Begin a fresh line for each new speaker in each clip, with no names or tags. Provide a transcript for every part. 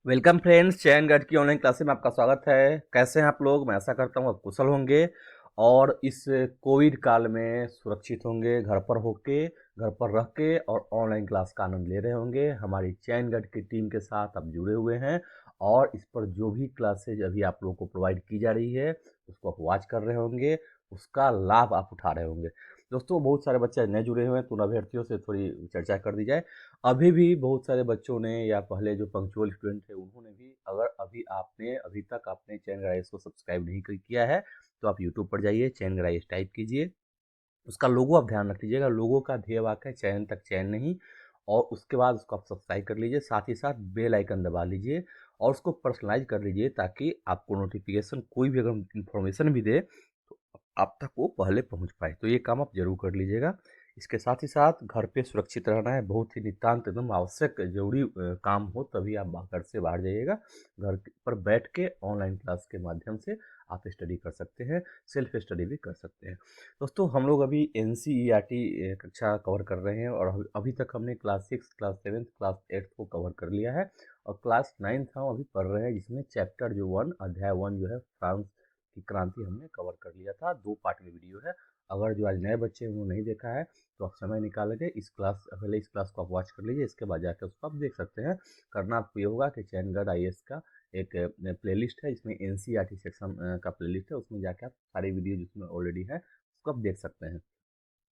Welcome friends, चयन गढ़ की ऑनलाइन क्लासेस में आपका स्वागत है। कैसे हैं आप लोग? मैं ऐसा करता हूँ आप कुशल होंगे और इस कोविड काल में सुरक्षित होंगे, घर पर होके, घर पर रह के और ऑनलाइन क्लास का आनंद ले रहे होंगे। हमारी चयन गढ़ की टीम के साथ आप जुड़े हुए हैं और इस पर जो भी क्लासेज अभी आप लोगों को प्रोवाइड की जा रही है उसको आप वॉच कर रहे होंगे, उसका लाभ आप उठा रहे होंगे। दोस्तों, बहुत सारे बच्चे नए जुड़े हुए हैं तो उन अभ्यर्थियों से थोड़ी चर्चा कर दी जाए। अभी भी बहुत सारे बच्चों ने या पहले जो पंक्चुअल स्टूडेंट थे उन्होंने भी, अगर अभी तक आपने चैन राइस को सब्सक्राइब नहीं किया है तो आप यूट्यूब पर जाइए, चैन राइस टाइप कीजिए। उसका लोगो आप ध्यान रख लीजिएगा, लोगो का ध्येय वाक्य है चयन तक चयन नहीं। और उसके बाद उसको आप सब्सक्राइब कर लीजिए, साथ ही साथ बेल आइकन दबा लीजिए और उसको पर्सनलाइज कर लीजिए ताकि आपको नोटिफिकेशन कोई भी अगर इन्फॉर्मेशन भी दे तो आप तक वो पहले पहुंच पाए। तो ये काम आप जरूर कर लीजिएगा। इसके साथ ही साथ घर पे सुरक्षित रहना है, बहुत ही नितांत एकदम आवश्यक जरूरी काम हो तभी आप घर से बाहर जाइएगा। घर पर बैठ के ऑनलाइन क्लास के माध्यम से आप स्टडी कर सकते हैं, सेल्फ स्टडी भी कर सकते हैं। दोस्तों, हम लोग अभी एन कक्षा कवर कर रहे हैं और अभी तक हमने क्लास 6, क्लास 7, क्लास 8 को कवर कर लिया है और क्लास 9 हम अभी पढ़ रहे हैं, जिसमें चैप्टर जो 1 अध्याय 1 जो है फ्रांस की क्रांति हमने कवर कर लिया था। 2 पार्ट में वीडियो है। अगर जो आज नए बच्चे हैं उन्होंने नहीं देखा है तो आप समय निकाल के इस क्लास को आप वॉच कर लीजिए, इसके बाद जाकर उसको आप देख सकते हैं। करना आपको ये होगा कि चैनगढ़ आईएएस का एक प्लेलिस्ट है, इसमें एनसीईआरटी सेक्शन का प्लेलिस्ट है, उसमें जाके आप सारी वीडियो जिसमें ऑलरेडी है उसको आप देख सकते हैं।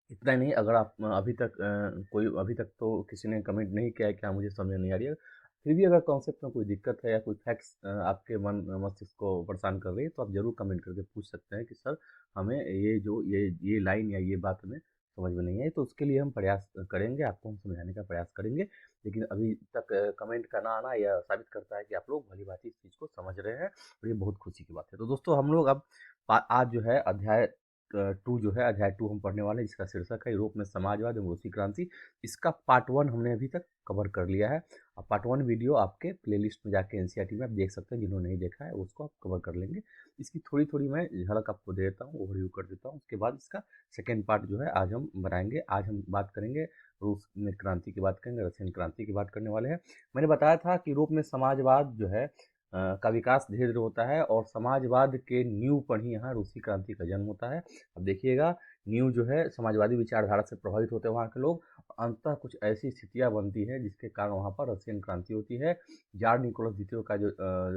इतना ही नहीं, अगर आप अभी तक तो किसी ने कमेंट नहीं किया है कि हाँ मुझे समझ नहीं आ रही है, फिर भी अगर कॉन्सेप्ट में कोई दिक्कत है या कोई फैक्ट्स आपके मन मस्तिष्क को परेशान कर रही है तो आप ज़रूर कमेंट करके पूछ सकते हैं कि सर हमें ये लाइन या ये बात हमें समझ में नहीं आई, तो उसके लिए हम प्रयास करेंगे, आपको हम समझाने का प्रयास करेंगे। लेकिन अभी तक कमेंट का ना आना यह साबित करता है कि आप लोग भली भांति इस चीज़ को समझ रहे हैं और ये बहुत खुशी की बात है। तो दोस्तों, हम लोग अब आज जो है अध्याय 2 हम पढ़ने वाले हैं, जिसका शीर्षक है यूरोप में समाजवाद एवं रूसी क्रांति। इसका पार्ट 1 हमने अभी तक कवर कर लिया है और पार्ट 1 वीडियो आपके प्लेलिस्ट में जाके एनसीईआरटी में आप देख सकते हैं, जिन्होंने नहीं देखा है उसको आप कवर कर लेंगे। इसकी थोड़ी थोड़ी मैं झलक आपको दे देता हूँ, ओवरव्यू कर देता हूँ, उसके बाद इसका सेकेंड पार्ट जो है आज हम बनाएंगे। आज हम बात करेंगे रूस में क्रांति की बात करेंगे, रशियन क्रांति की बात करने वाले हैं। मैंने बताया था कि यूरोप में समाजवाद जो है का विकास धीरे धीरे होता है और समाजवाद के नींव पर ही यहाँ रूसी क्रांति का जन्म होता है। अब देखिएगा, नींव जो है समाजवादी विचारधारा से प्रभावित होते हैं वहाँ के लोग, अंततः कुछ ऐसी स्थितियाँ बनती है जिसके कारण वहाँ पर रशियन क्रांति होती है। जार निकोलस द्वितीय का जो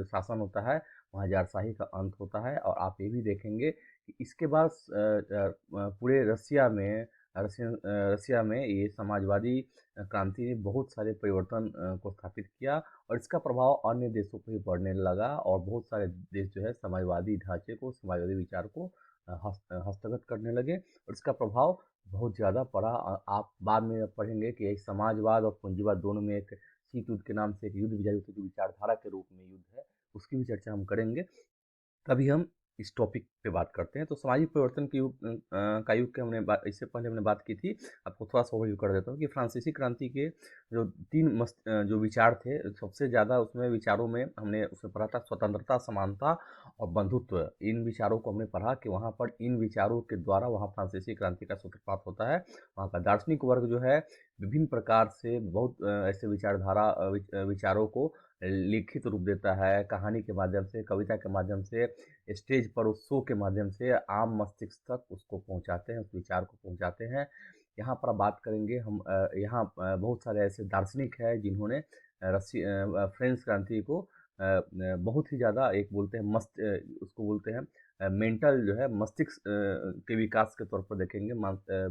शासन होता है, वहाँ जारशाही का अंत होता है। और आप ये भी देखेंगे कि इसके बाद पूरे रसिया में ये समाजवादी क्रांति ने बहुत सारे परिवर्तन को स्थापित किया और इसका प्रभाव अन्य देशों पर भी पड़ने लगा और बहुत सारे देश जो है समाजवादी ढांचे को, समाजवादी विचार को हस्तगत करने लगे और इसका प्रभाव बहुत ज़्यादा पड़ा। आप बाद में पढ़ेंगे कि एक समाजवाद और पूंजीवाद दोनों में एक शीत युद्ध के नाम से एक युद्ध भी जारी होती है, जो विचारधारा के रूप में युद्ध है, उसकी भी चर्चा हम करेंगे। तभी हम इस टॉपिक पे बात करते हैं। तो सामाजिक परिवर्तन के युग के इससे पहले हमने बात की थी। आपको थोड़ा सा ओवरव्यू कर देता हूँ कि फ्रांसीसी क्रांति के जो जो विचार थे, सबसे ज़्यादा उसमें विचारों में हमने उसमें पढ़ा था स्वतंत्रता, समानता और बंधुत्व। इन विचारों को हमने पढ़ा कि वहाँ पर इन विचारों के द्वारा वहाँ फ्रांसीसी क्रांति का सूत्रपात होता है। वहाँ का दार्शनिक वर्ग जो है विभिन्न प्रकार से बहुत ऐसे विचारों को लिखित रूप देता है, कहानी के माध्यम से, कविता के माध्यम से, स्टेज पर उस शो के माध्यम से आम मस्तिष्क तक उसको पहुंचाते हैं, उस विचार को पहुंचाते हैं। यहाँ पर बात करेंगे हम, यहाँ बहुत सारे ऐसे दार्शनिक हैं जिन्होंने फ्रेंच क्रांति को बहुत ही ज़्यादा, एक बोलते हैं उसको बोलते हैं मेंटल जो है मस्तिष्क के विकास के तौर पर देखेंगे,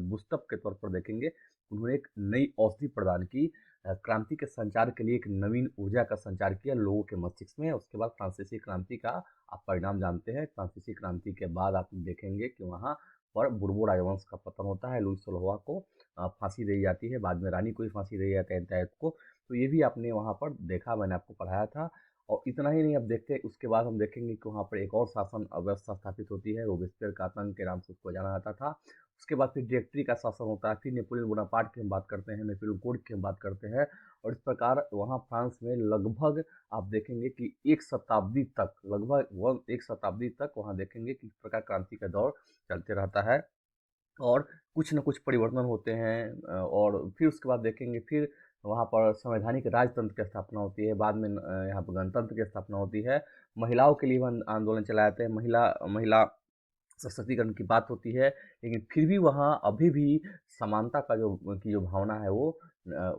बुस्टअप के तौर पर देखेंगे। उन्होंने एक नई औषधि प्रदान की, क्रांति के संचार के लिए एक नवीन ऊर्जा का संचार किया लोगों के मस्तिष्क में। उसके बाद फ्रांसीसी क्रांति का आप परिणाम जानते हैं। फ्रांसीसी क्रांति के बाद आप देखेंगे कि वहाँ पर बुर्बो राजवंश का पतन होता है, लुई सोलहवां को फांसी दी जाती है, बाद में रानी को भी फांसी दी जाती है एंटायत को। तो ये भी आपने वहाँ पर देखा, मैंने आपको पढ़ाया था। और इतना ही नहीं, अब देखते उसके बाद हम देखेंगे कि वहाँ पर एक और शासन व्यवस्था स्थापित होती है, रोबेस्पियर का आतंक के नाम से उसको जाना जाता था। उसके बाद फिर डायरेक्टरी का शासन होता है, फिर नेपोलियन बोनापार्ट की हम बात करते हैं, नेपोलियन कोड की हम बात करते हैं। और इस प्रकार वहाँ फ्रांस में लगभग आप देखेंगे कि एक शताब्दी तक वहाँ देखेंगे कि इस प्रकार क्रांति का दौर चलते रहता है और कुछ न कुछ परिवर्तन होते हैं। और फिर उसके बाद देखेंगे, फिर वहाँ पर संवैधानिक राजतंत्र की स्थापना होती है, बाद में यहाँ पर गणतंत्र की स्थापना होती है, महिलाओं के लिए वह आंदोलन चलाए जाते हैं, महिला महिला सशक्तिकरण की बात होती है, लेकिन फिर भी वहाँ अभी भी समानता का जो भावना है वो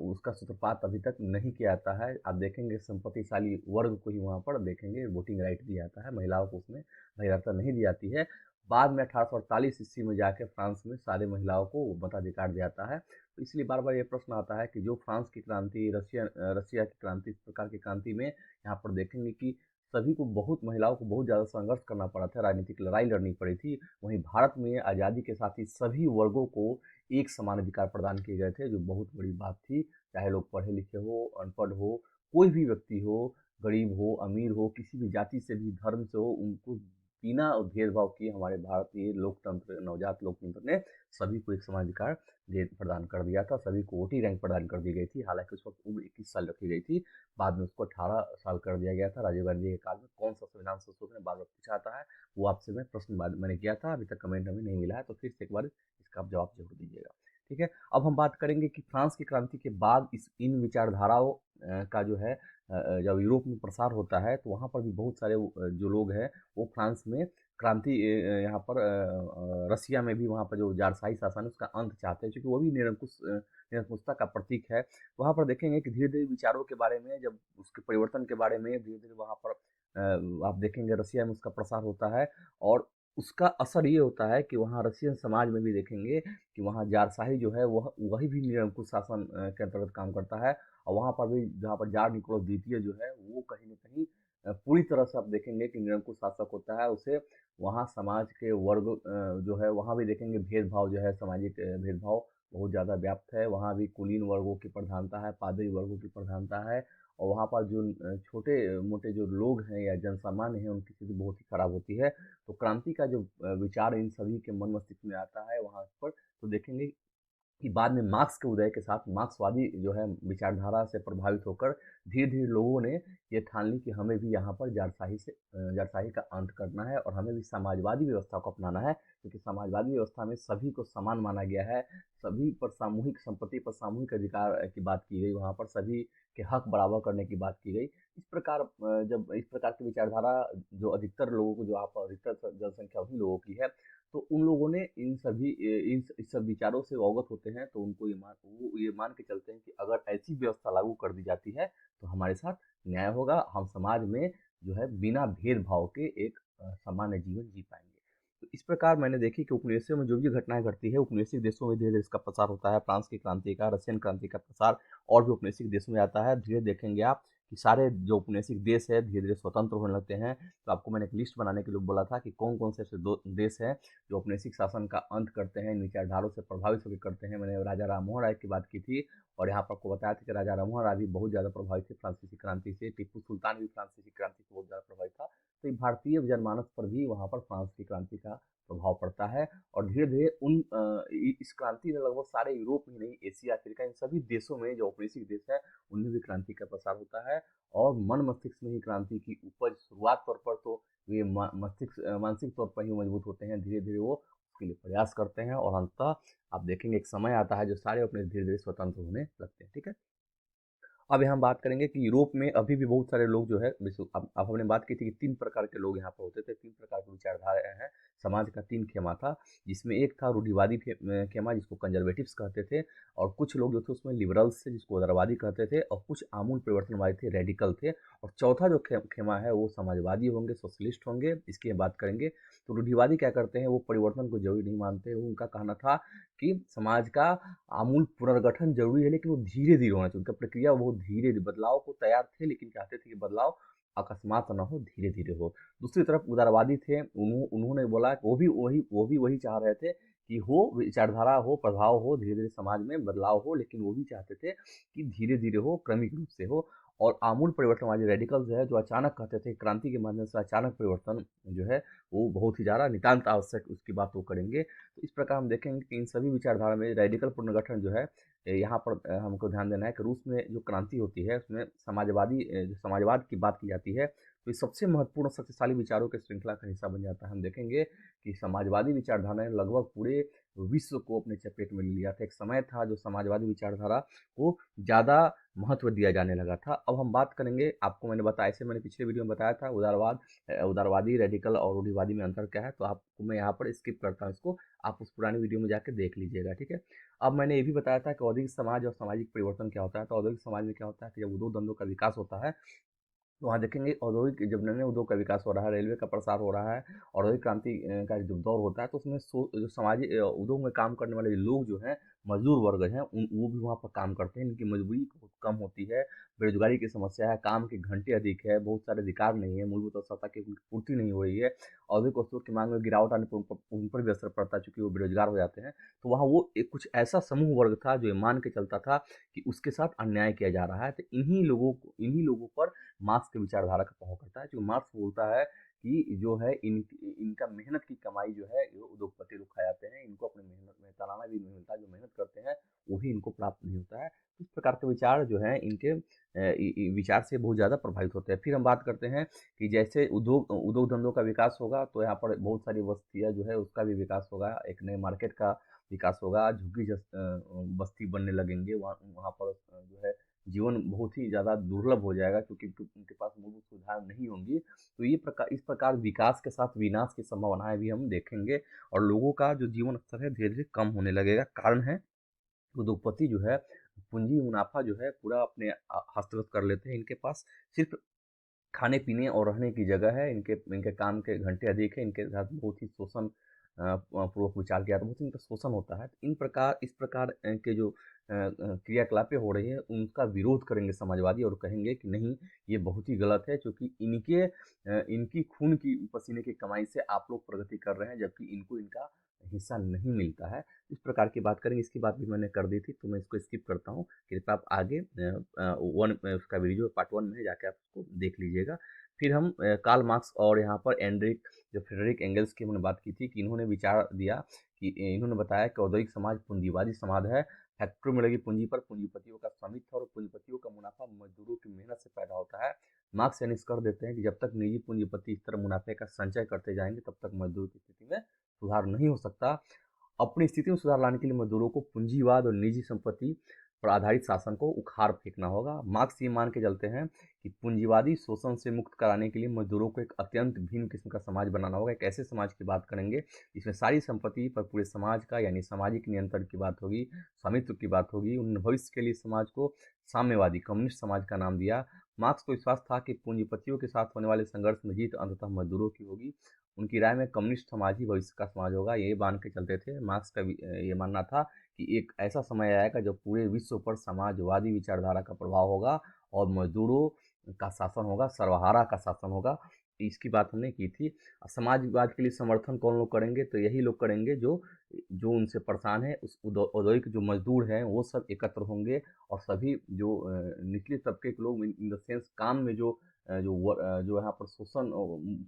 उसका सूत्रपात अभी तक नहीं किया जाता है। आप देखेंगे संपत्तिशाली वर्ग को ही वहाँ पर देखेंगे वोटिंग राइट दिया जाता है, महिलाओं को उसमें वरीयता नहीं दी जाती है। बाद में 1848 ईस्वी में जाके फ्रांस में सारे महिलाओं को मताधिकार दिया जाता है। तो इसलिए बार बार ये प्रश्न आता है कि जो फ्रांस की क्रांति, रसिया की क्रांति, इस प्रकार की क्रांति में यहाँ पर देखेंगे कि सभी को बहुत महिलाओं को बहुत ज़्यादा संघर्ष करना पड़ा था, राजनीतिक लड़ाई लड़नी पड़ी थी। वहीं भारत में आज़ादी के साथ ही सभी वर्गों को एक समान अधिकार प्रदान किए गए थे, जो बहुत बड़ी बात थी। चाहे लोग पढ़े लिखे हो, अनपढ़ हो, कोई भी व्यक्ति हो, गरीब हो, अमीर हो, किसी भी जाति से भी, धर्म से हो, उनको बिना भेदभाव किए हमारे भारतीय लोकतंत्र, नवजात लोकतंत्र ने सभी को एक समान अधिकार दे प्रदान कर दिया था। सभी को वोटिंग रैंक प्रदान कर दी गई थी। हालांकि उस वक्त उम्र 21 साल रखी गई थी, बाद में उसको 18 साल कर दिया गया था। राजीव गांधी के काल में कौन सा संविधान संशोधन बार बार पूछा आता है, वो आपसे मैं प्रश्न बाद मैंने किया था, अभी तक कमेंट हमें नहीं मिला है, तो फिर से एक बार इसका आप जवाब जरूर दीजिएगा। ठीक है, अब हम बात करेंगे कि फ्रांस की क्रांति के बाद इन विचारधाराओं का जो है जब यूरोप में प्रसार होता है तो वहाँ पर भी बहुत सारे जो लोग हैं वो फ्रांस में क्रांति यहाँ पर रसिया में भी वहाँ पर जो जारशाही शासन है उसका अंत चाहते हैं, क्योंकि वो भी निरंकुशता का प्रतीक है। वहाँ पर देखेंगे कि धीरे धीरे विचारों के बारे में, जब उसके परिवर्तन के बारे में धीरे धीरे वहाँ पर आप देखेंगे रसिया में उसका प्रसार होता है, और उसका असर ये होता है कि वहाँ रसियन समाज में भी देखेंगे कि वहाँ जारशाही जो है वह वही भी निरंकुश शासन के अंतर्गत काम करता है। और वहाँ पर भी जहाँ पर जार निकोलस द्वितीय जो है वो कहीं न कहीं पूरी तरह से आप देखेंगे कि निरंकुश शासक होता है। उसे वहाँ समाज के वर्ग जो है वहाँ भी देखेंगे भेदभाव जो है, सामाजिक भेदभाव बहुत ज़्यादा व्याप्त है। वहाँ भी कुलीन वर्गों की प्रधानता है, पादरी वर्गों की प्रधानता है, और वहाँ पर जो छोटे-मोटे जो लोग हैं या जनसामान्य हैं उनकी स्थिति बहुत ही खराब होती है। तो क्रांति का जो विचार इन सभी के मन मस्तिष्क में आता है वहाँ पर, तो देखेंगे कि बाद में मार्क्स के उदय के साथ मार्क्सवादी जो है विचारधारा से प्रभावित होकर धीरे धीरे लोगों ने ये ठान ली कि हमें भी यहाँ पर जारशाही का अंत करना है और हमें भी समाजवादी व्यवस्था को अपनाना है, क्योंकि समाजवादी व्यवस्था में सभी को समान माना गया है। सभी पर सामूहिक संपत्ति पर सामूहिक अधिकार की बात की गई, वहाँ पर सभी के हक बराबर करने की बात की गई। इस प्रकार जब इस प्रकार की विचारधारा जो अधिकतर लोगों को, जो आप अधिकतर जनसंख्या उन्हीं लोगों की है, तो उन लोगों ने इन सभी इस सब विचारों से अवगत होते हैं, तो उनको ये मान के चलते हैं कि अगर ऐसी व्यवस्था लागू कर दी जाती है तो हमारे साथ न्याय होगा, हम समाज में जो है बिना भेदभाव के एक सामान्य जीवन जी पाएंगे। तो इस प्रकार मैंने देखी कि उपनिवेशों में जो भी घटनाएं घटती है, उपनिवेशिक देशों में धीरे धीरे इसका प्रसार होता है। फ्रांस की क्रांति का, रशियन क्रांति का प्रसार और भी उपनिवेशिक देशों में आता है। धीरे देखेंगे आप कि सारे जो उपनिवेशिक देश है धीरे धीरे स्वतंत्र होने लगते हैं। तो आपको मैंने एक लिस्ट बनाने के लिए बोला था कि कौन कौन से ऐसे दो देश हैं जो औपनिवेशिक शासन का अंत करते हैं, इन विचारधारों से प्रभावित होकर करते हैं। मैंने राजा राममोहन राय की बात की थी, और यहाँ पर आपको बताया था कि राजा राममोहन राय भी बहुत ज़्यादा प्रभावित थे फ्रांसीसी क्रांति से। टीपू सुल्तान भी फ्रांसीसी क्रांति से बहुत ज़्यादा प्रभावित था। तो ये भारतीय जनमानस पर भी वहाँ पर फ्रांस की क्रांति का प्रभाव पड़ता है, और धीरे धीरे इस क्रांति ने लगभग सारे यूरोप में ही नहीं, एशिया, अफ्रीका, इन सभी देशों में जो औपनिवेशिक देश है उनमें भी क्रांति का प्रसार होता है। और मन मस्तिष्क में ही क्रांति की उपज शुरुआत तौर पर तो ये मानसिक तौर पर ही मजबूत होते हैं। धीरे धीरे वो उसके लिए प्रयास करते हैं, और अंततः आप देखेंगे एक समय आता है जो सारे अपने धीरे धीरे स्वतंत्र होने लगते हैं। ठीक है, अब यहाँ बात करेंगे कि यूरोप में अभी भी बहुत सारे लोग जो है अब हमने बात की थी कि 3 प्रकार के लोग यहाँ पर होते थे, 3 प्रकार की विचारधाराएँ हैं। समाज का 3 खेमा था, जिसमें एक था रूढ़िवादी खेमा, जिसको कंजर्वेटिव्स कहते थे, और कुछ लोग जो थे उसमें लिबरल्स थे, जिसको उदारवादी कहते थे, और कुछ आमूल परिवर्तनवादी थे, रेडिकल थे, और चौथा जो खेमा है वो समाजवादी होंगे, सोशलिस्ट होंगे। इसकी हम बात करेंगे। तो रूढ़िवादी क्या करते हैं, वो परिवर्तन को जरूरी नहीं मानते। वो उनका कहना था कि समाज का आमूल पुनर्गठन जरूरी है, लेकिन वो धीरे धीरे होना चाहिए। उनका प्रक्रिया बहुत धीरे, बदलाव को तैयार थे, लेकिन चाहते थे कि बदलाव अकस्मात न हो, धीरे धीरे हो। दूसरी तरफ उदारवादी थे, उन्होंने बोला कि वो भी वही चाह रहे थे कि हो विचारधारा हो, प्रभाव हो, धीरे धीरे समाज में बदलाव हो, लेकिन वो भी चाहते थे कि धीरे धीरे हो, क्रमिक रूप से हो। और आमूल परिवर्तनवादी रेडिकल्स है, जो अचानक कहते थे क्रांति के माध्यम से अचानक परिवर्तन जो है वो बहुत ही ज़्यादा नितांत आवश्यक, उसकी बात वो करेंगे। तो इस प्रकार हम देखेंगे कि इन सभी विचारधारा में रेडिकल पुनर्गठन जो है, यहाँ पर हमको ध्यान देना है कि रूस में जो क्रांति होती है उसमें जो समाजवाद की बात की जाती है, तो ये सबसे महत्वपूर्ण शक्तिशाली विचारों के श्रृंखला का हिस्सा बन जाता है। हम देखेंगे कि समाजवादी विचारधाराएं लगभग पूरे विश्व को अपने चपेट में ले लिया था। एक समय था जो समाजवादी विचारधारा को ज़्यादा महत्व दिया जाने लगा था। अब हम बात करेंगे, आपको मैंने बताया, ऐसे मैंने पिछले वीडियो में बताया था, उदारवादी, रेडिकल और रूढ़िवादी में अंतर क्या है, तो आपको मैं यहाँ पर स्किप करता हूँ इसको, आप उस पुरानी वीडियो में जाके देख लीजिएगा, ठीक है। अब मैंने ये भी बताया था कि औद्योगिक समाज और सामाजिक परिवर्तन क्या होता है। तो औद्योगिक समाज में क्या होता है कि जब उद्योग धंधों का विकास होता है, तो वहाँ देखेंगे औद्योगिक, जब नए नए उद्योग का विकास हो रहा है, रेलवे का प्रसार हो रहा है, औद्योगिक क्रांति का जब दौर होता है, तो उसमें जो सामाजिक उद्योग में काम करने वाले लोग जो हैं, मजदूर वर्ग हैं, वो भी वहाँ पर काम करते हैं। इनकी मजबूरी बहुत कम होती है, बेरोजगारी की समस्या है, काम के घंटे अधिक है, बहुत सारे अधिकार नहीं है, मूलभूत आवश्यकता की उनकी पूर्ति नहीं हो रही है, औद्योगिक वस्तुओं की मांग में गिरावट आने पर उन पर भी असर पड़ता है, चूंकि वो बेरोजगार हो जाते हैं। तो वहाँ वो एक कुछ ऐसा समूह वर्ग था जो ये मान के चलता था कि उसके साथ अन्याय किया जा रहा है। तो इन्हीं लोगों पर मार्क्स की विचारधारा का प्रभाव करता है। जो मार्क्स बोलता है कि जो है इनका मेहनत की कमाई जो है, ये उद्योगपति लोग खा जाते हैं, इनको अपनी मेहनत में सालाना भी नहीं मिलता, जो मेहनत करते हैं वही इनको प्राप्त नहीं होता है। इस प्रकार के विचार जो हैं इनके विचार से बहुत ज़्यादा प्रभावित होते हैं। फिर हम बात करते हैं कि जैसे उद्योग धंधों का विकास होगा, तो यहाँ पर बहुत सारी बस्तियाँ जो है उसका भी विकास होगा, एक नए मार्केट का विकास होगा, बस्ती बनने लगेंगे, वहाँ वहाँ पर जो है जीवन बहुत ही ज़्यादा दुर्लभ हो जाएगा, क्योंकि उनके पास मूलभूत सुविधाएं नहीं होंगी। तो इस प्रकार विकास के साथ विनाश की संभावनाएं भी हम देखेंगे, और लोगों का जो जीवन स्तर है धीरे धीरे कम होने लगेगा। कारण है उद्योगपति जो है पूंजी मुनाफा जो है पूरा अपने हस्तगत कर लेते हैं। इनके पास सिर्फ खाने पीने और रहने की जगह है, इनके इनके काम के घंटे अधिक है, इनके साथ बहुत ही शोषण पूर्वक विचार किया, तो बहुत ही इनका शोषण होता है। तो इस प्रकार के जो क्रियाकलापें हो रही हैं उनका विरोध करेंगे समाजवादी, और कहेंगे कि नहीं, ये बहुत ही गलत है, क्योंकि इनकी खून की पसीने की कमाई से आप लोग प्रगति कर रहे हैं, जबकि इनको इनका हिस्सा नहीं मिलता है। इस प्रकार की बात करेंगे। इसकी बात भी मैंने कर दी थी, तो मैं इसको स्किप करता हूँ। कृपया आप आगे उसका वीडियो पार्ट 1 में जाके आप उसको देख लीजिएगा। फिर हम कार्ल मार्क्स और यहाँ पर फ्रेडरिक एंगल्स की हमने बात की थी, कि इन्होंने विचार दिया कि इन्होंने बताया कि औद्योगिक समाज पूंजीवादी समाज है। फैक्ट्री में लगी पूंजी पर पूंजीपतियों का स्वामित्व और पूंजीपतियों का मुनाफा मजदूरों की मेहनत से पैदा होता है। मार्क्स यह निष्कर्ष देते हैं कि जब तक निजी पूंजीपति इस तरह मुनाफे का संचय करते जाएंगे, तब तक मजदूर की स्थिति में सुधार नहीं हो सकता। अपनी स्थिति में सुधार लाने के लिए मजदूरों को पूंजीवाद और निजी संपत्ति पर आधारित शासन को उखाड़ फेंकना होगा। मार्क्स ये मान के चलते हैं कि पूंजीवादी शोषण से मुक्त कराने के लिए मजदूरों को एक अत्यंत भिन्न किस्म का समाज बनाना होगा। एक ऐसे समाज की बात करेंगे जिसमें सारी संपत्ति पर पूरे समाज का, यानी सामाजिक नियंत्रण की बात होगी, स्वामित्व की बात होगी। उन्होंने भविष्य के लिए समाज को साम्यवादी, कम्युनिस्ट समाज का नाम दिया। मार्क्स को विश्वास था कि पूंजीपतियों के साथ होने वाले संघर्ष में जीत अंततः मजदूरों की होगी। उनकी राय में कम्युनिस्ट समाज ही भविष्य का समाज होगा, ये मान के चलते थे। मार्क्स का ये मानना था कि एक ऐसा समय आएगा जब पूरे विश्व पर समाजवादी विचारधारा का प्रभाव होगा और मजदूरों का शासन होगा, सर्वहारा का शासन होगा। इसकी बात हमने की थी। समाजवाद के लिए समर्थन कौन लोग करेंगे, तो यही लोग करेंगे जो जो उनसे परेशान है। उस औद्योगिक जो मजदूर हैं वो सब एकत्र होंगे, और सभी जो निचले तबके के लोग, इन द सेंस काम में जो यहाँ पर शोषण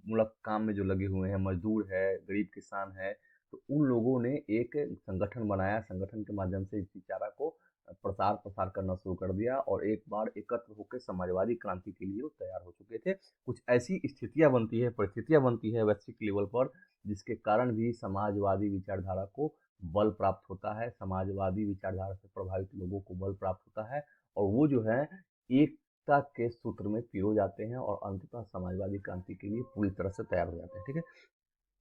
मूलक काम में जो लगे हुए हैं, मजदूर है, गरीब किसान है, तो उन लोगों ने एक संगठन बनाया। संगठन के माध्यम से इस विचारा को प्रसार प्रसार करना शुरू कर दिया, और एक बार एकत्र होकर समाजवादी क्रांति के लिए वो तैयार हो चुके थे। कुछ ऐसी स्थितियां बनती है, परिस्थितियां बनती है वैश्विक लेवल पर, जिसके कारण भी समाजवादी विचारधारा को बल प्राप्त होता है, समाजवादी विचारधारा से प्रभावित लोगों को बल प्राप्त होता है, और वो जो है एकता के सूत्र में पिरो जाते हैं, और अंततः समाजवादी क्रांति के लिए पूरी तरह से तैयार हो जाते हैं। ठीक है,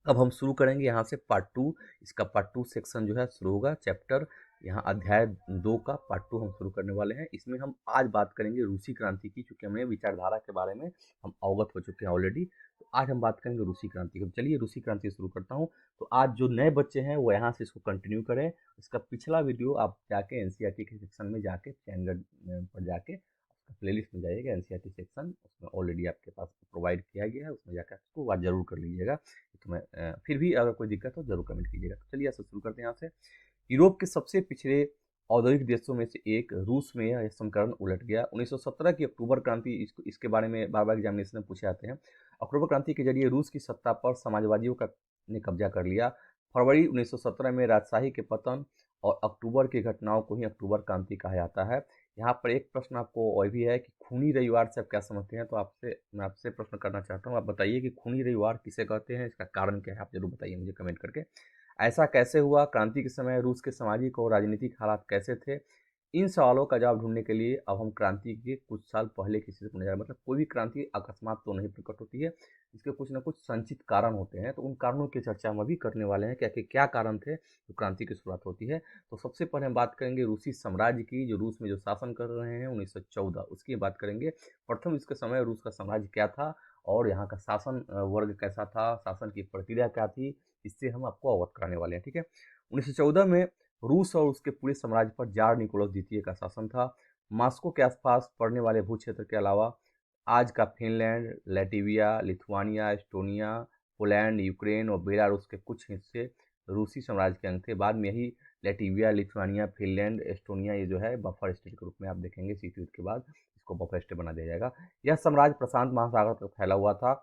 अब हम शुरू करेंगे यहाँ से पार्ट 2। इसका पार्ट 2 सेक्शन जो है शुरू होगा, चैप्टर यहाँ अध्याय 2 का पार्ट 2 हम शुरू करने वाले हैं। इसमें हम आज बात करेंगे रूसी क्रांति की, चूँकि हमें विचारधारा के बारे में हम अवगत हो चुके हैं ऑलरेडी। तो आज हम बात करेंगे रूसी क्रांति की। चलिए रूसी क्रांति शुरू करता हूँ। तो आज जो नए बच्चे हैं वो यहाँ से इसको कंटिन्यू करें। इसका पिछला वीडियो आप जाके एनसीईआरटी के सेक्शन में जाके चैनगढ़ पर जाके प्लेलिस्ट में जाइएगा, एनसीईआरटी सेक्शन उसमें ऑलरेडी आपके पास प्रोवाइड किया गया है, उसमें जाकर उसको बात जरूर कर लीजिएगा। तो मैं फिर भी अगर कोई दिक्कत हो जरूर कमेंट कीजिएगा। तो चलिए ऐसा शुरू करते हैं यहाँ से। यूरोप के सबसे पिछड़े औद्योगिक देशों में से एक रूस में यह समीकरण उलट गया। 1917 की अक्टूबर क्रांति, इसके बारे में बार बार एग्जामिनेशन में पूछे जाते हैं। अक्टूबर क्रांति के जरिए रूस की सत्ता पर समाजवादियों का ने कब्जा कर लिया। फरवरी 1917 में राजशाही के पतन और अक्टूबर की घटनाओं को ही अक्टूबर क्रांति कहा जाता है। यहाँ पर एक प्रश्न आपको और भी है कि खूनी रविवार से आप क्या समझते हैं। तो मैं आपसे प्रश्न करना चाहता हूँ, आप बताइए कि खूनी रविवार किसे कहते हैं, इसका कारण क्या है, आप जरूर बताइए मुझे कमेंट करके। ऐसा कैसे हुआ? क्रांति के समय रूस के सामाजिक और राजनीतिक हालात कैसे थे? इन सवालों का जवाब ढूंढने के लिए अब हम क्रांति के कुछ साल पहले की स्थिति को नजर, मतलब कोई भी क्रांति अकस्मात तो नहीं प्रकट होती है, इसके कुछ ना कुछ संचित कारण होते हैं। तो उन कारणों की चर्चा हम अभी करने वाले हैं, क्या कारण थे जो क्रांति की शुरुआत होती है। तो सबसे पहले हम बात करेंगे रूसी साम्राज्य की, जो रूस में जो शासन कर रहे हैं 1914, उसकी बात करेंगे। प्रथम इसके समय रूस का साम्राज्य क्या था और यहाँ का शासन वर्ग कैसा था, शासन की प्रक्रिया क्या थी, इससे हम आपको अवगत कराने वाले हैं। ठीक है, 1914 में रूस और उसके पूरे साम्राज्य पर जार निकोलस द्वितीय का शासन था। मॉस्को के आसपास पड़ने वाले भूक्षेत्र के अलावा आज का Finland, Latvia, Lithuania, Estonia, Poland, Ukraine और बेलारूस के कुछ हिस्से रूसी साम्राज्य के अंग थे। बाद में यही लैटविया, लिथुआनिया, फिनलैंड, एस्टोनिया ये जो है बफर स्टेट के रूप में आप देखेंगे, शीत युद्ध के बाद इसको बफर स्टेट बना दिया जाएगा। यह साम्राज्य प्रशांत महासागर तक फैला हुआ था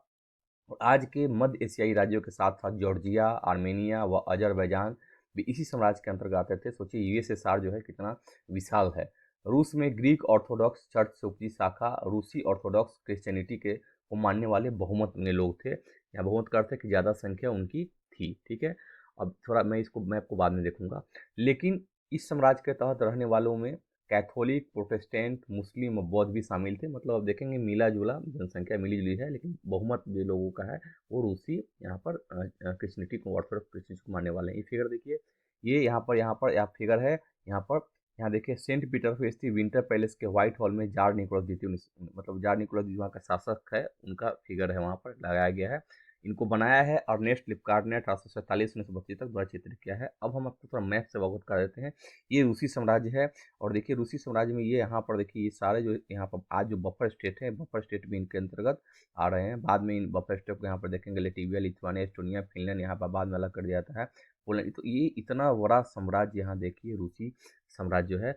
और आज के मध्य एशियाई राज्यों के साथ साथ जॉर्जिया, आर्मेनिया व अजरबैजान भी इसी साम्राज्य के अंतर्गत आते थे। सोचिए यूएसएसआर जो है कितना विशाल है। रूस में ग्रीक ऑर्थोडॉक्स चर्च से उपजी शाखा रूसी ऑर्थोडॉक्स क्रिश्चियनिटी के को मानने वाले बहुमत में लोग थे। यहाँ बहुमत का अर्थ है कि ज़्यादा संख्या उनकी थी। ठीक है, अब थोड़ा मैं आपको बाद में देखूंगा। लेकिन इस साम्राज्य के तहत रहने वालों में कैथोलिक, प्रोटेस्टेंट, मुस्लिम और बौद्ध भी शामिल थे। मतलब अब देखेंगे मिला जुला जनसंख्या मिली जुली है, लेकिन बहुमत जो लोगों का है वो रूसी यहाँ पर क्रिश्चियनिटी को, ऑर्थोडॉक्स क्रिश्चियन को मानने वाले हैं। ये फिगर देखिए, ये यहाँ पर यह फिगर है। यहाँ पर यहाँ देखिए सेंट पीटर्सबर्ग स्थित विंटर पैलेस के व्हाइट हॉल में जार निकोलस द्वितीय, मतलब जार निकोलस द्वितीय वहाँ का शासक है, उनका फिगर है वहाँ पर लगाया गया है। इनको बनाया है अर्नेस्ट लिपकार्ड ने 1847 तक द्वारा चित्रित किया है। अब हम आपको थोड़ा मैप से अवगत कर देते हैं। ये रूसी साम्राज्य है और देखिए रूसी साम्राज्य में ये यहाँ पर देखिए ये सारे जो यहाँ पर आज जो बफर स्टेट है, बफर स्टेट भी इनके अंतर्गत आ रहे हैं। बाद में इन बफर स्टेट को यहाँ पर देखेंगे लैटविया, लिथुआनिया, एस्टोनिया, फिनलैंड यहाँ पर बाद में अलग कर दिया जाता है, पोलैंड। तो ये इतना बड़ा साम्राज्य यहाँ देखिए रूसी साम्राज्य जो है।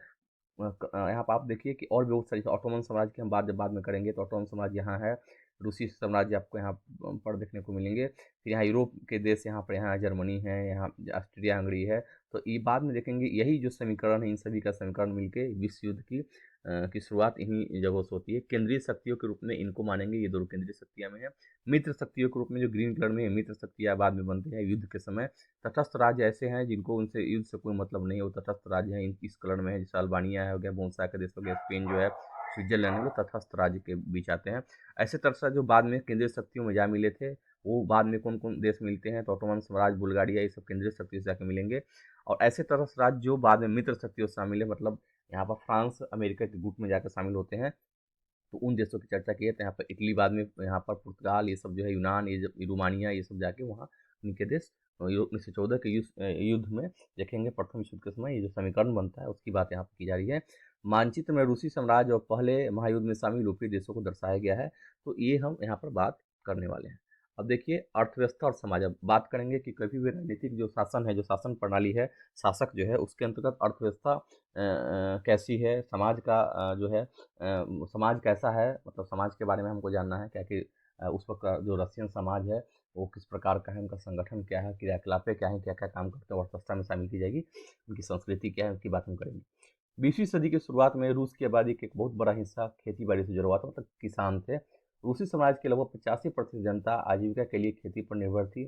यहाँ पर आप देखिए कि और भी बहुत सारी ऑटोमन साम्राज्य की हम बाद में करेंगे। तो ऑटोमन साम्राज्य यहाँ है, रूसी साम्राज्य आपको यहाँ पर देखने को मिलेंगे। फिर यहाँ यूरोप के देश यहाँ पर यहाँ जर्मनी है, यहाँ ऑस्ट्रिया हंगरी है। तो ये बाद में देखेंगे, यही जो समीकरण है इन सभी का समीकरण मिलके विश्व युद्ध की शुरुआत इन्हीं जगहों से होती है। केंद्रीय शक्तियों के रूप में इनको मानेंगे, ये दोनों केंद्रीय शक्तियाँ में है। मित्र शक्तियों के रूप में जो ग्रीन कलर में मित्र शक्तियाँ बाद में बनती हैं युद्ध के समय। तटस्थ राज्य ऐसे हैं जिनको उनसे युद्ध से कोई मतलब नहीं है, वो तटस्थ राज्य हैं। इस कलर में है, जैसे अल्बानिया है हो गया, बोन्सा का देश हो गया, स्पेन जो है, स्विट्जरलैंड है, वो तटस्थ राज्य के बीच आते हैं। ऐसे तटस्थ जो बाद में केंद्रीय शक्तियों में जा मिले थे, वो बाद में कौन कौन देश मिलते हैं? तो ऑटोमन साम्राज्य, बुल्गारिया, ये सब केंद्रीय शक्ति से जाके मिलेंगे। और ऐसे तटस्थ राज्य जो बाद में मित्र शक्तियों से शामिल है, मतलब यहाँ पर फ्रांस अमेरिका के गुट में जाकर शामिल होते हैं। तो उन देशों की चर्चा की है, तो यहाँ पर इटली, बाद में यहाँ पर पुर्तगाल, ये सब जो है, यूनान, ये रोमानिया, ये सब जाके वहाँ उनके देश 1914 के युद्ध में देखेंगे। प्रथम विश्व युद्ध के समय ये जो समीकरण बनता है उसकी बात यहाँ पर की जा रही है। मानचित्र में रूसी साम्राज्य और पहले महायुद्ध में शामिल यूरोपीय देशों को दर्शाया गया है। तो ये हम यहाँ पर बात करने वाले हैं। अब देखिए अर्थव्यवस्था और समाज, अब बात करेंगे कि कभी भी राजनीतिक जो शासन है, जो शासन प्रणाली है, शासक जो है, उसके अंतर्गत अर्थव्यवस्था कैसी है, समाज का जो है समाज कैसा है, मतलब समाज के बारे में हमको जानना है क्या कि उस वक्त का जो रशियन समाज है वो किस प्रकार का है, उनका संगठन क्या है, क्रियाकलापें क्या है, क्या क्या काम करते हैं, अर्थव्यवस्था में शामिल की जाएगी, उनकी संस्कृति क्या है, उनकी बात हम करेंगे। 20वीं सदी की शुरुआत में रूस की आबादी का एक बहुत बड़ा हिस्सा खेती बाड़ी से जुड़ा हुआ था, मतलब किसान थे। रूसी समाज के लगभग 85% जनता आजीविका के लिए खेती पर निर्भर थी।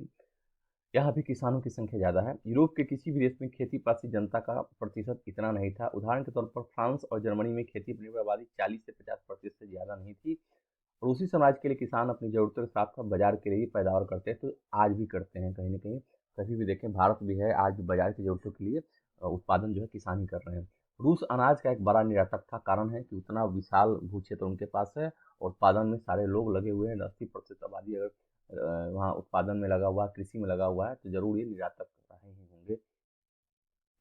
यहाँ भी किसानों की संख्या ज़्यादा है। यूरोप के किसी भी देश में खेती पासी जनता का प्रतिशत इतना नहीं था। उदाहरण के तौर पर फ्रांस और जर्मनी में खेती पर निर्भर आबादी 40 से 50% से ज़्यादा नहीं थी। रूसी समाज के लिए किसान अपनी ज़रूरतों के साथ साथ बाजार के लिए भी पैदावार करते हैं, तो आज भी करते हैं कहीं ना कहीं। कभी भी देखें भारत भी है, आज भी बाजार की ज़रूरतों के लिए उत्पादन जो है किसान ही कर रहे हैं। रूस अनाज का एक बड़ा निर्यातक था, कारण है कि उतना विशाल भू क्षेत्र उनके पास है और उत्पादन में सारे लोग लगे हुए हैं। 80% आबादी अगर वहाँ उत्पादन में लगा हुआ है, कृषि में लगा हुआ है, तो जरूर ये निर्यातक रहे ही होंगे।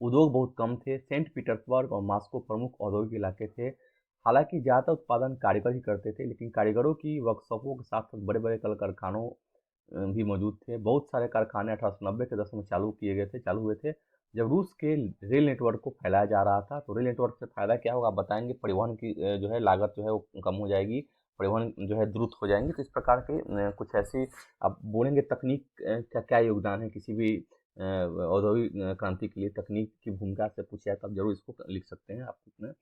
उद्योग बहुत कम थे। सेंट पीटर्सबर्ग और मॉस्को प्रमुख औद्योगिक इलाके थे। हालांकि ज़्यादातर उत्पादन कारीगर ही करते थे, लेकिन कारीगरों की वर्कशॉपों के साथ साथ बड़े बड़े कल कारखानों भी मौजूद थे। बहुत सारे कारखाने 1890 के दशक में चालू हुए थे। जब रूस के रेल नेटवर्क को फैलाया जा रहा था, तो रेल नेटवर्क से फ़ायदा क्या होगा आप बताएंगे? परिवहन की जो है लागत जो है वो कम हो जाएगी, परिवहन जो है द्रुत हो जाएंगे। तो इस प्रकार के कुछ ऐसी आप बोलेंगे तकनीक का क्या योगदान है किसी भी औद्योगिक क्रांति के लिए? तकनीक की भूमिका से पूछा जाए तो आप जरूर इसको लिख सकते हैं। आप इतना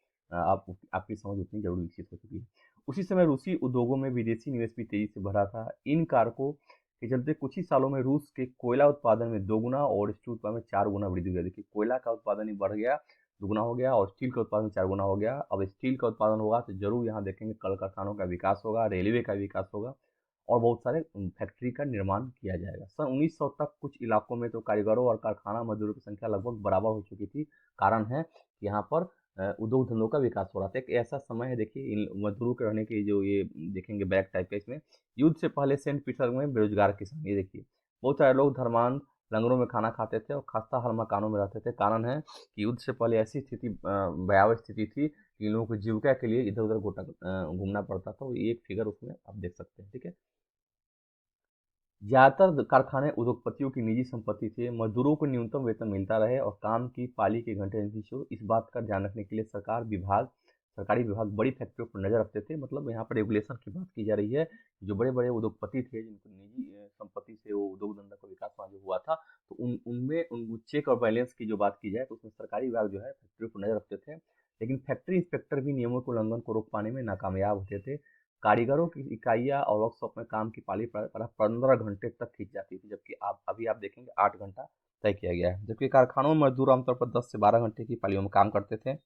आपकी समझ उतनी जरूर विकसित हो चुकी है। उसी समय रूसी उद्योगों में विदेशी निवेश भी तेजी से बढ़ा था। इन कारकों के चलते कुछ ही सालों में रूस के कोयला उत्पादन में 2 गुना और स्टील उत्पादन में 4 गुना वृद्धि हुई है। देखिए कोयला का उत्पादन ही बढ़ गया, 2 गुना हो गया, और स्टील का उत्पादन 4 गुना हो गया। अब स्टील का उत्पादन होगा तो जरूर यहाँ देखेंगे कल कारखानों का विकास होगा, रेलवे का विकास होगा, और बहुत सारे फैक्ट्री का निर्माण किया जाएगा। सन 1900 तक कुछ इलाकों में तो कारीगरों और कारखाना मजदूरों की संख्या लगभग बराबर हो चुकी थी। कारण है कि यहाँ पर उद्योग धंधों का विकास हो रहा था। एक ऐसा समय है, देखिए इन मजदूरों के रहने की जो ये देखेंगे बैक टाइप का, इसमें युद्ध से पहले सेंट पीटर्सबर्ग में बेरोजगार किसान, ये देखिए बहुत सारे लोग धर्मांध लंगरों में खाना खाते थे और खस्ता हाल मकानों में रहते थे। कारण है कि युद्ध से पहले ऐसी स्थिति भयावह स्थिति थी कि इन लोगों को जीविका के लिए इधर उधर गोटा घूमना पड़ता था। ये एक फिगर उसमें आप देख सकते हैं, ठीक है। ज्यादातर कारखाने उद्योगपतियों की निजी संपत्ति थे। मजदूरों को न्यूनतम वेतन मिलता रहे और काम की पाली के घंटे नहीं शुरू, इस बात का ध्यान रखने के लिए सरकारी विभाग बड़ी फैक्ट्रियों पर नजर रखते थे। मतलब यहाँ पर रेगुलेशन की बात की जा रही है। जो बड़े बड़े उद्योगपति थे जिनको निजी संपत्ति से वो उद्योग धंधा का विकास वहाँ जो हुआ था, तो उनमें उन चेक और बैलेंस की जो बात की जाए तो उसमें सरकारी विभाग जो है फैक्ट्रियों पर नजर रखते थे। लेकिन फैक्ट्री इंस्पेक्टर भी नियमों के उल्लंघन को रोक पाने में नाकामयाब होते थे। कारीगरों की इकाइयाँ और वर्कशॉप में काम की पाली 15 घंटे तक खींच जाती थी, जबकि आप अभी आप देखेंगे 8 घंटा तय किया गया है। जबकि कारखानों में मजदूर आमतौर पर 10 से 12 घंटे की पालियों में काम करते थे।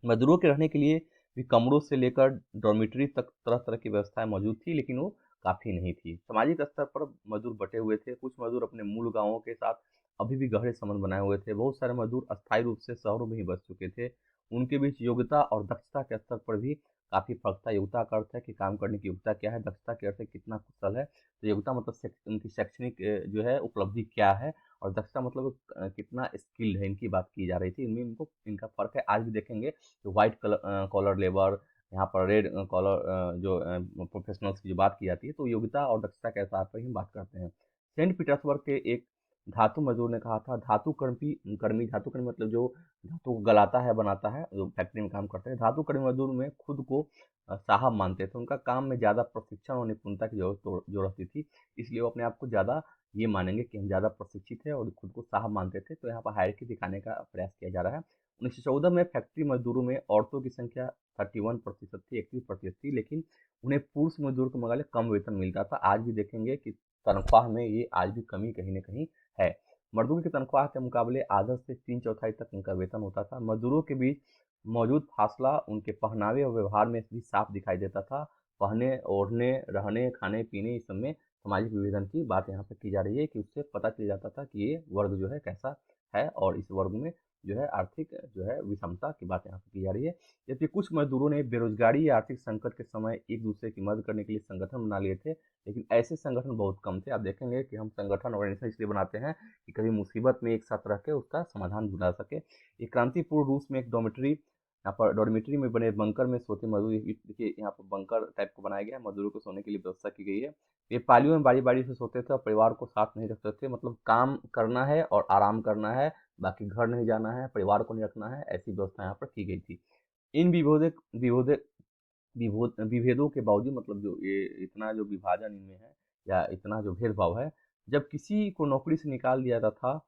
मजदूरों के रहने के लिए भी कमरों से लेकर डॉर्मिटरी तक तरह तरह की व्यवस्थाएं मौजूद थी, लेकिन वो काफ़ी नहीं थी। सामाजिक स्तर पर मजदूर बटे हुए थे। कुछ मजदूर अपने मूल गांवों के साथ अभी भी गहरे संबंध बनाए हुए थे। बहुत सारे मजदूर अस्थायी रूप से शहरों में ही बस चुके थे। उनके बीच योग्यता और दक्षता के स्तर पर भी काफ़ी फर्क था। योग्यता का अर्थ है कि काम करने की योग्यता क्या है, दक्षता के अर्थ है कितना कुशल है। तो योग्यता मतलब उनकी शैक्षणिक जो है उपलब्धि क्या है, और दक्षता मतलब कितना स्किल्ड है, इनकी बात की जा रही थी। इनमें इनको इनका फर्क है। आज भी देखेंगे तो व्हाइट कॉलर लेबर, यहाँ पर रेड कॉलर जो प्रोफेशनल्स की जो बात की जाती है, तो योग्यता और दक्षता के आधार पर ही हम बात करते हैं। सेंट पीटर्सबर्ग के एक धातु मजदूर ने कहा था, धातु कर्मी मतलब जो धातु को गलाता है बनाता है, जो फैक्ट्री में काम करते हैं, धातु कर्मी मजदूर में खुद को साहब मानते थे। उनका काम में ज़्यादा प्रशिक्षण और निपुणता की जो रहती थी, इसलिए वो अपने आप को ज़्यादा ये मानेंगे कि हम ज़्यादा प्रशिक्षित हैं और खुद को साहब मानते थे। तो यहाँ पर हायरार्की दिखाने का प्रयास किया जा रहा है। 1914 में फैक्ट्री मजदूरों में औरतों की संख्या 31% थी, 31% थी, लेकिन उन्हें पुरुष मजदूर के मुकाबले कम वेतन मिलता था। आज भी देखेंगे कि तनख्वाह में ये आज भी कमी कहीं न कहीं है। मजदूर की तनख्वाह के मुकाबले आधा से 3/4 तक उनका वेतन होता था। मजदूरों के बीच मौजूद फासला उनके पहनावे और व्यवहार में भी साफ दिखाई देता था। पहने, ओढ़ने, रहने, खाने पीने, इस सब में सामाजिक विभेदन की बात यहाँ पे की जा रही है कि उससे पता चल जाता था कि ये वर्ग जो है कैसा है, और इस वर्ग में जो है आर्थिक जो है विषमता की बात यहाँ पे की जा रही है। जबकि कुछ मजदूरों ने बेरोजगारी या आर्थिक संकट के समय एक दूसरे की मदद करने के लिए संगठन बना लिए थे, लेकिन ऐसे संगठन बहुत कम थे। आप देखेंगे कि हम संगठन ऑर्गेनाइजेशन इसलिए बनाते हैं कि कभी मुसीबत में एक साथ रह के उसका समाधान ढूंढा सके। ये क्रांतिपूर्व रूस में एक डॉर्मिटरी में बने बंकर में सोते मजदूर, देखिए यहाँ पर बंकर टाइप को बनाया गया है, मजदूरों को सोने के लिए व्यवस्था की गई है। ये पालियों में बारी बारी से सोते थे और परिवार को साथ नहीं रखते थे। मतलब काम करना है और आराम करना है, बाकी घर नहीं जाना है, परिवार को नहीं रखना है, ऐसी व्यवस्था यहाँ पर की गई थी। इन विभेदों के बावजूद, मतलब जो ये इतना जो विभाजन इनमें है या इतना जो भेदभाव है, जब किसी को नौकरी से निकाल दिया जाता था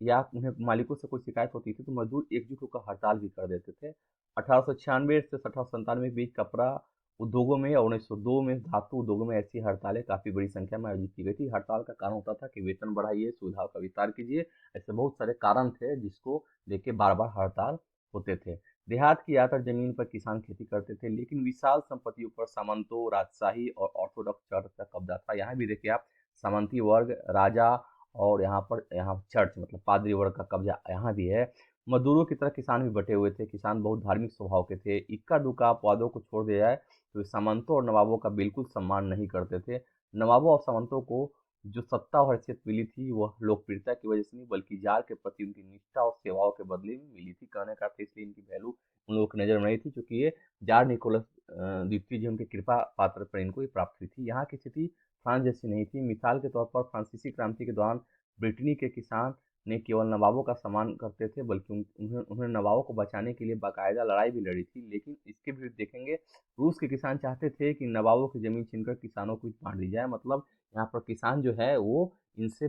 या उन्हें मालिकों से कोई शिकायत होती थी, तो मजदूर एकजुट होकर हड़ताल भी कर देते थे। 1896 से 1897 के बीच कपड़ा उद्योगों में और 1902 में धातु उद्योगों में ऐसी हड़तालें काफ़ी बड़ी संख्या में आयोजित की गई थी। हड़ताल का कारण होता था कि वेतन बढ़ाइए, सुविधाओं का विस्तार कीजिए। ऐसे बहुत सारे कारण थे जिसको लेके बार बार हड़ताल होते थे। देहात की ज़्यादातर जमीन पर किसान खेती करते थे, लेकिन विशाल संपत्तियों पर सामंतों, राजशाही और ऑर्थोडॉक्स चर्च का कब्जा था। यहाँ भी देखिए आप, सामंती वर्ग, राजा, और यहाँ चर्च मतलब पादरी वर्ग का कब्जा यहाँ भी है। मजदूरों की तरह किसान भी बटे हुए थे। किसान बहुत धार्मिक स्वभाव के थे। इक्का दुक्का अपवादों को छोड़ दिया जाए तो वे सामंतों और नवाबों का बिल्कुल सम्मान नहीं करते थे। नवाबों और सामंतों को जो सत्ता और हैसियत मिली थी वह लोकप्रियता की वजह से नहीं, बल्कि जार के प्रति उनकी निष्ठा और सेवाओं के बदले में मिली थी। कहने का अर्थ इसलिए इनकी वैल्यू उन लोगों की नज़र में नहीं थी, क्योंकि ये जार निकोलस द्वितीय जी उनके कृपा पात्र पर इनको ये प्राप्त हुई थी। यहाँ की स्थिति फ्रांस जैसी नहीं थी। मिसाल के तौर पर फ्रांसीसी क्रांति के दौरान ब्रिटेनी के किसान ने केवल नवाबों का सम्मान करते थे, बल्कि उन्होंने नवाबों को बचाने के लिए बाकायदा लड़ाई भी लड़ी थी। लेकिन इसके विरुद्ध देखेंगे, रूस के किसान चाहते थे कि नवाबों की जमीन छीनकर किसानों को बांट दी जाए। मतलब यहाँ पर किसान जो है वो इनसे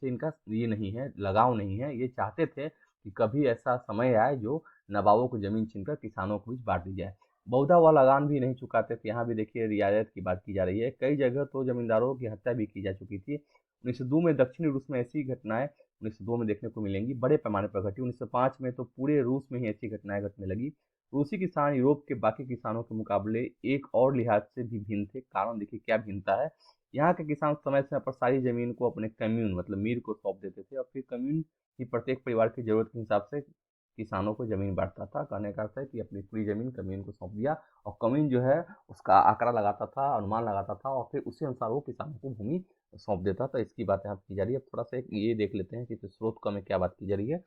इनका ये नहीं है, लगाव नहीं है। ये चाहते थे कि कभी ऐसा समय आए जो नवाबों को जमीन छीनकर किसानों को बीच बांट दी जाए। बहुधा वह लगान भी नहीं चुकाते थे। यहाँ भी देखिए रियायत की बात की जा रही है। कई जगह तो जमींदारों की हत्या भी की जा चुकी थी। 1902 में दक्षिणी रूस में ऐसी घटनाएं 1902 में देखने को मिलेंगी, बड़े पैमाने पर घटी। 1905 में तो पूरे रूस में ही ऐसी घटनाएं घटने लगी। रूसी किसान यूरोप के बाकी किसानों के मुकाबले एक और लिहाज से भी भिन्न थे। कारण देखिए क्या भिन्नता है। यहाँ के किसान समय समय पर सारी जमीन को अपने कम्यून मतलब मीर को सौंप देते थे, और फिर कम्यून ही प्रत्येक परिवार की जरूरत के हिसाब से किसानों को जमीन बांटता था। कहने का अर्थ है कि अपनी पूरी जमीन कम्यून को सौंप दिया, और कम्यून जो है उसका आंकड़ा लगाता था, अनुमान लगाता था, और फिर उसी अनुसार वो किसानों को भूमि सौंप देता था। इसकी बात यहाँ की जा रही है। अब थोड़ा सा ये देख लेते हैं कि इस स्रोत का में क्या बात की जा रही है।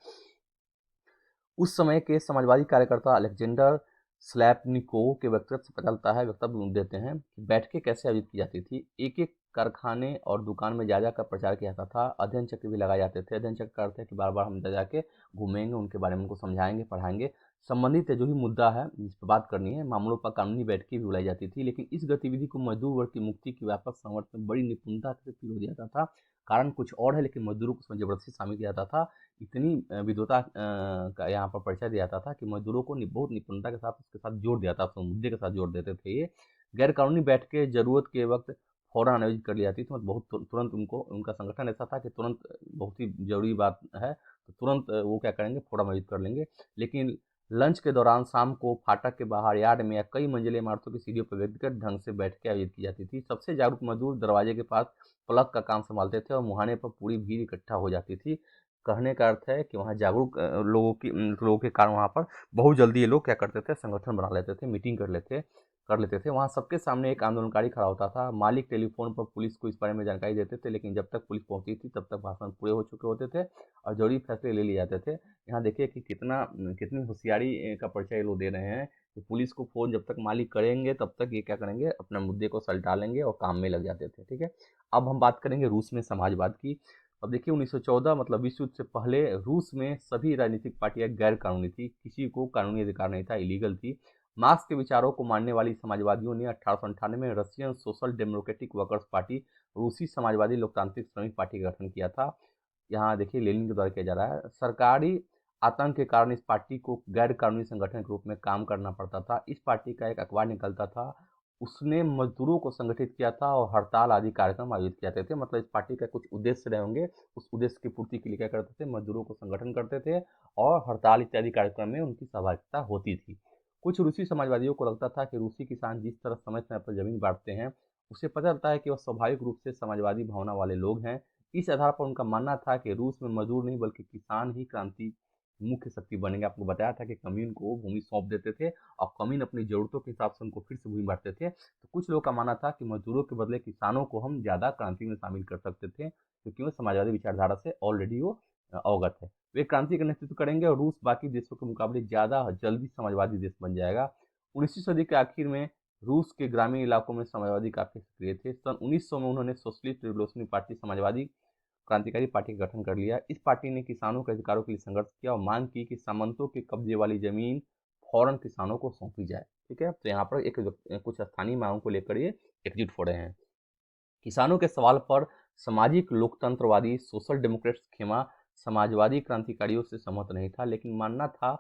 उस समय के समाजवादी कार्यकर्ता अलेक्जेंडर स्लैपनिकोव के वक्तव्य से पता चलता है, वक्तव्य देते हैं कि बैठकें कैसे आयोजित की जाती थी। एक एक कारखाने और दुकान में जा जाकर प्रचार किया जाता था। अध्ययन चक्र भी लगाए जाते थे। अध्ययन चक्र का अर्थ है कि बार बार हम जा जाके घूमेंगे, उनके बारे में उनको समझाएंगे, पढ़ाएंगे। संबंधित जो भी मुद्दा है जिस पर बात करनी है, मामलों पर कानूनी बैठकें भी बुलाई जाती थी। लेकिन इस गतिविधि को मजदूर वर्ग की मुक्ति की व्यापक संवर्ष में बड़ी निपुणता से हो जाता था। कारण कुछ और है, लेकिन मजदूरों को उसमें जबरदस्ती शामिल किया जाता था। इतनी विद्वता का यहाँ पर परिचय दिया जाता था कि मजदूरों को बहुत निपुणता के साथ उसके साथ जोड़ दिया था, उस मुद्दे के साथ जोड़ देते थे। ये गैर कानूनी बैठकें जरूरत के वक्त फौरन आयोजित कर ली जाती थी। मतलब बहुत तुरंत उनको, उनका संगठन ऐसा था कि तुरंत बहुत ही जरूरी बात है तो तुरंत वो क्या करेंगे, फौरन आयोजित कर लेंगे। लेकिन लंच के दौरान शाम को फाटक के बाहर यार्ड में या कई मंजिले इमारतों की सीढ़ियों पर व्यक्तिगत ढंग से बैठकें आयोजित की जाती थी। सबसे जागरूक मजदूर दरवाजे के पास प्लग का काम संभालते थे और मुहाने पर पूरी भीड़ इकट्ठा हो जाती थी। कहने का अर्थ है कि वहाँ जागरूक लोगों के कारण वहाँ पर बहुत जल्दी ये लोग क्या करते थे, संगठन बना लेते थे, मीटिंग कर लेते थे। वहाँ सबके सामने एक आंदोलनकारी खड़ा होता था। मालिक टेलीफोन पर पुलिस को इस बारे में जानकारी देते थे, लेकिन जब तक पुलिस पहुंचती थी तब तक भाषण पूरे हो चुके होते थे और जरूरी फैसले ले लिए जाते थे। यहाँ देखिए कि कितनी होशियारी का परिचय ये लोग दे रहे हैं कि पुलिस को फोन जब तक मालिक करेंगे तब तक ये क्या करेंगे, अपने मुद्दे को सलटा लेंगे और काम में लग जाते थे। ठीक है, अब हम बात करेंगे रूस में समाजवाद की। अब देखिए 1914 मतलब विश्व युद्ध से पहले रूस में सभी राजनीतिक पार्टियां गैर कानूनी थी, किसी को कानूनी अधिकार नहीं था, इलीगल थी। मार्क्स के विचारों को मानने वाली समाजवादियों ने 1898 में Russian social democratic workers party, रूसी समाजवादी लोकतांत्रिक श्रमिक पार्टी का गठन किया था। यहाँ देखिए लेनिन के द्वारा किया जा रहा है। सरकारी आतंक के कारण इस पार्टी को गैर कानूनी संगठन के रूप में काम करना पड़ता था। इस पार्टी का एक अखबार निकलता था, उसने मजदूरों को संगठित किया था और हड़ताल आदि कार्यक्रम आयोजित किए जाते थे। मतलब इस पार्टी का कुछ उद्देश्य रहे होंगे, उस उद्देश्य की पूर्ति के लिए क्या करते थे, मजदूरों को संगठन करते थे और हड़ताल इत्यादि कार्यक्रम में उनकी सहभागिता होती थी। कुछ रूसी समाजवादियों को लगता था कि रूसी किसान जिस तरह समय समय पर जमीन बांटते हैं, उसे पता चलता है कि वह स्वाभाविक रूप से समाजवादी भावना वाले लोग हैं। इस आधार पर उनका मानना था कि रूस में मजदूर नहीं बल्कि किसान ही क्रांति मुख्य शक्ति बनेंगे। आपको बताया था कि कम्यून को भूमि सौंप देते थे और कम्यून अपनी जरूरतों के हिसाब से उनको फिर से भूमि बांटते थे। तो कुछ लोगों का मानना था कि मजदूरों के बदले किसानों को हम ज़्यादा क्रांति में शामिल कर सकते थे, क्योंकि वो समाजवादी विचारधारा से ऑलरेडी वो अवगत है। वे क्रांति का नेतृत्व करेंगे और रूस बाकी देशों के मुकाबले ज़्यादा जल्दी समाजवादी देश बन जाएगा। 19वीं सदी के आखिर में रूस के ग्रामीण इलाकों में समाजवादी काफी सक्रिय थे। सन 1900 में उन्होंने सोशलिस्ट रिवोल्यूशनरी पार्टी समाजवादी क्रांतिकारी पार्टी का गठन कर लिया। इस पार्टी ने किसानों के अधिकारों के लिए संघर्ष किया और मांग की कि सामंतों के कब्जे वाली जमीन फौरन किसानों को सौंपी जाए। ठीक है, तो यहाँ पर कुछ स्थानीय मांगों को लेकर ये एकजुट हो रहे हैं। किसानों के सवाल पर सामाजिक लोकतंत्रवादी सोशल डेमोक्रेट्स खेमा समाजवादी क्रांतिकारियों से सहमत नहीं था, लेकिन मानना था,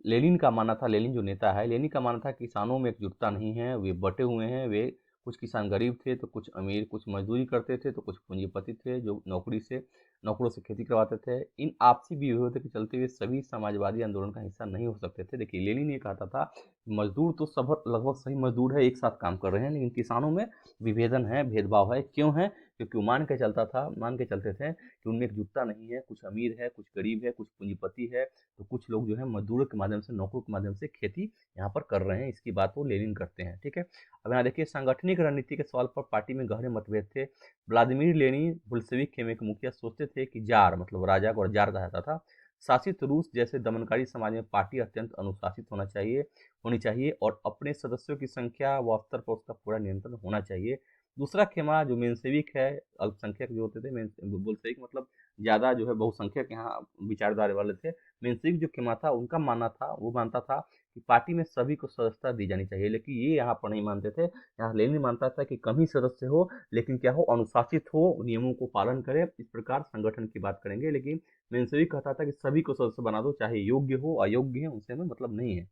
लेनिन का मानना था, लेनिन जो नेता है, लेनिन का मानना था किसानों में एकजुटता नहीं है, वे बटे हुए हैं। वे कुछ किसान गरीब थे तो कुछ अमीर, कुछ मजदूरी करते थे तो कुछ पूंजीपति थे जो नौकरों से खेती करवाते थे। इन आपसी विभेदों के चलते वे सभी समाजवादी आंदोलन का हिस्सा नहीं हो सकते थे। देखिए लेनिन ये कहता था मजदूर तो सब लगभग सही मजदूर है, एक साथ काम कर रहे हैं, लेकिन किसानों में विभेदन है, भेदभाव है। क्यों है? क्योंकि वो मान के चलते थे कि उनमें एकजुटता नहीं है, कुछ अमीर है, कुछ गरीब है, कुछ पूंजीपति है, तो कुछ लोग जो है मजदूरों के माध्यम से, नौकरों के माध्यम से खेती यहाँ पर कर रहे हैं। इसकी बात वो लेनिन करते हैं। ठीक है, अब यहाँ देखिए सांगठनिक रणनीति के सवाल पर पार्टी में गहरे मतभेद थे। व्लादिमीर लेनिन बुल्शेविक खेमे के मुखिया सोचते थे कि जार मतलब राजा को जार कहा जाता था, शासित रूस जैसे दमनकारी समाज में पार्टी अत्यंत अनुशासित होनी चाहिए और अपने सदस्यों की संख्या व स्तर पर उसका पूरा नियंत्रण होना चाहिए। दूसरा खेमा जो मेंशेविक है, अल्पसंख्यक जो होते थे, बुल्शेविक मतलब ज़्यादा जो है बहुसंख्यक यहाँ विचारधारा वाले थे। मेंशेविक जो खेमा था उनका मानना था, वो मानता था कि पार्टी में सभी को सदस्यता दी जानी चाहिए, लेकिन ये यहाँ पर नहीं मानते थे। यहाँ लेनिन मानता था कि कम ही सदस्य हो, लेकिन क्या हो, अनुशासित हो, नियमों को पालन करे, इस प्रकार संगठन की बात करेंगे। लेकिन मेंशेविक कहता था कि सभी को सदस्य बना दो, चाहे योग्य हो अयोग्य है, उनसे हमें मतलब नहीं है।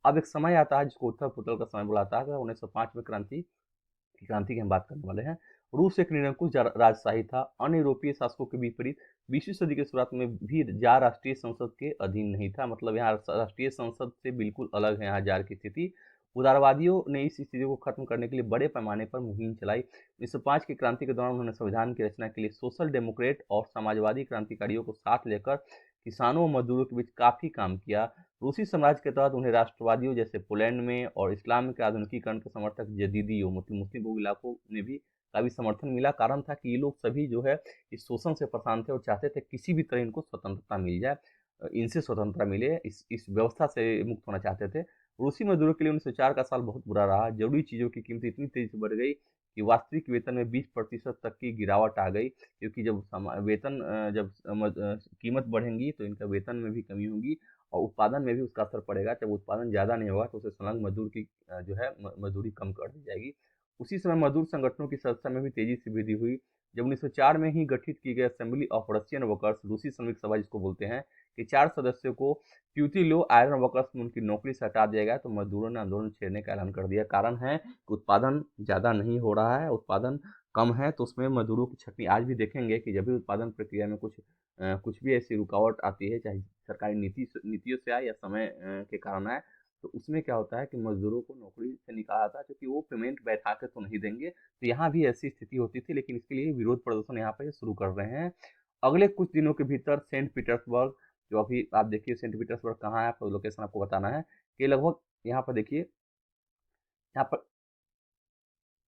अब एक समय आता है जिसको उत्थल पुथल का समय बुलाता है। 1905 में क्रांति की हम बात करने वाले हैं। रूस एक निरंकुश राजशाही था, अन्य यूरोपीय शासकों के विपरीत 20वीं सदी की शुरुआत में भी जार राष्ट्रीय संसद के अधीन नहीं था। मतलब यहाँ राष्ट्रीय संसद से बिल्कुल अलग है यहाँ जार की स्थिति। उदारवादियों ने इस स्थिति को खत्म करने के लिए बड़े पैमाने पर मुहिम चलाई। 1905 की क्रांति के दौरान उन्होंने संविधान की रचना के लिए सोशल डेमोक्रेट और समाजवादी क्रांतिकारियों को साथ लेकर किसानों और मजदूरों के बीच काफी काम किया। रूसी साम्राज्य के तहत उन्हें राष्ट्रवादियों जैसे पोलैंड में और इस्लाम के आधुनिकीकरण के समर्थक जदीदियों मुस्लिम बहु इलाकों में भी का भी समर्थन मिला। कारण था कि ये लोग सभी जो है इस शोषण से परेशान थे और चाहते थे किसी भी तरह इनको स्वतंत्रता मिल जाए, इनसे स्वतंत्रता मिले, इस व्यवस्था से मुक्त होना चाहते थे। रूसी मजदूरों के लिए 1904 का साल बहुत बुरा रहा। जरूरी चीज़ों की कीमत इतनी तेजी से बढ़ गई कि वास्तविक वेतन में 20% तक की गिरावट आ गई, क्योंकि जब वेतन जब कीमत बढ़ेंगी तो इनका वेतन में भी कमी होगी और उत्पादन में भी उसका असर पड़ेगा। जब उत्पादन ज़्यादा नहीं होगा तो उसे संलग्न मजदूर की जो है मजदूरी कम कर दी जाएगी। उसी समय मजदूर संगठनों की संख्या में भी तेजी से वृद्धि हुई। जब 1904 में ही गठित की गई असेंबली ऑफ रशियन वर्कर्स, रूसी श्रमिक सभा जिसको बोलते हैं, कि 4 सदस्यों को प्यूतिलो आयरन वर्कर्स में उनकी नौकरी से हटा दिया गया, तो मजदूरों ने आंदोलन छेड़ने का ऐलान कर दिया। कारण है कि उत्पादन ज़्यादा नहीं हो रहा है, उत्पादन कम है, तो उसमें मजदूरों की छटनी आज भी देखेंगे कि जब भी उत्पादन प्रक्रिया में कुछ भी ऐसी रुकावट आती है, चाहे सरकारी नीतियों से आए या समय के कारण आए, तो उसमें क्या होता है कि मजदूरों को नौकरी से निकाला जाता है, क्योंकि वो पेमेंट बैठा के तो नहीं देंगे। तो यहाँ भी ऐसी स्थिति होती थी, लेकिन इसके लिए विरोध प्रदर्शन यहाँ पे शुरू कर रहे हैं। अगले कुछ दिनों के भीतर सेंट पीटर्सबर्ग, जो अभी आप देखिए सेंट पीटर्सबर्ग कहाँ है, आपको लोकेशन आपको बताना है, कि लगभग यहाँ पर देखिए, यहाँ पर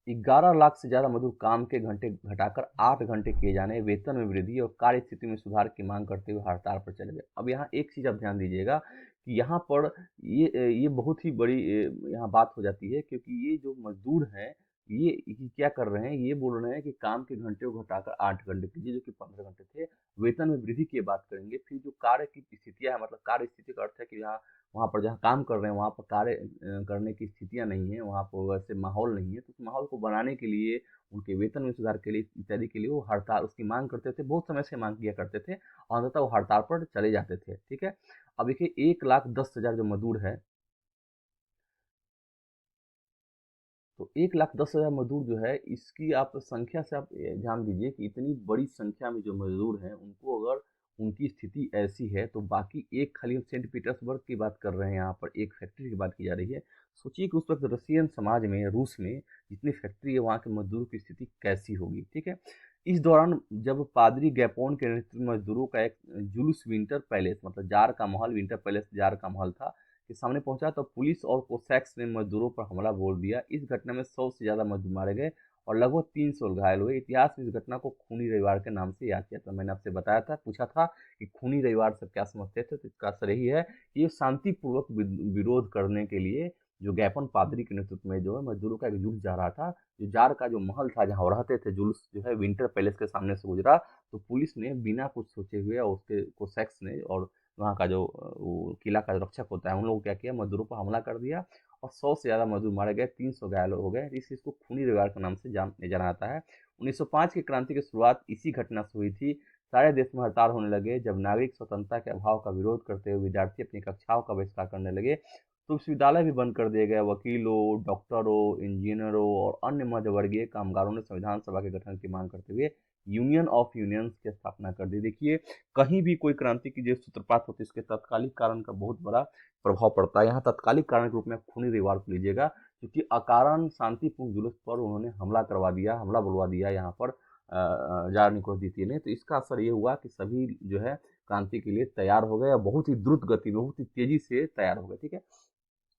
11 लाख से ज़्यादा मजदूर काम के घंटे घटाकर 8 घंटे किए जाने, वेतन में वृद्धि और कार्य स्थिति में सुधार की मांग करते हुए हड़ताल पर चले गए। अब यहाँ एक चीज़ आप ध्यान दीजिएगा कि यहाँ पर ये बहुत ही बड़ी यहाँ बात हो जाती है, क्योंकि ये जो मजदूर हैं ये क्या कर रहे हैं, ये बोल रहे हैं कि काम के घंटे को घटाकर 8 घंटे कीजिए, जो कि 15 घंटे थे। वेतन में वृद्धि की बात करेंगे। फिर जो कार्य की स्थितियाँ है, मतलब कार्य स्थिति का अर्थ है कि यहाँ वहाँ पर जहाँ काम कर रहे हैं वहाँ पर कार्य करने की स्थितियाँ नहीं है, वहाँ पर वैसे माहौल नहीं है, तो उस माहौल को बनाने के लिए, उनके वेतन में सुधार के लिए इत्यादि के लिए वो हड़ताल उसकी मांग करते थे, बहुत समय से मांग किया करते थे और अंततः वो हड़ताल पर चले जाते थे। ठीक है। अब देखिए 1,10,000 जो मजदूर है, तो 1,10,000 मजदूर जो है, इसकी आप संख्या से आप ध्यान दीजिए कि इतनी बड़ी संख्या में जो मजदूर हैं, उनको अगर उनकी स्थिति ऐसी है, तो बाकी एक खाली हम सेंट पीटर्सबर्ग की बात कर रहे हैं, यहाँ पर एक फैक्ट्री की बात की जा रही है। सोचिए कि उस वक्त रशियन समाज में, रूस में जितनी फैक्ट्री है, वहाँ के मजदूरों की स्थिति कैसी होगी। ठीक है। इस दौरान जब पादरी गैपोन के नेतृत्व में मजदूरों का एक जुलूस विंटर पैलेस, मतलब जार का महल, विंटर पैलेस जार का महल था, के सामने पहुंचा, तो पुलिस और कोसैक्स ने मजदूरों पर हमला बोल दिया। इस घटना में 100 से ज़्यादा मजदूर मारे गए और लगभग 300 लोग घायल हुए। इतिहास में इस घटना को खूनी रविवार के नाम से याद किया था। मैंने आपसे बताया था, पूछा था कि खूनी रविवार से क्या समझते थे, तो इसका असर यही है कि ये शांतिपूर्वक विरोध करने के लिए जो ज्ञापन पादरी के नेतृत्व में जो है मजदूरों का एक जुलूस जा रहा था, जो जार का जो महल था जहाँ वो रहते थे, जुलूस जो है विंटर पैलेस के सामने से गुजरा, तो पुलिस ने बिना कुछ सोचे हुए और उसके कोसैक्स ने और वहाँ का जो वो किला का रक्षक होता है, उन लोगों को क्या किया, मजदूरों पर हमला कर दिया और 100 से ज़्यादा मजदूर मारे गए, 300 घायल हो गए। इस चीज़ को खूनी रविवार के नाम से जाना जाता है। 1905 की क्रांति की शुरुआत इसी घटना से हुई थी। सारे देश में हड़ताल होने लगे। जब नागरिक स्वतंत्रता के अभाव का विरोध करते हुए विद्यार्थी अपनी कक्षाओं का बहिष्कार करने लगे, तो विश्वविद्यालय भी बंद कर दिए गए। वकीलों, डॉक्टरों, इंजीनियरों और अन्य मध्यवर्गीय कामगारों ने संविधान सभा के गठन की मांग करते हुए यूनियन ऑफ यूनियंस की स्थापना कर दी। देखिए, कहीं भी कोई क्रांति की जो सूत्रपात होती है, इसके तात्कालिक कारण का बहुत बड़ा प्रभाव पड़ता है। यहाँ तात्कालिक कारण के रूप में खूनी रविवार को लीजिएगा, क्योंकि अकारण शांतिपूर्ण जुलूस पर उन्होंने हमला करवा दिया, हमला बुलवा दिया यहाँ पर जार निकोलस द्वितीय ने। तो इसका असर ये हुआ कि सभी जो है क्रांति के लिए तैयार हो गए और बहुत ही द्रुत गति में, बहुत ही तेजी से तैयार हो गए। ठीक है।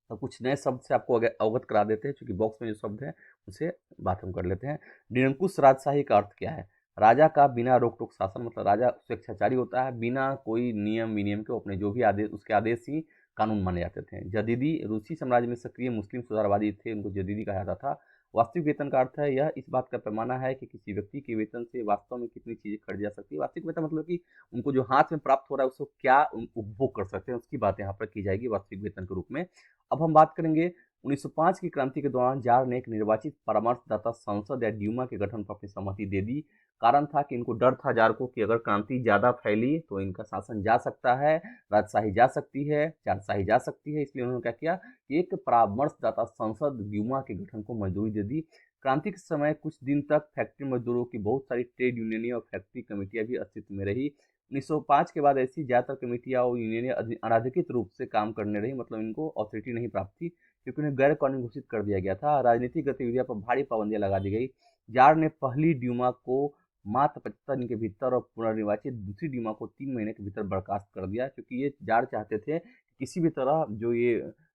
तो कुछ नए शब्द से आपको अवगत करा देते हैं, क्योंकि बॉक्स में जो शब्द है उसे बात हम कर लेते हैं। निरंकुश राजशाही का अर्थ क्या है? राजा का बिना रोक टोक शासन, मतलब राजा स्वेच्छाचारी होता है, बिना कोई नियम विनियम के अपने जो भी आदेश, उसके आदेश ही कानून माने जाते थे। जदीदी रूसी साम्राज्य में सक्रिय मुस्लिम सुधारवादी थे, उनको जदीदी कहा जाता था। वास्तविक वेतन का अर्थ है, यह इस बात का पैमाना है कि किसी व्यक्ति के वेतन से वास्तव में कितनी चीजें खरीदी जा सकती है। वास्तविक वेतन मतलब कि उनको जो हाथ में प्राप्त हो रहा है उसको क्या उपभोग कर सकते हैं, उसकी बात यहाँ पर की जाएगी वास्तविक वेतन के रूप में। अब हम बात करेंगे 1905 की क्रांति के दौरान जार ने एक निर्वाचित परामर्शदाता संसद या ड्यूमा के गठन पर अपनी सहमति दे दी। कारण था कि इनको डर था जार को कि अगर क्रांति ज़्यादा फैली तो इनका शासन जा सकता है, राजशाही जा सकती है, जारशाही जा सकती है। इसलिए उन्होंने क्या किया कि एक परामर्शदाता संसद ड्यूमा के गठन को मंजूरी दे दी। क्रांति के समय कुछ दिन तक फैक्ट्री मजदूरों की बहुत सारी ट्रेड यूनियनें और फैक्ट्री कमेटियां भी अस्तित्व में रही। 1905 के बाद ऐसी ज़्यादातर कमेटियां और यूनियनें अनाधिकृत रूप से काम करने रही, मतलब इनको अथॉरिटी नहीं प्राप्त थी, क्योंकि उन्हें गैर कानूनी घोषित कर दिया गया था। राजनीतिक गतिविधियों पर भारी पाबंदियां लगा दी गई। जार ने पहली ड्यूमा को मात्र 75 दिन के भीतर और पुनर्निर्वाचित दूसरी ड्यूमा को 3 महीने के भीतर बर्खास्त कर दिया, क्योंकि ये जार चाहते थे कि किसी भी तरह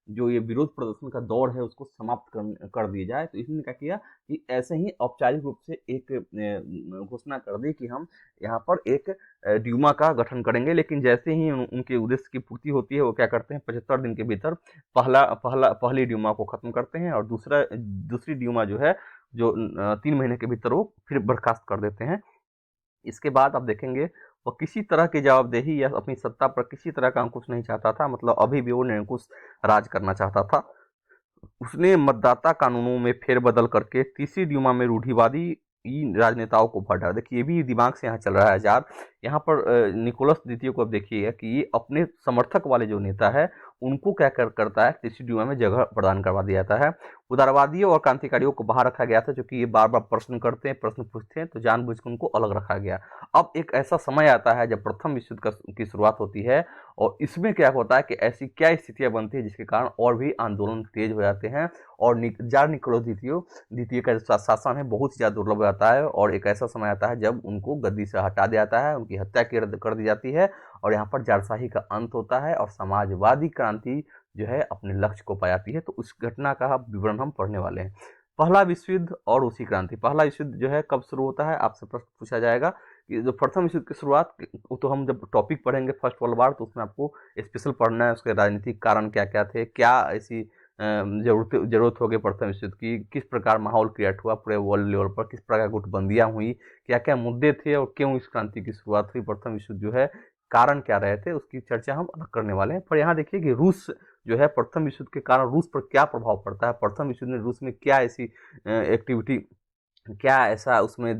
जो ये विरोध प्रदर्शन का दौर है उसको समाप्त कर दिया जाए। तो इसने क्या किया कि ऐसे ही औपचारिक रूप से एक घोषणा कर दी कि हम यहाँ पर एक ड्यूमा का गठन करेंगे। लेकिन जैसे ही उनके उद्देश्य की पूर्ति होती है वो क्या करते हैं, 75 दिन के भीतर पहली ड्यूमा को खत्म करते हैं और दूसरी ड्यूमा जो है जो 3 महीने के भीतर वो फिर बर्खास्त कर देते हैं। इसके बाद आप देखेंगे वो किसी तरह की जवाबदेही या अपनी सत्ता पर किसी तरह का अंकुश नहीं चाहता था, मतलब अभी भी वो निरंकुश राज करना चाहता था। उसने मतदाता कानूनों में फेरबदल करके तीसरी ड्यूमा में रूढ़िवादी राजनेताओं को भर डाला। देखिए ये भी दिमाग से यहाँ चल रहा है जार। यहाँ पर निकोलस द्वितीय को अब देखिए कि ये अपने समर्थक वाले जो नेता है उनको क्या करता है, तीसरी ड्यूमा में जगह प्रदान करवा दिया जाता है। उदारवादियों और क्रांतिकारियों को बाहर रखा गया था, क्योंकि ये बार बार प्रश्न करते हैं, प्रश्न पूछते हैं, तो जानबूझकर उनको अलग रखा गया। अब एक ऐसा समय आता है जब प्रथम विश्व युद्ध की शुरुआत होती है और इसमें क्या होता है कि ऐसी क्या स्थितियां बनती है जिसके कारण और भी आंदोलन तेज हो जाते हैं और जार निकोलस द्वितीय का जो शासन है बहुत ही ज़्यादा दुर्लभ हो जाता है और एक ऐसा समय आता है जब उनको गद्दी से हटा दिया जाता है, उनकी हत्या कर दी जाती है और यहाँ पर जारशाही का अंत होता है और समाजवादी क्रांति जो है अपने लक्ष्य को पा जाती है। तो उस घटना का विवरण हम पढ़ने वाले हैं। पहला विश्व युद्ध और उसी क्रांति। पहला विश्व युद्ध जो है कब शुरू होता है, आपसे प्रश्न पूछा जाएगा कि जो प्रथम विश्व युद्ध की शुरुआत, तो हम जब टॉपिक पढ़ेंगे फर्स्ट वर्ल्ड वार तो उसमें आपको स्पेशल पढ़ना है उसके राजनीतिक कारण क्या क्या थे, क्या ऐसी जरूरत हो गई प्रथम विश्व युद्ध की, किस प्रकार माहौल क्रिएट हुआ पूरे वर्ल्ड लेवल पर, किस प्रकार गुटबंदियां हुई, क्या क्या मुद्दे थे और क्यों इस क्रांति की शुरुआत हुई, प्रथम विश्व युद्ध जो है कारण क्या रहे थे, उसकी चर्चा हम अलग करने वाले हैं। पर यहाँ देखिए कि रूस जो है प्रथम विश्व युद्ध के कारण रूस पर क्या प्रभाव पड़ता है, प्रथम विश्व युद्ध में रूस में क्या ऐसी एक्टिविटी, क्या ऐसा उसमें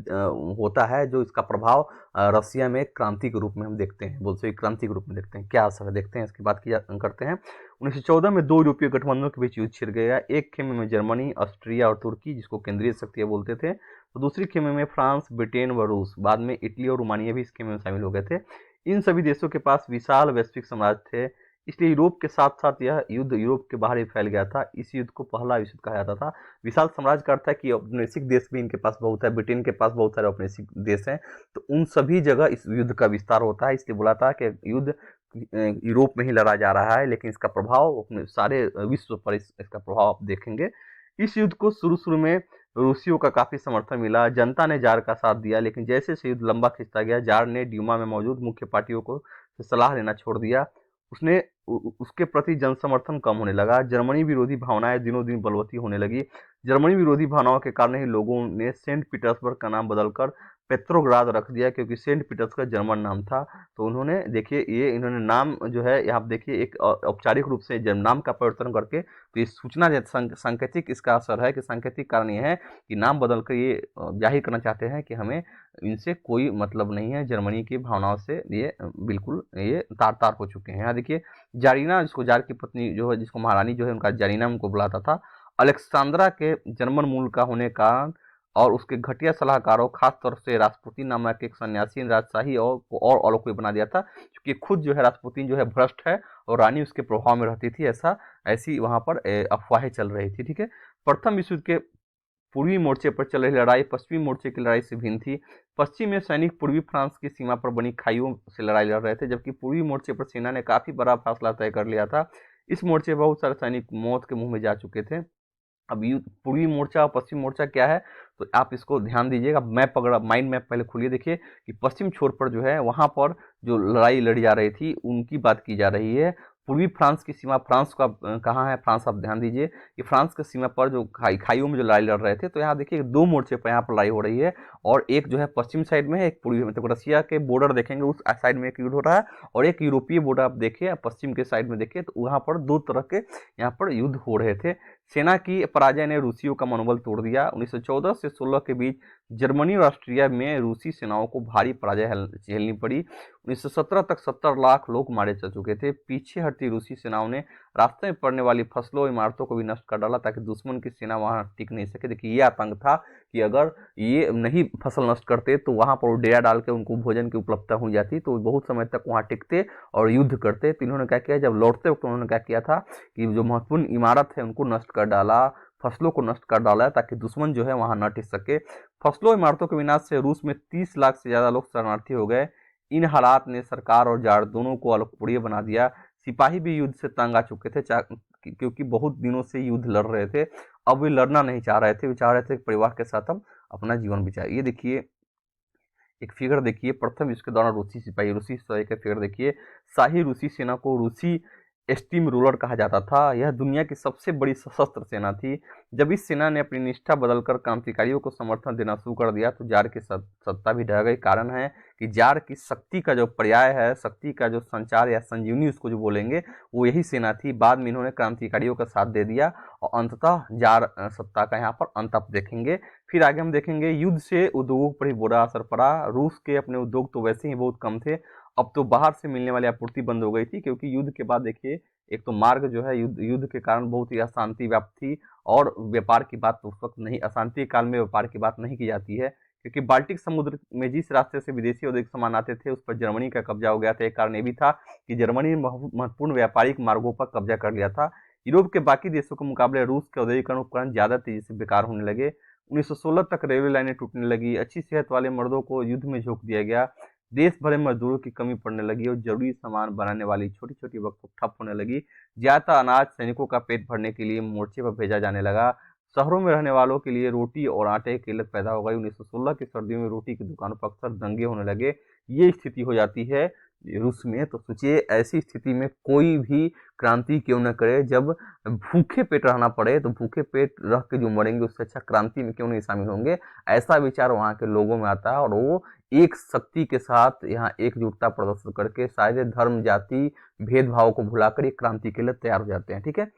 होता है जो इसका प्रभाव रसिया में क्रांति के रूप में हम देखते हैं, बोल्शेविक क्रांति के रूप में देखते हैं, क्या असर है देखते हैं, इसकी बात करते हैं। 1914 में 2 यूरोपीय गठबंधनों के बीच युद्ध छिड़ गया। एक खेमे में जर्मनी, ऑस्ट्रिया और तुर्की, जिसको केंद्रीय शक्तियां बोलते थे, तो दूसरी खेमे में फ्रांस, ब्रिटेन व रूस, बाद में इटली और रोमानिया भी इस खेमे में शामिल हो गए थे। इन सभी देशों के पास विशाल वैश्विक साम्राज्य थे, इसलिए यूरोप के साथ साथ यह युद्ध यूरोप के बाहर ही फैल गया था। इस युद्ध को पहला विश्व युद्ध कहा जाता था। विशाल साम्राज्य का अर्थ है कि औपनिवेशिक देश भी इनके पास बहुत है, ब्रिटेन के पास बहुत सारे औपनिवेशिक देश हैं, तो उन सभी जगह इस युद्ध का विस्तार होता है। इसलिए बोला था कि युद्ध यूरोप में ही लड़ा जा रहा है, लेकिन इसका प्रभाव अपने सारे विश्व पर इसका प्रभाव आप देखेंगे। इस युद्ध को शुरू में रूसियों का काफी समर्थन मिला, जनता ने जार का साथ दिया, लेकिन जैसे से युद्ध लंबा खिंचता गया जार ने ड्यूमा में मौजूद मुख्य पार्टियों को सलाह लेना छोड़ दिया। उसके प्रति जन समर्थन कम होने लगा। जर्मनी विरोधी भावनाएं दिनों दिन बलवती होने लगी। जर्मनी विरोधी भावनाओं के कारण ही लोगों ने सेंट पीटर्सबर्ग का नाम बदलकर पेट्रोग्राद रख दिया, क्योंकि सेंट पीटर्सबर्ग जर्मन नाम था। तो उन्होंने देखिए इन्होंने नाम जो है यहाँ देखिए एक औपचारिक रूप से जब नाम का परिवर्तन करके, तो ये सूचना सांकेतिक इसका असर है कि सांकेतिक कारण ये है कि नाम बदल कर ये जाहिर करना चाहते हैं कि हमें इनसे कोई मतलब नहीं है, जर्मनी की भावनाओं से ये बिल्कुल ये तार हो चुके हैं। यहाँ देखिए जारीना, जिसको जार की पत्नी जो है, जिसको महारानी जो है उनका जारीना उनको बुलाता था, अलेक्सांद्रा के जर्मन मूल का होने का और उसके घटिया सलाहकारों, खास तौर से रास्पुतिन नामक एक सन्यासी राजशाही और अलोकप्रिय बना दिया था, क्योंकि खुद जो है रास्पुतिन जो है भ्रष्ट है और रानी उसके प्रभाव में रहती थी, ऐसी वहां पर अफवाहें चल रही थी। ठीक है, प्रथम विश्व युद्ध के पूर्वी मोर्चे पर चल रही लड़ाई पश्चिमी मोर्चे की लड़ाई से भिन्न थी। पश्चिम में सैनिक पूर्वी फ्रांस की सीमा पर बनी खाइयों से लड़ाई लड़ रहे थे, जबकि पूर्वी मोर्चे पर सेना ने काफी बड़ा फासला तय कर लिया था। इस मोर्चे पर बहुत सारे सैनिक मौत के मुंह में जा चुके थे। अब पूर्वी मोर्चा और पश्चिम मोर्चा क्या है, तो आप इसको ध्यान दीजिएगा। मैप अगर माइंड मैप पहले खोलिए, देखिए कि पश्चिम छोर पर जो है वहां पर जो लड़ाई लड़ी जा रही थी उनकी बात की जा रही है। पूर्वी फ्रांस की सीमा, फ्रांस का कहाँ है, फ्रांस आप ध्यान दीजिए कि फ्रांस की सीमा पर जो खाइयों में जो लड़ाई लड़ रहे थे, तो यहाँ देखिए 2 मोर्चे पर यहाँ पर लड़ाई हो रही है और एक जो है पश्चिम साइड में है, एक पूर्वी में, तो रसिया के बॉर्डर देखेंगे उस साइड में एक युद्ध हो रहा है और एक यूरोपीय बॉर्डर आप देखिए पश्चिम के साइड में देखिए, तो वहाँ पर 2 तरह के यहाँ पर युद्ध हो रहे थे। सेना की पराजय ने रूसियों का मनोबल तोड़ दिया। 1914 से 16 के बीच जर्मनी और ऑस्ट्रिया में रूसी सेनाओं को भारी पराजय झेलनी पड़ी। 1917 तक 70 लाख लोग मारे जा चुके थे। पीछे हटती रूसी सेनाओं ने रास्ते में पड़ने वाली फसलों इमारतों को भी नष्ट कर डाला ताकि दुश्मन की सेना वहां टिक नहीं सके। देखिए ये आतंक था कि अगर ये नहीं फसल नष्ट करते तो वहां पर डेरा डाल के उनको भोजन की उपलब्धता हो जाती, तो बहुत समय तक वहां टिकते और युद्ध करते। तो इन्होंने क्या किया, जब लौटते वक्त उन्होंने क्या किया था कि जो महत्वपूर्ण इमारत है उनको नष्ट कर डाला, फसलों को नष्ट कर डाला ताकि दुश्मन जो है वहां न टिक सके। फसलों इमारतों के विनाश से रूस में 30 लाख से ज्यादा लोग शरणार्थी हो गए। इन हालात ने सरकार और जार दोनों को अलोकप्रिय बना दिया। सिपाही भी युद्ध से तंग आ चुके थे, क्योंकि बहुत दिनों से युद्ध लड़ रहे थे। अब वे लड़ना नहीं चाह रहे थे, वे चाह रहे थे परिवार के साथ हम अपना जीवन बिताए। ये देखिए एक फिगर देखिए, प्रथम युद्ध के दौरान रूसी सिपाही का फिगर देखिए। शाही रूसी सेना को रूसी स्टीम रोलर कहा जाता था। यह दुनिया की सबसे बड़ी सशस्त्र सेना थी। जब इस सेना ने अपनी निष्ठा बदलकर क्रांतिकारियों को समर्थन देना शुरू कर दिया तो जार की सत्ता भी ढह गई। कारण है कि जार की शक्ति का जो पर्याय है, शक्ति का जो संचार या संजीवनी उसको जो बोलेंगे, वो यही सेना थी। बाद में इन्होंने क्रांतिकारियों का साथ दे दिया और अंततः जार सत्ता का यहाँ पर अंत आप देखेंगे। फिर आगे हम देखेंगे युद्ध से उद्योगों पर ही बुरा असर पड़ा। रूस के अपने उद्योग तो वैसे ही बहुत कम थे, अब तो बाहर से मिलने वाली आपूर्ति बंद हो गई थी, क्योंकि युद्ध के बाद देखिए एक तो मार्ग जो है युद्ध के कारण बहुत ही अशांति व्याप्त थी और व्यापार की बात तो उस वक्त नहीं, अशांति काल में व्यापार की बात नहीं की जाती है, क्योंकि बाल्टिक समुद्र में जिस रास्ते से विदेशी औद्योगिक सामान आते थे उस पर जर्मनी का कब्जा हो गया था। एक कारण ये भी था कि जर्मनी ने महत्वपूर्ण व्यापारिक मार्गों पर कब्जा कर लिया था। यूरोप के बाकी देशों के मुकाबले रूस के औद्योगिकरण उपकरण ज्यादा तेजी से बेकार होने लगे। 1916 तक रेलवे लाइनें टूटने लगी। अच्छी सेहत वाले मर्दों को युद्ध में झोंक दिया गया। देश भर में मजदूरों की कमी पड़ने लगी और जरूरी सामान बनाने वाली छोटी छोटी वर्कशॉप ठप होने लगी। ज्यादा अनाज सैनिकों का पेट भरने के लिए मोर्चे पर भेजा जाने लगा। शहरों में रहने वालों के लिए रोटी और आटे की किल्लत पैदा हो गई। 1916 की सर्दियों में रोटी की दुकानों पर अक्सर दंगे होने लगे। ये स्थिति हो जाती है रूस में। तो सोचिए ऐसी स्थिति में कोई भी क्रांति क्यों न करे। जब भूखे पेट रहना पड़े तो भूखे पेट रह के जो मरेंगे उससे अच्छा क्रांति में क्यों नहीं शामिल होंगे, ऐसा विचार वहां के लोगों में आता है और वो एक शक्ति के साथ यहाँ एकजुटता प्रदर्शित करके सारे धर्म जाति भेदभाव को भुलाकर एक क्रांति के लिए तैयार हो जाते हैं। ठीक है,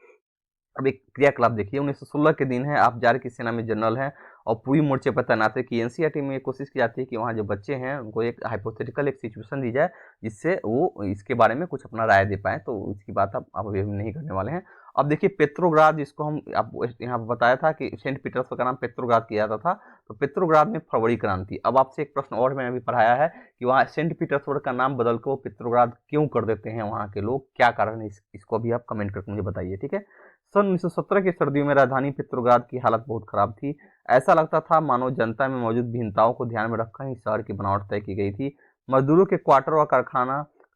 अब एक क्रियाकलाप देखिए। 1916 के दिन है, आप जार की सेना में जनरल हैं और पूरी मोर्चे पर तैनात है कि एनसीईआरटी में कोशिश की जाती है कि वहाँ जो बच्चे हैं उनको एक हाइपोथेटिकल एक सिचुएशन दी जाए जिससे वो इसके बारे में कुछ अपना राय दे पाए। तो इसकी बात आप अभी नहीं करने वाले हैं। अब देखिए पेट्रोग्राद, जिसको हम आप यहाँ बताया था कि सेंट पीटर्सबर्ग का नाम पेट्रोग्राद किया जाता था, तो पेट्रोग्राद में फरवरी क्रांति। अब आपसे एक प्रश्न और मैंने अभी पढ़ाया है कि वहाँ सेंट पीटर्सबर्ग का नाम बदल के वो पेट्रोग्राद क्यों कर देते हैं वहाँ के लोग, क्या कारण है, इसको भी आप कमेंट करके मुझे बताइए। ठीक है, सन 1917 की सर्दियों में राजधानी पेट्रोग्राद की हालत बहुत खराब थी। ऐसा लगता था मानो जनता में मौजूद भिन्नताओं को ध्यान में रखकर ही शहर की बनावट तय की गई थी। मजदूरों के क्वार्टर और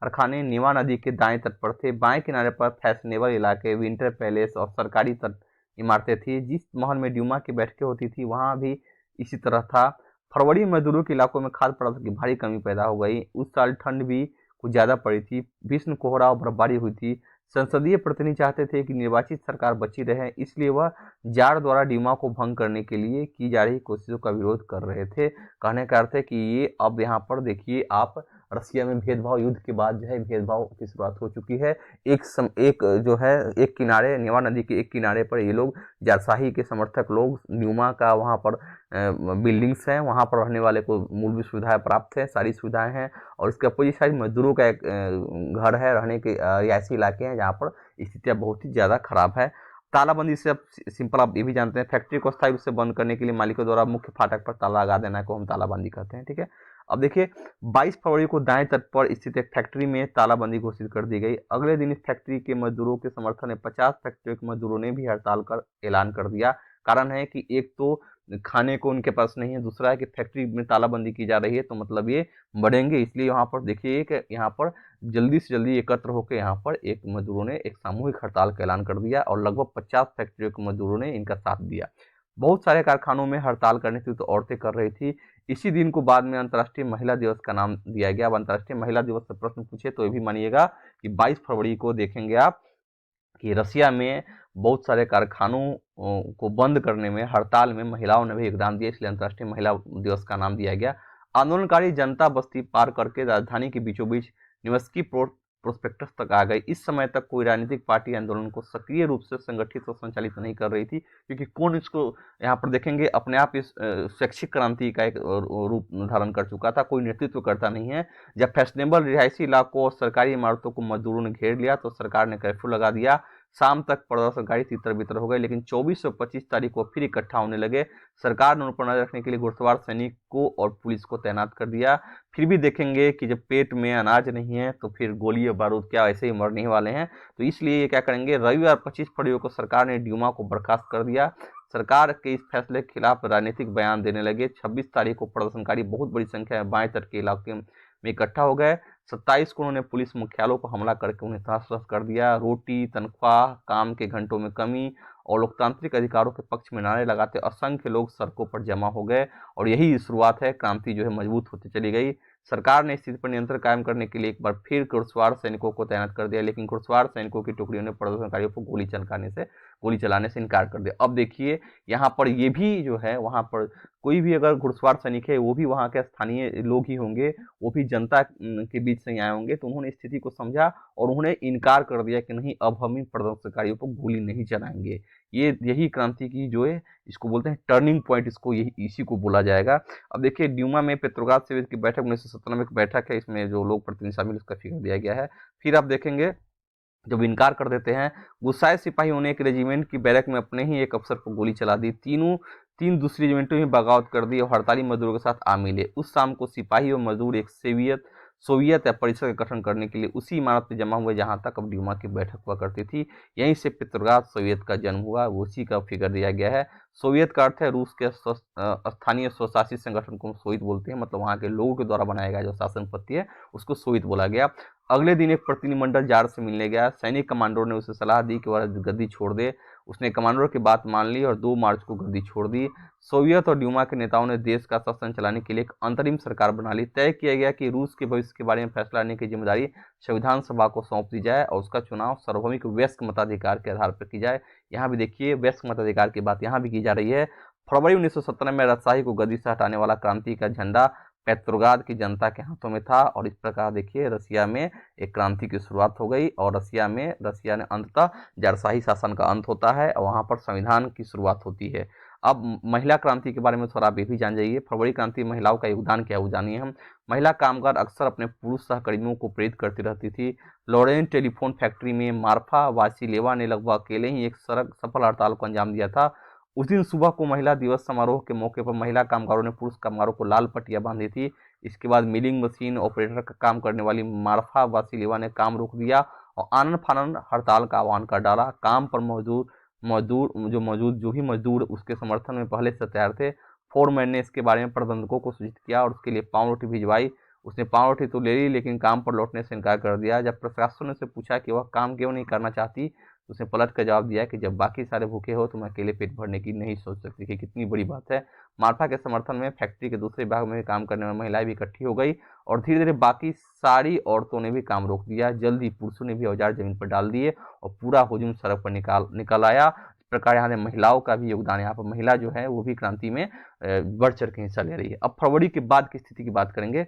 कारखाने नीवा नदी के दाएं तट पर थे। बाएं किनारे पर फैशनेबल इलाके, विंटर पैलेस और सरकारी तट इमारतें थी। जिस महल में ड्यूमा की बैठकें होती थी वहां भी इसी तरह था। फरवरी में मजदूरों के इलाकों में खाद्य पदार्थों की भारी कमी पैदा हो गई। उस साल ठंड भी कुछ ज्यादा पड़ी थी। भीषण कोहरा और बर्फबारी हुई थी। संसदीय प्रतिनिधि चाहते थे कि निर्वाचित सरकार बची रहे, इसलिए वह जार द्वारा ड्यूमा को भंग करने के लिए की जा रही कोशिशों का विरोध कर रहे थे। कहने का अर्थ है कि ये अब यहाँ पर देखिए आप रसिया में भेदभाव, युद्ध के बाद जो है भेदभाव की शुरुआत हो चुकी है। एक जो है एक किनारे, नेवा नदी के एक किनारे पर ये लोग जारशाही के समर्थक लोग, न्यूमा का वहाँ पर बिल्डिंग्स हैं, वहाँ पर रहने वाले को मूलभूत सुविधाएं प्राप्त है, सारी सुविधाएं हैं। और इसके अपोजिट साइड मजदूरों का एक घर है, रहने के रिहायशी इलाके हैं जहाँ पर स्थितियाँ बहुत ही ज़्यादा खराब है। तालाबंदी से अब सिंपल आप ये भी जानते हैं, फैक्ट्री को स्थायी रूप से बंद करने के लिए मालिकों द्वारा मुख्य फाटक पर ताला लगा देना को हम तालाबंदी कहते हैं। ठीक है, अब देखिए 22 फरवरी को दाएं तट पर स्थित एक फैक्ट्री में तालाबंदी घोषित कर दी गई। अगले दिन इस फैक्ट्री के मजदूरों के समर्थन में 50 फैक्ट्रियों के मजदूरों ने भी हड़ताल कर ऐलान कर दिया। कारण है कि एक तो खाने को उनके पास नहीं है, दूसरा है कि फैक्ट्री में तालाबंदी की जा रही है, तो मतलब ये बढ़ेंगे। इसलिए यहाँ पर देखिए कि यहाँ पर जल्दी से जल्दी एकत्र होकर यहाँ पर एक मजदूरों ने एक सामूहिक हड़ताल का ऐलान कर दिया और लगभग 50 फैक्ट्रियों के मजदूरों ने इनका साथ दिया। बहुत सारे कारखानों में हड़ताल करने की तो औरतें कर रही थी। इसी दिन को बाद में अंतर्राष्ट्रीय महिला दिवस का नाम दिया गया। अब अंतर्राष्ट्रीय महिला दिवस से प्रश्न पूछे तो ये भी मानिएगा कि 22 फरवरी को देखेंगे आप कि रसिया में बहुत सारे कारखानों को बंद करने में, हड़ताल में महिलाओं ने भी योगदान दिया, इसलिए अंतर्राष्ट्रीय महिला दिवस का नाम दिया गया। आंदोलनकारी जनता बस्ती पार करके राजधानी के बीचों बीच निवस्की प्रोस्पेक्टस तक आ गई। इस समय तक कोई राजनीतिक पार्टी आंदोलन को सक्रिय रूप से संगठित और संचालित नहीं कर रही थी, क्योंकि कौन इसको यहाँ पर देखेंगे अपने आप इस शैक्षिक क्रांति का एक रूप धारण कर चुका था, कोई नेतृत्व करता नहीं है। जब फैशनेबल रिहायशी इलाकों और सरकारी इमारतों को मजदूरों ने घेर लिया तो सरकार ने कर्फ्यू लगा दिया। शाम तक प्रदर्शनकारी तितर बितर हो गए, लेकिन 24 और 25 तारीख को फिर इकट्ठा होने लगे। सरकार ने उन पर नजर रखने के लिए घुड़सवार सैनिकों और पुलिस को तैनात कर दिया। फिर भी देखेंगे कि जब पेट में अनाज नहीं है तो फिर गोली और बारूद क्या ऐसे ही मरने ही वाले हैं। तो इसलिए ये क्या करेंगे, रविवार 25 फरवरी को सरकार ने ड्यूमा को बर्खास्त कर दिया। सरकार के इस फैसले के खिलाफ राजनीतिक बयान देने लगे। 26 तारीख को प्रदर्शनकारी बहुत बड़ी संख्या में बाएं तट के इलाके में इकट्ठा हो गए। 27 को उन्होंने पुलिस मुख्यालयों पर हमला करके उन्हें तहस-नहस कर दिया। रोटी, तनख्वाह, काम के घंटों में कमी और लोकतांत्रिक अधिकारों के पक्ष में नारे लगाते असंख्य लोग सड़कों पर जमा हो गए, और यही शुरुआत है, क्रांति जो है मजबूत होती चली गई। सरकार ने स्थिति पर नियंत्रण कायम करने के लिए एक बार फिर घुड़सवार सैनिकों को तैनात कर दिया, लेकिन घुड़सवार सैनिकों की टुकड़ियों ने प्रदर्शनकारियों को गोली चलाने से इनकार कर दिया। अब देखिए यहाँ पर ये भी जो है, वहाँ पर कोई भी अगर घुड़सवार सैनिक है वो भी वहाँ के स्थानीय लोग ही होंगे, वो भी जनता के बीच से आए होंगे, तो उन्होंने स्थिति को समझा और उन्होंने इनकार कर दिया कि नहीं, अब हम इन प्रदर्शनकारियों पर गोली नहीं चलाएंगे। ये यही क्रांति की जो है, इसको बोलते हैं टर्निंग पॉइंट, इसको यही इसी को बोला जाएगा। अब देखिए ड्यूमा में पेट्रोग्राद सोवियत की बैठक 1997 की बैठक है, इसमें जो लोग प्रतिनिधि शामिल उसका फिगर दिया गया है। फिर आप देखेंगे जब इनकार कर देते हैं, गुस्साए सिपाहियों ने एक रेजिमेंट की बैरक में अपने ही एक अफसर को गोली चला दी। तीन दूसरी रेजिमेंटों में बगावत कर दी और हड़ताली मजदूरों के साथ आ मिले। उस शाम को सिपाही और मजदूर एक सोवियत या परिषद का गठन करने के लिए उसी इमारत में जमा हुए जहां तक अब ड्यूमा की बैठक हुआ करती थी। यहीं से पेट्रोग्राद सोवियत का जन्म हुआ, उसी का फिगर दिया गया है। सोवियत का अर्थ है रूस के स्थानीय स्वशासित संगठन को सोवियत बोलते हैं, मतलब वहाँ के लोगों के द्वारा बनाया गया जो शासन पद्धति है उसको सोवियत बोला गया। अगले दिन एक प्रतिनिधिमंडल जार से मिलने गया। सैनिक कमांडरों ने उसे सलाह दी कि वह गद्दी छोड़ दे। उसने कमांडरों की बात मान ली और 2 मार्च को गद्दी छोड़ दी। सोवियत और ड्यूमा के नेताओं ने देश का शासन चलाने के लिए एक अंतरिम सरकार बना ली। तय किया गया कि रूस के भविष्य के बारे में फैसला लेने की जिम्मेदारी संविधान सभा को सौंप दी जाए और उसका चुनाव सार्वभौमिक वयस्क मताधिकार के आधार पर की जाए। यहाँ भी देखिए वयस्क मताधिकार की बात यहाँ भी की जा रही है। फरवरी 1917 में राजशाही को गद्दी से हटाने वाला क्रांति का झंडा पेट्रोग्राद की जनता के हाथों में था, और इस प्रकार देखिए रसिया में एक क्रांति की शुरुआत हो गई और रसिया ने अंततः जारशाही शासन का अंत होता है और वहाँ पर संविधान की शुरुआत होती है। अब महिला क्रांति के बारे में थोड़ा आप ये भी जान जाइए। फरवरी क्रांति में महिलाओं का योगदान क्या है वो जानिए हम। महिला कामगार अक्सर अपने पुरुष सहकर्मियों को प्रेरित करती रहती थी। लॉरेंस टेलीफोन फैक्ट्री में मार्फा वासिलेवा ने लगभग अकेले ही एक सफल हड़ताल को अंजाम दिया था। उस दिन सुबह को महिला दिवस समारोह के मौके पर महिला कामगारों ने पुरुष कामगारों को लाल पट्टियां बांधी थी। इसके बाद मिलिंग मशीन ऑपरेटर का काम करने वाली मार्फा वासिलेवा ने काम रोक दिया और आनन फानन हड़ताल का आह्वान कर डाला। काम पर मौजूद जो भी मजदूर उसके समर्थन में पहले से तैयार थे। फोरमैन ने इसके बारे में प्रबंधकों को सूचित किया और उसके लिए पाव रोटी भिजवाई। उसने पाव रोटी तो ले ली, लेकिन काम पर लौटने से इनकार कर दिया। जब प्रशासन ने उससे पूछा कि वह काम क्यों नहीं करना चाहती, तो उसने पलट कर जवाब दिया कि जब बाकी सारे भूखे हो तो मैं अकेले पेट भरने की नहीं सोच सकती। कि कितनी बड़ी बात है। मार्फा के समर्थन में फैक्ट्री के दूसरे भाग में काम करने वाली महिलाएं भी इकट्ठी हो गई और धीरे धीरे बाकी सारी औरतों ने भी काम रोक दिया। जल्द ही पुरुषों ने भी औजार जमीन पर डाल दिए और पूरा हुजूम सड़क पर निकल आया। इस प्रकार यहाँ महिलाओं का भी योगदान, यहाँ पर महिला जो है वो भी क्रांति में बढ़ चढ़ के हिस्सा ले रही है। अब फरवरी के बाद की स्थिति की बात करेंगे।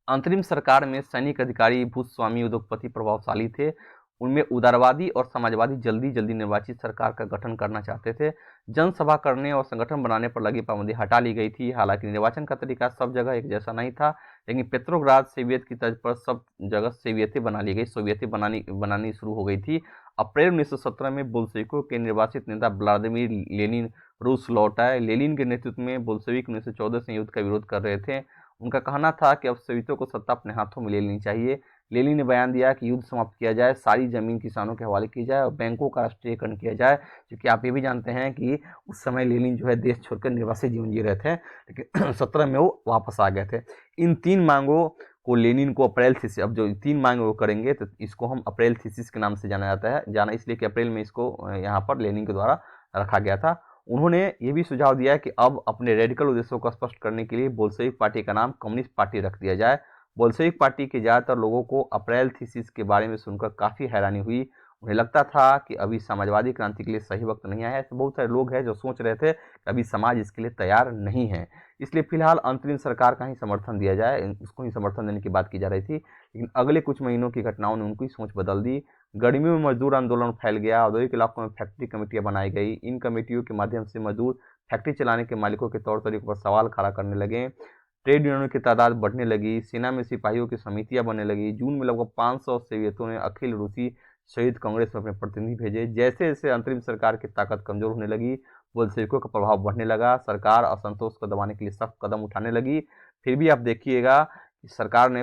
अंतरिम सरकार में सैनिक अधिकारी भूस्वामी उद्योगपति प्रभावशाली थे। उनमें उदारवादी और समाजवादी जल्दी जल्दी निर्वाचित सरकार का गठन करना चाहते थे। जनसभा करने और संगठन बनाने पर लगी पाबंदी हटा ली गई थी। हालांकि निर्वाचन का तरीका सब जगह एक जैसा नहीं था, लेकिन पेट्रोग्राद सोवियत की तर्ज पर सब जगह सोवियतें बना ली गई, सोवियतें बनानी शुरू हो गई थी। अप्रैल 1917 में बोल्शेविकों के निर्वाचित नेता व्लादिमीर लेनिन रूस लौट आए। लेनिन के नेतृत्व में बोल्शेविक 1914 से युद्ध का विरोध कर रहे थे। उनका कहना था कि अब सोवियतों को सत्ता अपने हाथों में ले लेनी चाहिए। लेनिन ने बयान दिया कि युद्ध समाप्त किया जाए, सारी जमीन किसानों के हवाले की जाए और बैंकों का राष्ट्रीयकरण किया जाए। क्योंकि आप ये भी जानते हैं कि उस समय लेनिन जो है देश छोड़कर निर्वासित जीवन जी रहे थे, लेकिन 17 में वो वापस आ गए थे। इन 3 मांगों को लेनिन को अप्रैल थीसिस, अब जो 3 मांग वो करेंगे तो इसको हम अप्रैल थीसिस के नाम से जाना जाता है। जाना इसलिए कि अप्रैल में इसको यहाँ पर लेनिन के द्वारा रखा गया था। उन्होंने ये भी सुझाव दिया कि अब अपने रेडिकल उद्देश्यों को स्पष्ट करने के लिए बोल्शेविक पार्टी का नाम कम्युनिस्ट पार्टी रख दिया जाए। बोल्शेविक पार्टी के ज़्यादातर लोगों को अप्रैल थीसिस के बारे में सुनकर काफ़ी हैरानी हुई। उन्हें लगता था कि अभी समाजवादी क्रांति के लिए सही वक्त नहीं आया है। ऐसे बहुत सारे लोग हैं जो सोच रहे थे कि अभी समाज इसके लिए तैयार नहीं है, इसलिए फिलहाल अंतरिम सरकार का ही समर्थन दिया जाए, उसको ही समर्थन देने की बात की जा रही थी। लेकिन अगले कुछ महीनों की घटनाओं ने उनकी सोच बदल दी। गर्मियों में मजदूर आंदोलन फैल गया, औद्योगिक इलाकों में फैक्ट्री कमेटियां बनाई गई। इन कमेटियों के माध्यम से मजदूर फैक्ट्री चलाने के मालिकों के तौर तरीकों पर सवाल खड़ा करने लगे। ट्रेड यूनियनों की तादाद बढ़ने लगी, सेना में सिपाहियों की समितियां बनने लगी। जून में लगभग 500 सोवियतों ने अखिल रूसी शहीद कांग्रेस में अपने प्रतिनिधि भेजे। जैसे जैसे अंतरिम सरकार की ताकत कमजोर होने लगी, बोल्शेविकों का प्रभाव बढ़ने लगा। सरकार असंतोष को दबाने के लिए सख्त कदम उठाने लगी। फिर भी आप देखिएगा कि सरकार ने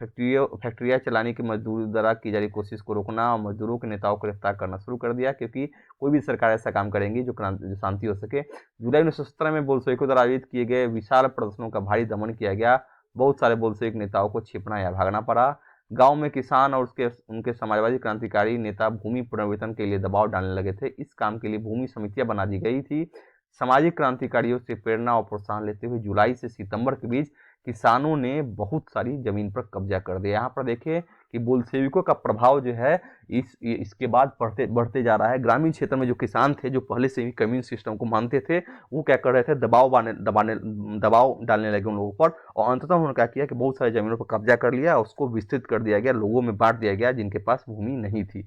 फैक्ट्रियां चलाने की मजदूरी द्वारा की जा रही कोशिश को रोकना और मजदूरों के नेताओं को गिरफ्तार करना शुरू कर दिया, क्योंकि कोई भी सरकार ऐसा काम करेंगी जो शांति हो सके। जुलाई 1917 में बोल्शेविकों द्वारा आयोजित किए गए विशाल प्रदर्शनों का भारी दमन किया गया। बहुत सारे बोल्शेविक नेताओं को छिपना या भागना पड़ा। गांव में किसान और उनके समाजवादी क्रांतिकारी नेता भूमि पुनर्वितरण के लिए दबाव डालने लगे थे। इस काम के लिए भूमि समितियां बना दी गई थी। सामाजिक क्रांतिकारियों से प्रेरणा और प्रोत्साहन लेते हुए जुलाई से सितंबर के बीच किसानों ने बहुत सारी जमीन पर कब्जा कर दिया। यहाँ पर देखिए कि बोल्शेविकों का प्रभाव जो है इसके बाद बढ़ते बढ़ते जा रहा है। ग्रामीण क्षेत्र में जो किसान थे, जो पहले से ही कम्युनिस्ट सिस्टम को मानते थे, वो क्या कर रहे थे, दबाव डालने लगे उन लोगों पर। और अंततः उन्होंने क्या किया कि बहुत सारी जमीनों पर कब्जा कर लिया, उसको विस्तृत कर दिया गया, लोगों में बांट दिया गया जिनके पास भूमि नहीं थी।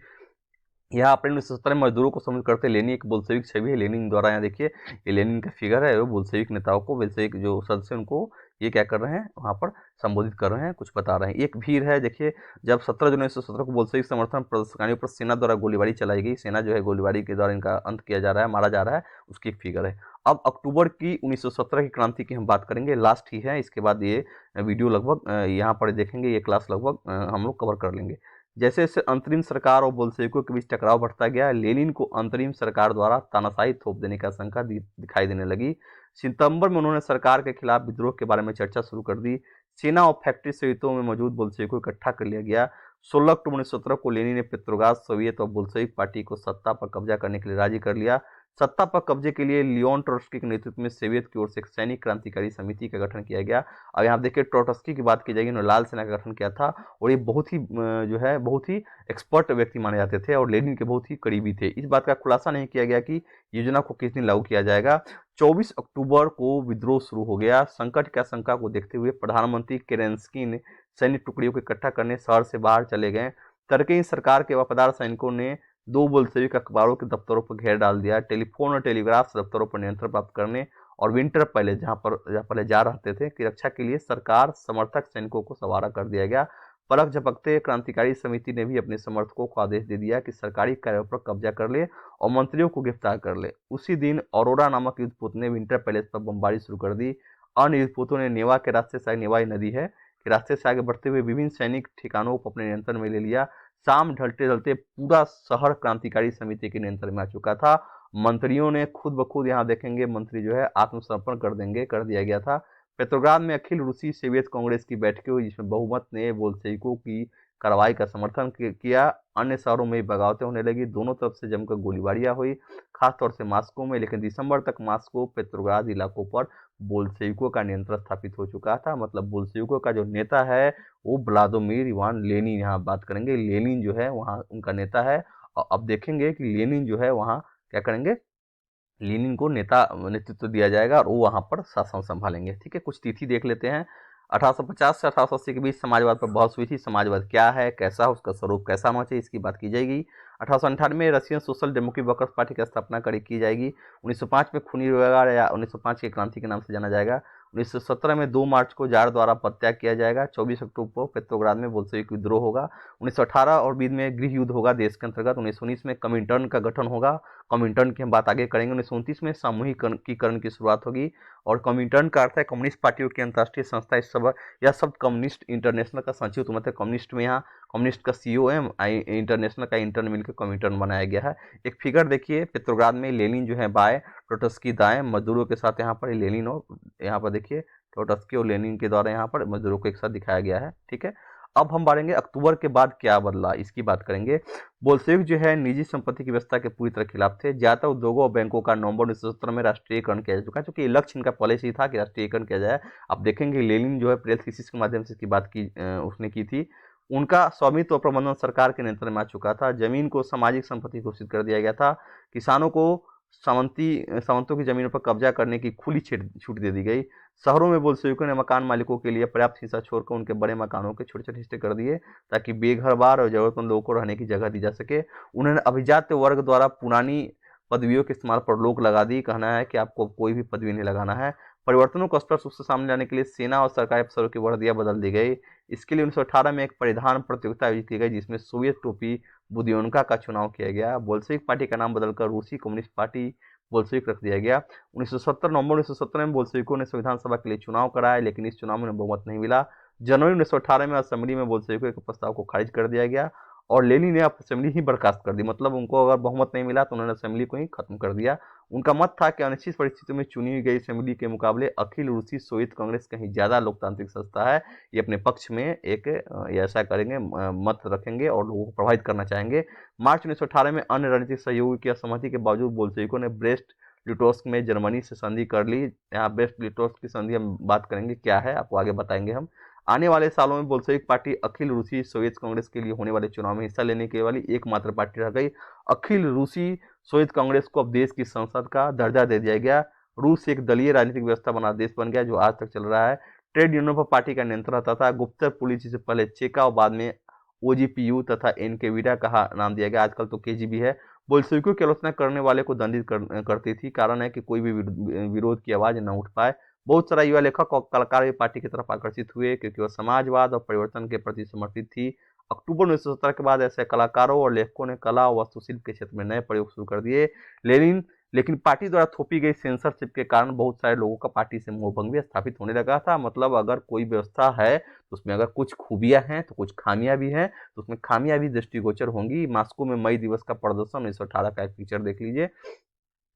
यहाँ अप्रैल 1917 में मजदूरों को सम्मिलित करते लेनिन एक बोल्शेविक छवि है। लेनिन द्वारा यहाँ देखिए, ये लेनिन का फिगर है, वो बोल्शेविक नेताओं को, बोल्शेविक जो सदस्य उनको ये क्या कर रहे हैं, वहाँ पर संबोधित कर रहे हैं, कुछ बता रहे हैं। एक भीड़ है, देखिए, जब 17 जनवरी 1917 को बोल्शेविक समर्थन प्रदर्शनकारियों पर सेना द्वारा गोलीबारी चलाई गई। सेना जो है गोलीबारी के द्वारा इनका अंत किया जा रहा है, मारा जा रहा है, उसकी एक फिगर है। अब अक्टूबर की 1917 की क्रांति की हम बात करेंगे, लास्ट ही है, इसके बाद ये वीडियो लगभग यहाँ पर देखेंगे, ये क्लास लगभग हम लोग कवर कर लेंगे। जैसे जैसे अंतरिम सरकार और बोल्शेविकों के बीच टकराव बढ़ता गया, लेनिन को अंतरिम सरकार द्वारा तानाशाही थोप देने का आशंका दिखाई देने लगी। सितंबर में उन्होंने सरकार के खिलाफ विद्रोह के बारे में चर्चा शुरू कर दी। सेना और फैक्ट्री सहितों में मौजूद बोल्शेविकों को इकट्ठा कर लिया गया। 16 अक्टूबर 1917 को लेनिन ने पेट्रोग्राद सोवियत और बोल्शेविक पार्टी को सत्ता पर कब्जा करने के लिए राजी कर लिया। सत्ता पर कब्जे के लिए लियोन ट्रोट्स्की के नेतृत्व में सोवियत की ओर से एक सैनिक क्रांतिकारी समिति का गठन किया गया। अब यहाँ देखिए, ट्रोट्स्की की बात की जाएगी, उन्होंने लाल सेना का गठन किया था, और ये बहुत ही जो है बहुत ही एक्सपर्ट व्यक्ति माने जाते थे और लेनिन के बहुत ही करीबी थे। इस बात का खुलासा नहीं किया गया कि योजना को किस दिन लागू किया जाएगा। 24 अक्टूबर को विद्रोह शुरू हो गया। संकट की आशंका को देखते हुए प्रधानमंत्री केरेंस्की ने सैनिक टुकड़ियों को इकट्ठा करने शहर से बाहर चले गए। तरकीन सरकार के वफादार सैनिकों ने 2 बोल्शेविक अखबारों के दफ्तरों पर घेर डाल दिया। टेलीफोन और टेलीग्राफ दफ्तरों पर नियंत्रण प्राप्त करने और विंटर पैलेस, जहां पहले जा रहते थे, की रक्षा के लिए सरकार समर्थक सैनिकों को सवारा कर दिया गया। पलक झपकते क्रांतिकारी समिति ने भी अपने समर्थकों को आदेश दे दिया कि सरकारी कार्यों पर कब्जा कर ले और मंत्रियों को गिरफ्तार कर ले। उसी दिन औरोरा नामक युद्धपोत ने विंटर पैलेस पर बमबारी शुरू कर दी। अन्य युद्धपोतों ने नेवा के रास्ते से, नेवा नदी है के रास्ते से आगे बढ़ते हुए विभिन्न सैनिक ठिकानों को अपने नियंत्रण में ले लिया। शाम ढलते ढलते पूरा शहर क्रांतिकारी समिति के नियंत्रण में आ चुका था। मंत्रियों ने खुद ब खुद, यहाँ देखेंगे, मंत्री जो है आत्मसमर्पण कर दिया गया था। पेट्रोग्राद में अखिल रूसी सोवियत कांग्रेस की बैठकें हुई, जिसमें बहुमत ने बोल्शेविकों की कार्रवाई का समर्थन किया। अन्य शहरों में बगावतें होने लगी, दोनों तरफ से जमकर गोलीबारियां हुई, खासतौर से मॉस्को में। लेकिन दिसंबर तक मॉस्को, पेट्रोग्राद इलाकों पर बोल्शेविकों का नियंत्रण स्थापित हो चुका था। मतलब बोल्शेविकों का जो नेता है वो व्लादिमीर इवान लेनिन, यहाँ बात करेंगे, लेनिन जो है वहाँ उनका नेता है। और अब देखेंगे कि लेनिन जो है वहाँ क्या करेंगे, लेनिन को नेतृत्व दिया जाएगा और वो वहाँ पर शासन संभालेंगे। ठीक है, कुछ तिथि देख लेते हैं। 1850 से 1880 के बीच समाजवाद पर बहस हुई थी। समाजवाद क्या है, कैसा, उसका स्वरूप कैसा होना चाहिए, इसकी बात की जाएगी। 1898 में Russian social democratic workers party की स्थापना की जाएगी। 1905 में खूनी रोजगार या 1905 की क्रांति के नाम से जाना जाएगा। 1917 में 2 मार्च को जार द्वारा पदत्याग किया जाएगा। 24 अक्टूबर को पेट्रोग्राद में बोल्शेविक विद्रोह होगा। 1918 और बीच में गृह युद्ध होगा देश के अंतर्गत। 1919 में कमिंटर्न का गठन होगा। कमिंटर्न की हम बात आगे करेंगे। 1929 में सामूहिकीकरण की शुरुआत होगी और कमिंटर्न का अर्थ है कम्युनिस्ट पार्टियों की अंतर्राष्ट्रीय संस्था। इस सब यह शब्द कम्युनिस्ट इंटरनेशनल का संक्षिप्त मतलब कम्युनिस्ट में यहाँ कम्युनिस्ट का COM, इंटरनेशनल का इंटर्न मिलकर कमिंटर्न बनाया गया है। एक फिगर देखिए, पेट्रोग्राद में लेनिन जो है बाएं, ट्रोट्स्की दाएं, मजदूरों के साथ यहाँ पर लेनिन, और यहाँ पर देखिए ट्रोट्स्की और लेनिन के द्वारा यहाँ पर मजदूरों को एक साथ दिखाया गया है। ठीक है, अब हम बढ़ेंगे अक्टूबर के बाद क्या बदला, इसकी बात करेंगे। बोल्शेविक जो है निजी संपत्ति की व्यवस्था के पूरी तरह खिलाफ थे। ज्यादातर उद्योगों और बैंकों का नवंबर 1917 में राष्ट्रीयकरण किया जा चुका है, क्योंकि लक्ष्य इनका पहले से ही था कि राष्ट्रीयकरण किया जाए। आप देखेंगे लेनिन जो है प्रेस थीसिस के माध्यम से इसकी बात की उसने की थी। उनका स्वामित्व और प्रबंधन सरकार के नियंत्रण में आ चुका था। जमीन को सामाजिक संपत्ति घोषित कर दिया गया था। किसानों को सामंतों की जमीनों पर कब्जा करने की खुली छूट दे दी गई। शहरों में बोल्शेविकों ने मकान मालिकों के लिए पर्याप्त हिस्सा छोड़कर उनके बड़े मकानों के छोटे छोटे हिस्से कर दिए, ताकि बेघरबार और जरूरतमंद लोगों को रहने की जगह दी जा सके। उन्होंने अभिजात वर्ग द्वारा पुरानी पदवियों के इस्तेमाल पर रोक लगा दी। कहना है कि आपको कोई भी पदवी नहीं लगाना है। परिवर्तनों को स्पष्ट रूप से सामने लाने के लिए सेना और सरकारी अफसरों की वर्दियां बदल दी गई। इसके लिए 1918 में एक परिधान प्रतियोगिता आयोजित की गई, जिसमें सोवियत टोपी बुदियोनका का चुनाव किया गया। बोल्शेविक पार्टी का नाम बदलकर रूसी कम्युनिस्ट पार्टी बोल्शेविक रख दिया गया। 1970 नवंबर 1970 में बोल्शेविकों ने संविधान सभा के लिए चुनाव कराया, लेकिन इस चुनाव में बहुमत नहीं मिला। जनवरी 1918 में असेंबली में बोल्शेविकों के प्रस्ताव को खारिज कर दिया गया और लेनिन ने असेंबली ही बर्खास्त कर दी। मतलब उनको अगर बहुमत नहीं मिला तो उन्होंने असेंबली को ही खत्म कर दिया। उनका मत था कि अनिश्चित परिस्थितियों में चुनी गई असेंबली के मुकाबले अखिल रूसी सोवियत कांग्रेस कहीं ज्यादा लोकतांत्रिक संस्था है। ये अपने पक्ष में एक ऐसा करेंगे, मत रखेंगे और लोगों को प्रभावित करना चाहेंगे। मार्च 1918 में अन्य रणनीतिक सहयोगी की असहमति के बावजूद बोल्शेविकों ने ब्रेस्ट लिटोस्क में जर्मनी से संधि कर ली। यहाँ ब्रेस्ट लिटोस्क की संधि हम बात करेंगे क्या है, आपको आगे बताएंगे हम। आने वाले सालों में बोल्शेविक पार्टी अखिल रूसी सोवियत कांग्रेस के लिए होने वाले चुनाव में हिस्सा लेने के वाली एकमात्र पार्टी रह गई। अखिल रूसी सोवियत कांग्रेस को अब देश की संसद का दर्जा दे दिया गया। रूस एक दलीय राजनीतिक व्यवस्था बना देश बन गया, जो आज तक चल रहा है। ट्रेड यूनियनों पर पार्टी का नियंत्रण रहता था। गुप्तचर पुलिस, जिसे पहले चेका और बाद में ओजीपीयू तथा एनकेवीडा का नाम दिया गया, आजकल तो केजीबी है, बोल्शेविकों की आलोचना करने वाले को दंडित करती थी। कारण है कि कोई भी विरोध की आवाज न उठ पाए। बहुत सारा युवा लेखक और कलाकार भी पार्टी की तरफ आकर्षित हुए, क्योंकि वह समाजवाद और परिवर्तन के प्रति समर्पित थी। अक्टूबर 1917 के बाद ऐसे कलाकारों और लेखकों ने कला और वास्तुशिल्प के क्षेत्र में नए प्रयोग शुरू कर दिए। लेकिन पार्टी द्वारा थोपी गई सेंसरशिप के कारण बहुत सारे लोगों का पार्टी से मोहभंग भी स्थापित होने लगा था। मतलब अगर कोई व्यवस्था है तो उसमें अगर कुछ खूबियां हैं तो कुछ खामियां भी हैं, तो उसमें खामियां भी दृष्टिगोचर होंगी। मॉस्को में मई दिवस का प्रदर्शन 1918 का एक पिक्चर देख लीजिए।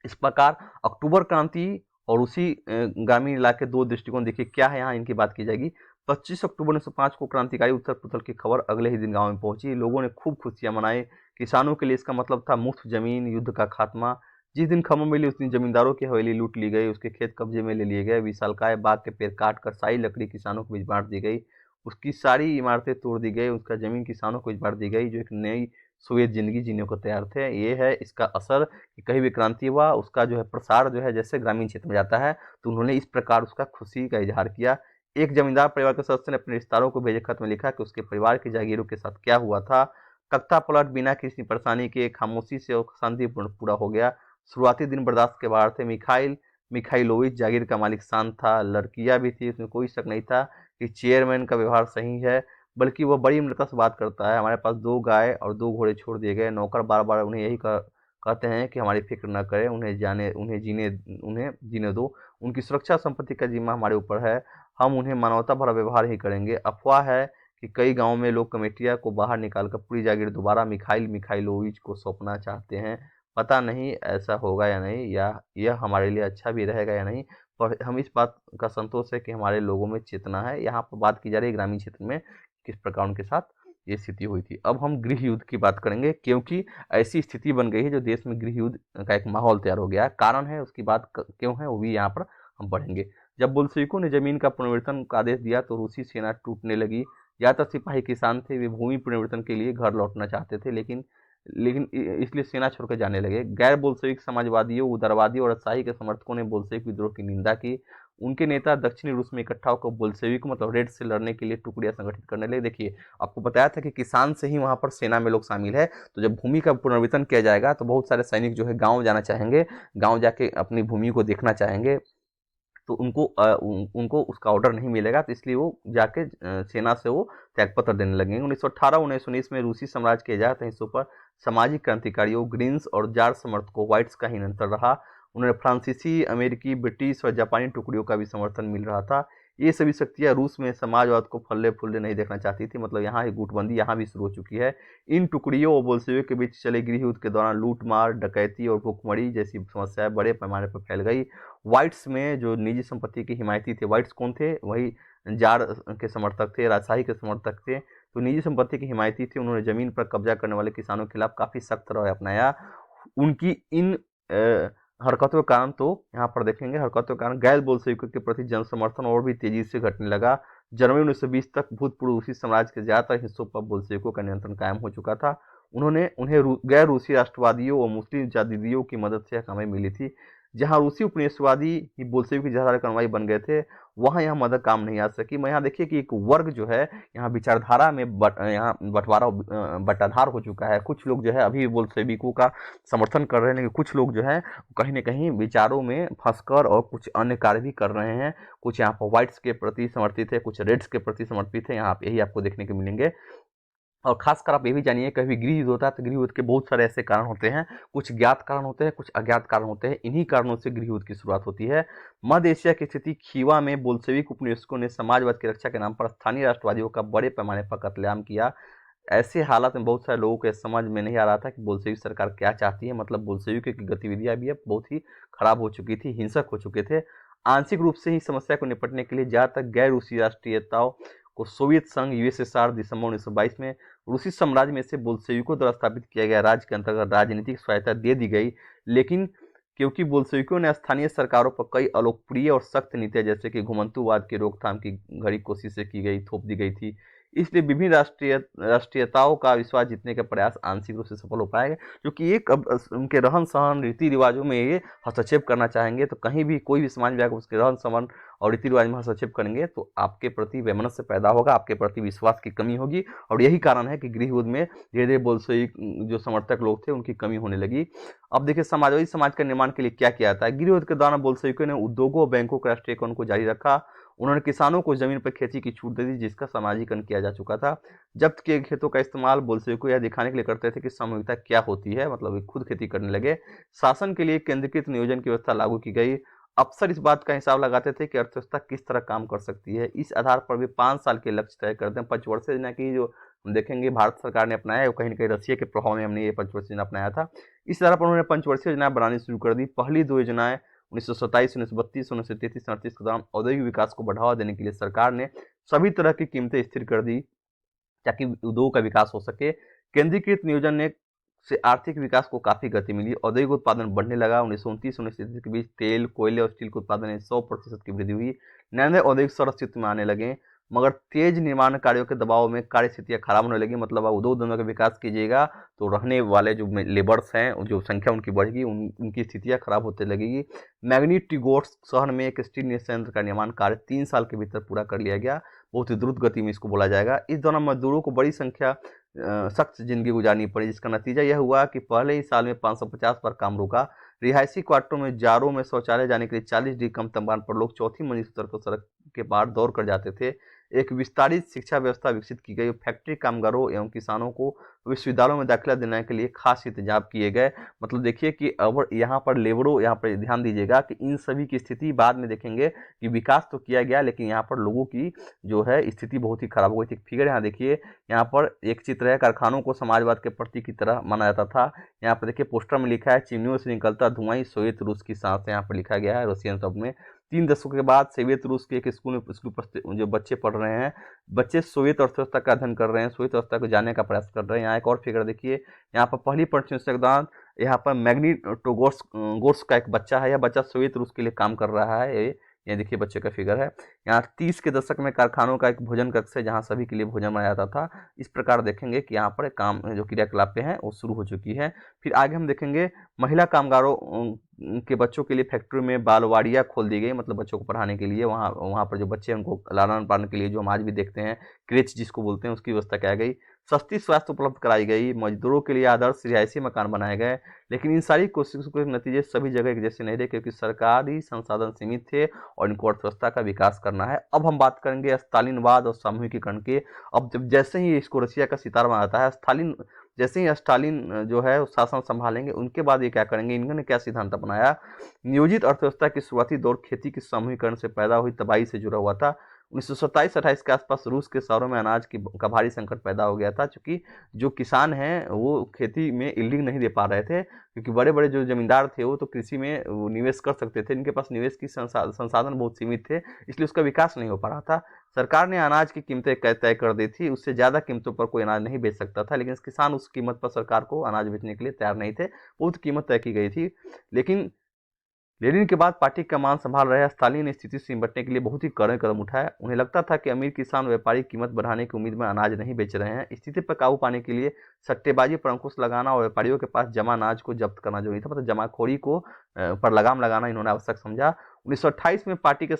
इस प्रकार अक्टूबर क्रांति और उसी ग्रामीण इलाके दो दृष्टिकोण, देखिए क्या है यहाँ, इनकी बात की जाएगी। 25 अक्टूबर 1905 को क्रांतिकारी उत्थल पुथल की खबर अगले ही दिन गांव में पहुंची। लोगों ने खूब खुशियां मनाई। किसानों के लिए इसका मतलब था मुफ्त जमीन, युद्ध का खात्मा। जिस दिन खबर मिली उस दिन जमींदारों की हवेली लूट ली गई, उसके खेत कब्जे में ले लिए गए, विशालकाय बाग के पेड़ काट कर सारी लकड़ी किसानों को बीच बांट दी गई, उसकी सारी इमारतें तोड़ दी गई, उसका जमीन किसानों को बीच बांट दी गई, जो एक नई सोवियत जिंदगी जीने को तैयार थे। ये है इसका असर कि कहीं भी क्रांति हुआ, उसका जो है प्रसार जो है जैसे ग्रामीण क्षेत्र में जाता है, तो उन्होंने इस प्रकार उसका खुशी का इजहार किया। एक जमींदार परिवार के सदस्य ने अपने रिश्तेदारों को भेजे खत में लिखा कि उसके परिवार की जागीरों के साथ क्या हुआ था। तख्ता पलट बिना किसी परेशानी के खामोशी से और शांतिपूर्ण पूरा हो गया। शुरुआती दिन बर्दाश्त के बाहर थे। मिखाइलोविच जागीर का मालिक शांत था, लड़कियां भी थी, उसमें कोई शक नहीं था कि चेयरमैन का व्यवहार सही है, बल्कि वह बड़ी नम्रता से बात करता है। हमारे पास 2 गाय और 2 घोड़े छोड़ दिए गए। नौकर बार बार उन्हें यही कहते हैं कि हमारी फिक्र न करें, उन्हें जीने दो, उनकी सुरक्षा संपत्ति का जिम्मा हमारे ऊपर है, हम उन्हें मानवता भरा व्यवहार ही करेंगे। अफवाह है कि कई गांवों में लोग कमेटिया को बाहर निकालकर पूरी जागीर दोबारा मिखाइलोविच को सौंपना चाहते हैं। पता नहीं ऐसा होगा या नहीं, या यह हमारे लिए अच्छा भी रहेगा या नहीं, पर हम इस बात का संतोष है कि हमारे लोगों में चेतना है। यहाँ पर बात की जा रही है ग्रामीण क्षेत्र में किस प्रकार उनके साथ ये स्थिति हुई थी। अब हम गृह युद्ध की बात करेंगे, क्योंकि ऐसी स्थिति बन गई है जो देश में गृह युद्ध का एक माहौल तैयार हो गया है। कारण है उसकी बात क्यों है वो भी यहाँ पर हम पढ़ेंगे। जब बोल्शेविकों ने जमीन का पुनर्वितरण का आदेश दिया तो रूसी सेना टूटने लगी। ज्यादातर सिपाही किसान थे, वे भूमि पुनर्वितरण के लिए घर लौटना चाहते थे, लेकिन इसलिए सेना छोड़कर जाने लगे। गैर बोल्शेविक समाजवादियों, उदारवादियों और शाही के समर्थकों ने बोल्शेविक विद्रोह की निंदा की। उनके नेता दक्षिणी रूस में इकट्ठा होकर बोल्शेविक मतलब रेड से लड़ने के लिए टुकड़ियां संगठित करने लगे। देखिए आपको बताया था कि किसान से ही वहां पर सेना में लोग शामिल है, तो जब भूमि का पुनर्वितरण किया जाएगा तो बहुत सारे सैनिक जो है गांव जाना चाहेंगे, गांव जाके अपनी भूमि को देखना चाहेंगे, तो उनको उसका ऑर्डर नहीं मिलेगा, तो इसलिए वो जाके सेना से वो त्यागपत्र देने लगेंगे। 1918-1919 में रूसी साम्राज्य के ज्यादातर हिस्सों पर सामाजिक क्रांतिकारियों, ग्रीन्स और जार समर्थकों, व्हाइट्स का ही नियंत्रण रहा। उन्हें फ्रांसीसी, अमेरिकी, ब्रिटिश और जापानी टुकड़ियों का भी समर्थन मिल रहा था। ये सभी शक्तियां रूस में समाजवाद को फल्ले फुल्ले नहीं देखना चाहती थी। मतलब यहाँ गुटबंदी यहाँ भी शुरू हो चुकी है। इन टुकड़ियों और बोल्शेविक के बीच चले गृह युद्ध के दौरान लूटमार, डकैती और भुखमरी जैसी समस्याएं बड़े पैमाने पर फैल गई। व्हाइट्स में जो निजी संपत्ति के हिमायती थे, व्हाइट्स कौन थे, वही जार के समर्थक थे, राजशाही के समर्थक थे, तो निजी संपत्ति के हिमायती थे। उन्होंने जमीन पर कब्जा करने वाले किसानों के खिलाफ काफी सख्त रवैया अपनाया। उनकी इन हरकतों के कारण तो यहाँ पर देखेंगे, हरकतों के कारण गैर बोल्शेविकों के प्रति जन समर्थन और भी तेजी से घटने लगा। जनवरी 1920 तक भूतपूर्व रूसी साम्राज्य के ज्यादातर हिस्सों पर बोल्शेविकों का नियंत्रण कायम हो चुका था। उन्हें गैर रूसी राष्ट्रवादियों और मुस्लिम जादीदियों की मदद से यह कामयाबी मिली थी। जहाँ रूसी उपनिवेशवादी ही बोल्शेविक की ज्यादा अनुयायी बन गए थे, वहाँ यहाँ मदद काम नहीं आ सकी। मैं यहाँ देखिए कि एक वर्ग जो है यहाँ विचारधारा में यहाँ बंटवारा बटाधार हो चुका है। कुछ लोग जो है अभी बोल्शेविकों का समर्थन कर रहे हैं, लेकिन कुछ लोग जो है कहीं न कहीं विचारों में फंसकर और कुछ अन्य कार्य भी कर रहे हैं। कुछ यहाँ पर व्हाइट्स के प्रति समर्पित है, कुछ रेड्स के प्रति समर्पित है, यहाँ पे यही आपको देखने को मिलेंगे। और खासकर आप ये भी जानिए, कभी गृह युद्ध होता है तो गृह युद्ध के बहुत सारे ऐसे कारण होते हैं, कुछ ज्ञात कारण होते हैं, कुछ अज्ञात कारण होते हैं। इन्हीं कारणों से गृह युद्ध की शुरुआत होती है। मध्य एशिया की स्थिति खीवा में बोल्शेविक उपनिवेशकों ने समाजवाद की रक्षा के नाम पर स्थानीय राष्ट्रवादियों का बड़े पैमाने पर कत्लेआम किया। ऐसे हालात में बहुत सारे लोगों के समझ में नहीं आ रहा था कि बोल्शेविक सरकार क्या चाहती है। मतलब बोल्शेविक की गतिविधियां भी अब बहुत ही खराब हो चुकी थी, हिंसक हो चुके थे। आंशिक रूप से ही समस्या को निपटने के लिए ज्यादातर गैर रूसी राष्ट्रीयताओं को सोवियत संघ यूएसएसआर दिसंबर 1922 में रूसी साम्राज्य में से बोल्शेविकों द्वारा स्थापित किया गया राज्य के अंतर्गत राजनीतिक स्वायत्तता दे दी गई। लेकिन क्योंकि बोल्शेविकों ने स्थानीय सरकारों पर कई अलोकप्रिय और सख्त नीतियां जैसे कि घुमंतुवाद की रोकथाम की घड़ी कोशिशें की गई, थोप दी गई थी, इसलिए विभिन्न राष्ट्रीयताओं का विश्वास जीतने का प्रयास आंशिक रूप से सफल हो पाएगा। क्योंकि एक अब उनके रहन सहन रीति रिवाजों में ये हस्तक्षेप करना चाहेंगे, तो कहीं भी कोई भी समाज में आकर उसके रहन सहन और रीति रिवाज में हस्तक्षेप करेंगे तो आपके प्रति वैमनस्य पैदा होगा, आपके प्रति विश्वास की कमी होगी। और यही कारण है कि गृह युद्ध में धीरे धीरे बोल्शेविक जो समर्थक लोग थे उनकी कमी होने लगी। अब देखिए समाजवादी समाज के निर्माण के लिए क्या किया जाता है। गृह युद्ध के दौरान बोल्शेविकों ने उद्योगों और बैंकों के राष्ट्रीयकरण को जारी रखा। उन्होंने किसानों को जमीन पर खेती की छूट दे दी, जिसका सामाजिकरण किया जा चुका था। जब्त किए खेतों का इस्तेमाल बोल्शेविकों यह दिखाने के लिए करते थे कि सामूहिकता क्या होती है, मतलब वे खुद खेती करने लगे। शासन के लिए केंद्रीकृत नियोजन की व्यवस्था लागू की गई। अफसर इस बात का हिसाब लगाते थे कि अर्थव्यवस्था किस तरह काम कर सकती है। इस आधार पर भी 5 साल के लक्ष्य तय करते हैं। पंचवर्षीय योजना की जो हम देखेंगे भारत सरकार ने अपनाया है, वो कहीं न कहीं रसिया के प्रभाव में हमने ये पंचवर्षीय योजना अपनाया था। इस आधार पर उन्होंने पंचवर्षीय योजना बनानी शुरू कर दी। पहली 2 योजनाएं 1927, 1932, 1933-38 के दौरान औद्योगिक विकास को बढ़ावा देने के लिए सरकार ने सभी तरह की कीमतें स्थिर कर दी ताकि उद्योग का विकास हो सके। केंद्रीकृत नियोजन ने से आर्थिक विकास को काफी गति मिली। औद्योगिक उत्पादन बढ़ने लगा। 1929-1933 के बीच तेल, कोयले और स्टील के उत्पादन में 100% की वृद्धि हुई। नए औद्योगिक शहर अस्तित्व में आने लगे, मगर तेज निर्माण कार्यों के दबाव में कार्य स्थितियां खराब होने लगी। मतलब अब उद्योग धंधों का विकास कीजिएगा तो रहने वाले जो लेबर्स हैं, जो संख्या उनकी बढ़ेगी, उनकी स्थितियां खराब होते लगेगी। मैग्नीट्यूगोर्स्क शहर में एक स्टील संयंत्र का निर्माण कार्य 3 साल के भीतर पूरा कर लिया गया। बहुत ही द्रुत गति में इसको बोला जाएगा। इस दौरान मजदूरों को बड़ी संख्या सख्त जिंदगी गुजारनी पड़ी, जिसका नतीजा यह हुआ कि पहले ही साल में 550 पर काम रुका। रिहायशी क्वार्टरों में जाड़ों में शौचालय जाने के लिए 40 डिग्री कम तापमान पर लोग चौथी मंजिल से उतरकर सड़क के पार दौड़ कर जाते थे। एक विस्तारित शिक्षा व्यवस्था विकसित की गई। फैक्ट्री कामगारों एवं किसानों को विश्वविद्यालयों में दाखिला दिलाने के लिए खास इंतजाम किए गए। मतलब देखिए कि अब यहाँ पर लेबरों, यहाँ पर ध्यान दीजिएगा कि इन सभी की स्थिति बाद में देखेंगे कि विकास तो किया गया, लेकिन यहाँ पर लोगों की जो है स्थिति बहुत ही खराब हो गई थी। फिगर यहाँ देखिए, यहाँ पर एक चित्र है, कारखानों को समाजवाद के प्रतीक की तरह माना जाता था। यहाँ पर देखिए पोस्टर में लिखा है, चिमनियों से निकलता धुआं ही सोवियत रूस की सांस, यहाँ पर लिखा गया है रशियन शब्द में। 3 दशकों के बाद सोवियत रूस के एक स्कूल में जो बच्चे पढ़ रहे हैं, बच्चे सोवियत अर्थव्यवस्था का अध्ययन कर रहे हैं, सोवियत अर्थव्यवस्था को जानने का प्रयास कर रहे हैं। यहाँ एक और फिगर देखिए, यहाँ पर पहली परीक्षा के दौरान यहाँ पर मैग्निटोगोर्स्क का एक बच्चा है। यह बच्चा सोवियत रूस के लिए काम कर रहा है। ये देखिए बच्चे का फिगर है। यहाँ 30 के दशक में कारखानों का एक भोजन कक्ष है, जहाँ सभी के लिए भोजन बनाया जाता था। इस प्रकार देखेंगे कि यहाँ पर काम जो क्रियाकलापें हैं वो शुरू हो चुकी है। फिर आगे हम देखेंगे महिला कामगारों के बच्चों के लिए फैक्ट्री में बालवाड़ियाँ खोल दी गई, मतलब बच्चों को पढ़ाने के लिए। वहाँ वहाँ पर जो बच्चे हैं उनको लालन पालन के लिए, जो हम आज भी देखते हैं क्रेच जिसको बोलते हैं, उसकी व्यवस्था की गई। सस्ती स्वास्थ्य उपलब्ध कराई गई। मजदूरों के लिए आदर्श रिहायशी मकान बनाए गए। लेकिन इन सारी कोशिशों के नतीजे सभी जगह एक जैसे नहीं रहे, क्योंकि सरकारी संसाधन सीमित थे और इनको अर्थव्यवस्था का विकास करना है। अब हम बात करेंगे स्टालिनवाद और सामूहिकीकरण के। अब जब जैसे ही इसको रशिया का सितारा बना जाता है, जैसे ही स्टालिन जो है शासन संभालेंगे, उनके बाद ये क्या करेंगे, इन्होंने क्या सिद्धांत अपनाया। नियोजित अर्थव्यवस्था की शुरुआती दौर खेती के सामूहिकरण से पैदा हुई तबाही से जुड़ा हुआ था। 1927-28 के आसपास रूस के शहरों में अनाज का भारी संकट पैदा हो गया था, क्योंकि जो किसान हैं वो खेती में यील्डिंग नहीं दे पा रहे थे, क्योंकि बड़े बड़े जो जमींदार थे वो तो कृषि में वो निवेश कर सकते थे, इनके पास निवेश की संसाधन बहुत सीमित थे, इसलिए उसका विकास नहीं हो पा रहा था। सरकार ने अनाज की कीमतें तय कर दी थी, उससे ज़्यादा कीमतों पर कोई अनाज नहीं बेच सकता था, लेकिन किसान उस कीमत पर सरकार को अनाज बेचने के लिए तैयार नहीं थे। बहुत कीमत तय की गई थी। लेकिन लेनिन के बाद पार्टी का कमान संभाल रहे स्टालिन ने स्थिति से निपटने के लिए बहुत ही कड़े कदम उठाए। उन्हें लगता था कि अमीर किसान व्यापारी कीमत बढ़ाने की उम्मीद में अनाज नहीं बेच रहे हैं। स्थिति पर काबू पाने के लिए सट्टेबाजी पर अंकुश लगाना और व्यापारियों के पास जमा अनाज को जब्त करना जरूरी था, मतलब जमाखोरी को पर लगाम लगाना इन्होंने आवश्यक समझा। 1928 में पार्टी के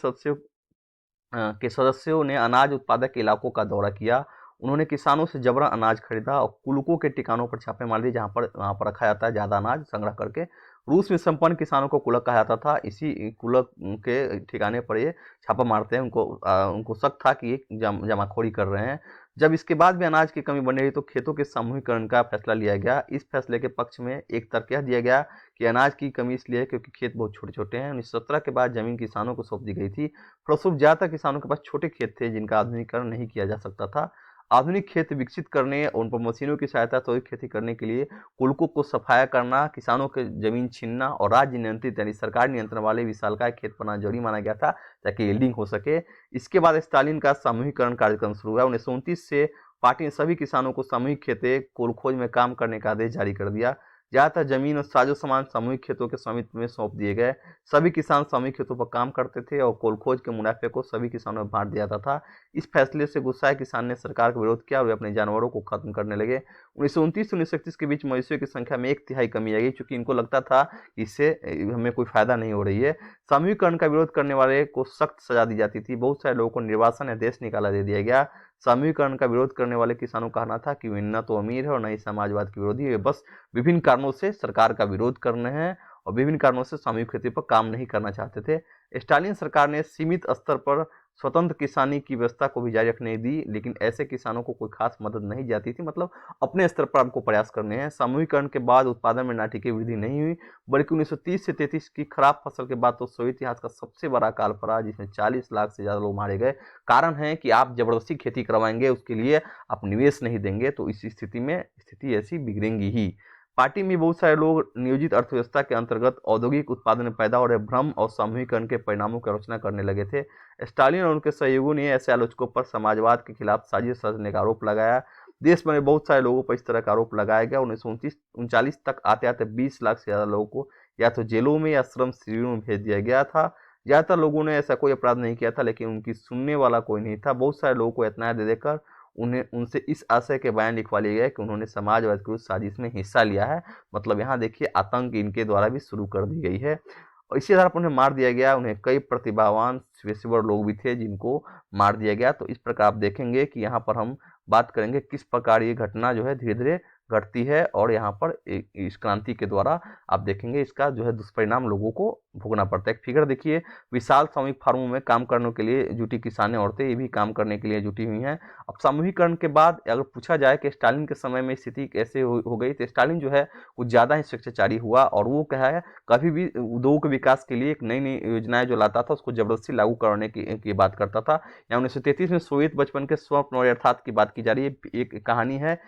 सदस्यों ने अनाज उत्पादक इलाकों का दौरा किया। उन्होंने किसानों से जबरन अनाज खरीदा और कुलकों के ठिकानों पर छापे मार दिए, जहां पर वहां पर रखा जाता है ज़्यादा अनाज संग्रह करके। रूस में संपन्न किसानों को कुलक कहा जाता था। इसी कुलक के ठिकाने पर ये छापा मारते हैं। उनको शक था कि ये जमाखोरी कर रहे हैं। जब इसके बाद भी अनाज की कमी बनी रही तो खेतों के सामूहिकरण का फैसला लिया गया। इस फैसले के पक्ष में एक तर्क यह दिया गया कि अनाज की कमी इसलिए है क्योंकि खेत बहुत छोटे छोटे हैं। 1917 के बाद जमीन किसानों को सौंप दी गई थी। फलस्वरूप ज्यादातर किसानों के पास छोटे खेत थे जिनका आधुनिकीकरण नहीं किया जा सकता था। आधुनिक खेत विकसित करने और उन पर मशीनों की सहायता से खेती करने के लिए कुलकों को सफाया करना, किसानों के जमीन छीनना और राज्य नियंत्रित यानी सरकार नियंत्रण वाले विशालकाय खेत बनाना जरूरी माना गया था ताकि यील्डिंग हो सके। इसके बाद स्टालिन का सामूहिकरण कार्यक्रम शुरू हुआ। 1929 से पार्टी ने सभी किसानों को सामूहिक खेते कोलखोज में काम करने का आदेश जारी कर दिया। ज्यादातर जमीन और साजो सामान सामूहिक खेतों के स्वामित्व में सौंप दिए गए। सभी किसान सामूहिक खेतों पर काम करते थे और कोलखोज के मुनाफे को सभी किसानों में बांट दिया जाता था। इस फैसले से गुस्साए किसान ने सरकार का विरोध किया और वे अपने जानवरों को खत्म करने लगे। 1929 से 1931 के बीच मवेशियों की संख्या में 1/3 कमी आई, क्योंकि इनको लगता था कि इससे हमें कोई फायदा नहीं हो रही है। सामूहिकरण का विरोध करने वाले को सख्त सजा दी जाती थी। बहुत सारे लोगों को निर्वासन या देश निकाला दे दिया गया। सामूहिकरण का विरोध करने वाले किसानों का कहना था कि वे न तो अमीर है और न ही समाजवाद के विरोधी, वे बस विभिन्न कारणों से सरकार का विरोध कर रहे हैं और विभिन्न कारणों से सामूहिक खेती पर काम नहीं करना चाहते थे। स्टालिन सरकार ने सीमित स्तर पर स्वतंत्र किसानी की व्यवस्था को भी जारी रखने दी, लेकिन ऐसे किसानों को कोई खास मदद नहीं जाती थी। मतलब अपने स्तर पर आपको प्रयास करने हैं। सामूहिकरण के बाद उत्पादन में नाटकीय वृद्धि नहीं हुई, बल्कि 1930 से 33 की खराब फसल के बाद तो सोवियत इतिहास का सबसे बड़ा काल पड़ा, जिसमें 40 लाख से ज्यादा लोग मारे गए। कारण है कि आप जबरदस्ती खेती करवाएंगे, उसके लिए आप निवेश नहीं देंगे, तो इस स्थिति में स्थिति ऐसी बिगड़ेंगी ही। पार्टी में बहुत सारे लोग नियोजित अर्थव्यवस्था के अंतर्गत औद्योगिक उत्पादन में पैदा हो रहे भ्रम और सामूहिकरण के परिणामों की आलोचना करने लगे थे। स्टालिन और उनके सहयोगियों ने ऐसे आलोचकों पर समाजवाद के खिलाफ साजिश रचने का आरोप लगाया। देश भर में बहुत सारे लोगों पर इस तरह का आरोप लगाया गया। 1939 तक आते आते 20 लाख से ज्यादा लोगों को या तो जेलों में या श्रम शिविरों में भेज दिया गया था। ज्यादातर लोगों ने ऐसा कोई अपराध नहीं किया था, लेकिन उनकी सुनने वाला कोई नहीं था। बहुत सारे लोगों को यातनाएं दे देकर उन्हें उनसे इस आशय के बयान लिखवा लिए गए कि उन्होंने समाजवाद की उस साजिश में हिस्सा लिया है। मतलब यहाँ देखिए आतंक इनके द्वारा भी शुरू कर दी गई है और इसी आधार पर उन्हें मार दिया गया। उन्हें कई प्रतिभावान पेशेवर लोग भी थे जिनको मार दिया गया। तो इस प्रकार आप देखेंगे कि यहाँ पर हम बात करेंगे किस प्रकार ये घटना जो है धीरे धीरे घटती है और यहाँ पर इस क्रांति के द्वारा आप देखेंगे इसका जो है दुष्परिणाम लोगों को भोगना पड़ता है। एक फिगर देखिए, विशाल सामूहिक फार्मों में काम करने के लिए जुटी किसानें औरतें ये भी काम करने के लिए जुटी हुई हैं। अब सामूहिकरण के बाद अगर पूछा जाए कि स्टालिन के समय में स्थिति कैसे हो गई, तो स्टालिन जो है कुछ ज़्यादा ही स्वेच्छाचारी हुआ और वो क्या है कभी भी उद्योग के विकास के लिए एक नई नई योजनाएं जो लाता था उसको जबरदस्ती लागू करने की बात करता था। या 1933 में सोवियत बचपन के स्वप्न और यथार्थ की बात की जा रही है। एक कहानी है,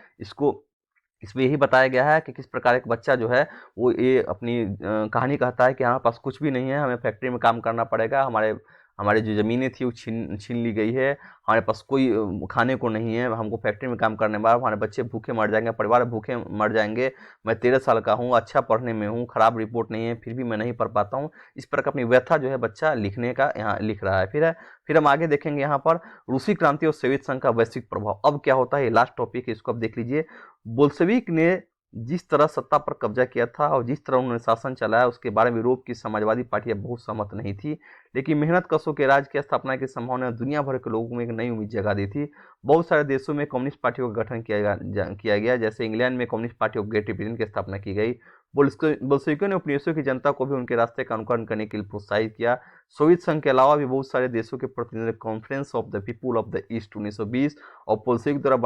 इसमें यही बताया गया है कि किस प्रकार एक बच्चा जो है वो ये अपनी कहानी कहता है कि हमारे पास कुछ भी नहीं है, हमें फैक्ट्री में काम करना पड़ेगा, हमारे हमारी जो ज़मीनें थी वो छीन छीन ली गई है, हमारे पास कोई खाने को नहीं है, हमको फैक्ट्री में काम करने बाद हमारे बच्चे भूखे मर जाएंगे, परिवार भूखे मर जाएंगे, मैं 13 साल का हूँ, अच्छा पढ़ने में हूँ, खराब रिपोर्ट नहीं है, फिर भी मैं नहीं पढ़ पाता हूँ। इस प्रकार अपनी व्यथा जो है बच्चा लिखने का यहाँ लिख रहा है। फिर हम आगे देखेंगे यहाँ पर रूसी क्रांति और सोवियत संघ का वैश्विक प्रभाव। अब क्या होता है, ये लास्ट टॉपिक है, इसको अब देख लीजिए। बोल्शेविक ने जिस तरह सत्ता पर कब्जा किया था और जिस तरह उन्होंने शासन चलाया उसके बारे में यूरोप की समाजवादी पार्टियां बहुत सहमत नहीं थी, लेकिन मेहनत कशों के राज की स्थापना की संभावना ने दुनिया भर के लोगों में एक नई उम्मीद जगा दी थी। बहुत सारे देशों में कम्युनिस्ट पार्टियों का गठन किया गया। जैसे इंग्लैंड में communist party of great Britain की स्थापना की गई। बोल्शेविकों ने उपनिवेशों की जनता को भी उनके रास्ते का अनुकरण करने के लिए प्रोत्साहित किया। सोवियत संघ के अलावा भी बहुत सारे देशों के प्रतिनिधि conference of the people of the east 1920 और बोल्शेविक द्वारा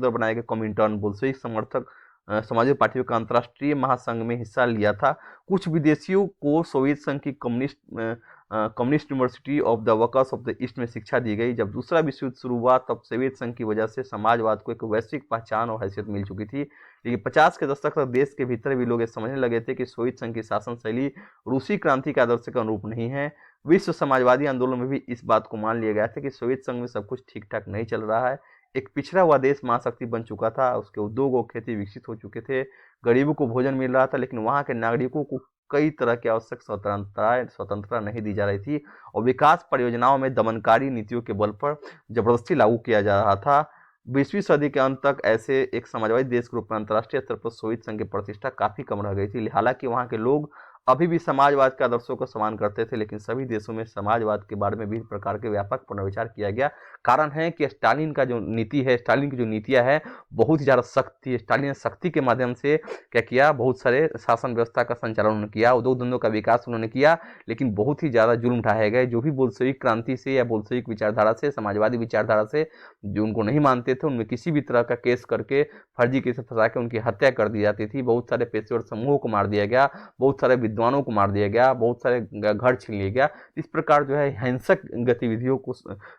बनाए गए कॉमिंटर्न बोल्शेविक समर्थक समाजवादी पार्टियों का अंतर्राष्ट्रीय महासंघ में हिस्सा लिया था। कुछ विदेशियों को सोवियत संघ की communist university of the workers of the east में शिक्षा दी गई। जब दूसरा विश्व युद्ध शुरू हुआ तब सोवियत संघ की वजह से समाजवाद को एक वैश्विक पहचान और हैसियत मिल चुकी थी, लेकिन 50 के दशक तक देश के भीतर भी लोग ये समझने लगे थे कि सोवियत संघ की शासन शैली रूसी क्रांति के आदर्श के अनुरूप नहीं है। विश्व समाजवादी आंदोलन में भी इस बात को मान लिया गया था कि सोवियत संघ में सब कुछ ठीक ठाक नहीं चल रहा है। एक पिछड़ा हुआ देश महाशक्ति बन चुका था, उसके उद्योग और खेती विकसित हो चुके थे, गरीबों को भोजन मिल रहा था, लेकिन वहाँ के नागरिकों को कई तरह की आवश्यक स्वतंत्रता नहीं दी जा रही थी और विकास परियोजनाओं में दमनकारी नीतियों के बल पर जबरदस्ती लागू किया जा रहा था। 20वीं सदी के अंत तक ऐसे एक समाजवादी देश के रूप में अंतर्राष्ट्रीय स्तर पर सोवियत संघ की प्रतिष्ठा काफी कम रह गई थी। हालांकि वहां के लोग अभी भी समाजवाद के आदर्शों को सम्मान करते थे, लेकिन सभी देशों में समाजवाद के बारे में विभिन्न प्रकार के व्यापक पुनर्विचार किया गया। कारण है कि स्टालिन का जो नीति है, स्टालिन की जो नीतियां है, बहुत ही ज्यादा सख्त थी। स्टालिन ने सख्ती के माध्यम से क्या किया, बहुत सारे शासन व्यवस्था का संचालन उन्होंने किया, उद्योग धंधों का विकास उन्होंने किया, लेकिन बहुत ही ज्यादा जुल्म ढाए गए। जो भी बोल्शेविक क्रांति से या बोल्शेविक विचारधारा से, समाजवादी विचारधारा से जो उनको नहीं मानते थे, उनमें किसी भी तरह का केस करके, फर्जी केस फंसा के उनकी हत्या कर दी जाती थी। बहुत सारे पेशेवर समूहों को मार दिया गया, बहुत सारे विद्वानों को मार दिया गया, बहुत सारे घर छीन लिया गया। इस प्रकार जो है हिंसक गतिविधियों को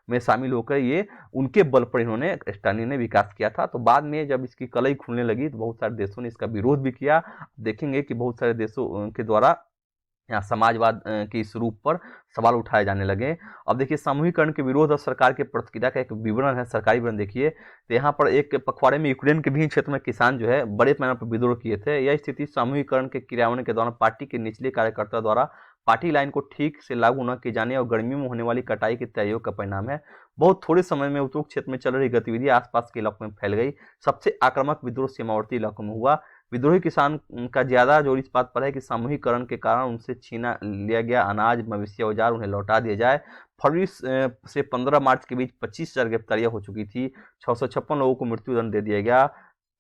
में शामिल होकर ये उनके बल पर इन्होंने, स्टालिन ने विकास किया था। तो बाद में जब इसकी कलई खुलने लगी तो बहुत सारे देशों ने इसका विरोध भी किया। देखेंगे कि बहुत सारे देशों के द्वारा यहाँ समाजवाद के इस रूप पर सवाल उठाए जाने लगे। अब देखिए, सामूहिकरण के विरोध और सरकार के प्रतिक्रिया का एक विवरण है, सरकारी विवरण देखिए। तो यहाँ पर एक पखवाड़े में यूक्रेन के विभिन्न क्षेत्र में किसान जो है बड़े पैमाने पर विद्रोह किए थे। यह स्थिति सामूहिकरण के क्रियान्वयन के दौरान पार्टी के निचले कार्यकर्ता द्वारा पार्टी लाइन को ठीक से लागू न किए जाने और गर्मियों में होने वाली कटाई की तैयारियों का परिणाम है। बहुत थोड़े समय में उपरोक्त क्षेत्र में चल रही गतिविधि आसपास के इलाकों में फैल गई। सबसे आक्रामक विद्रोह सीमावर्ती इलाकों में हुआ। विद्रोही किसान का ज्यादा जोर इस बात पर है कि सामूहिकरण के कारण उनसे छीना लिया गया अनाज, मवेशी, औजार उन्हें लौटा दिया जाए। फरवरी से 15 मार्च के बीच 25,000 गिरफ्तारियां हो चुकी थी। 656 लोगों को मृत्युदंड दे दिया गया।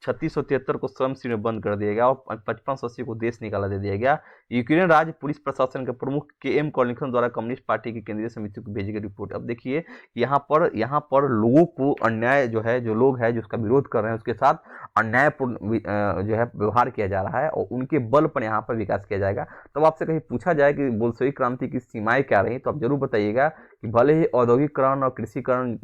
3673 को श्रम शिविर में बंद कर दिया गया और 5580 को देश निकाला दे दिया गया। यूक्रेन राज्य पुलिस प्रशासन के प्रमुख के.एम. कॉर्निसन द्वारा कम्युनिस्ट पार्टी की केंद्रीय समिति को भेजी गई रिपोर्ट। अब देखिए, यहाँ पर लोगों को अन्याय जो है, जो लोग हैं जो उसका विरोध कर रहे हैं, उसके साथ अन्यायपूर्ण जो है व्यवहार किया जा रहा है और उनके बल पर यहाँ पर विकास किया जाएगा। तो आपसे कहीं पूछा जाए कि बोल्शेविक क्रांति की सीमाएं क्या रही, तो आप जरूर बताइएगा कि भले ही औद्योगिकरण और कृषिकरण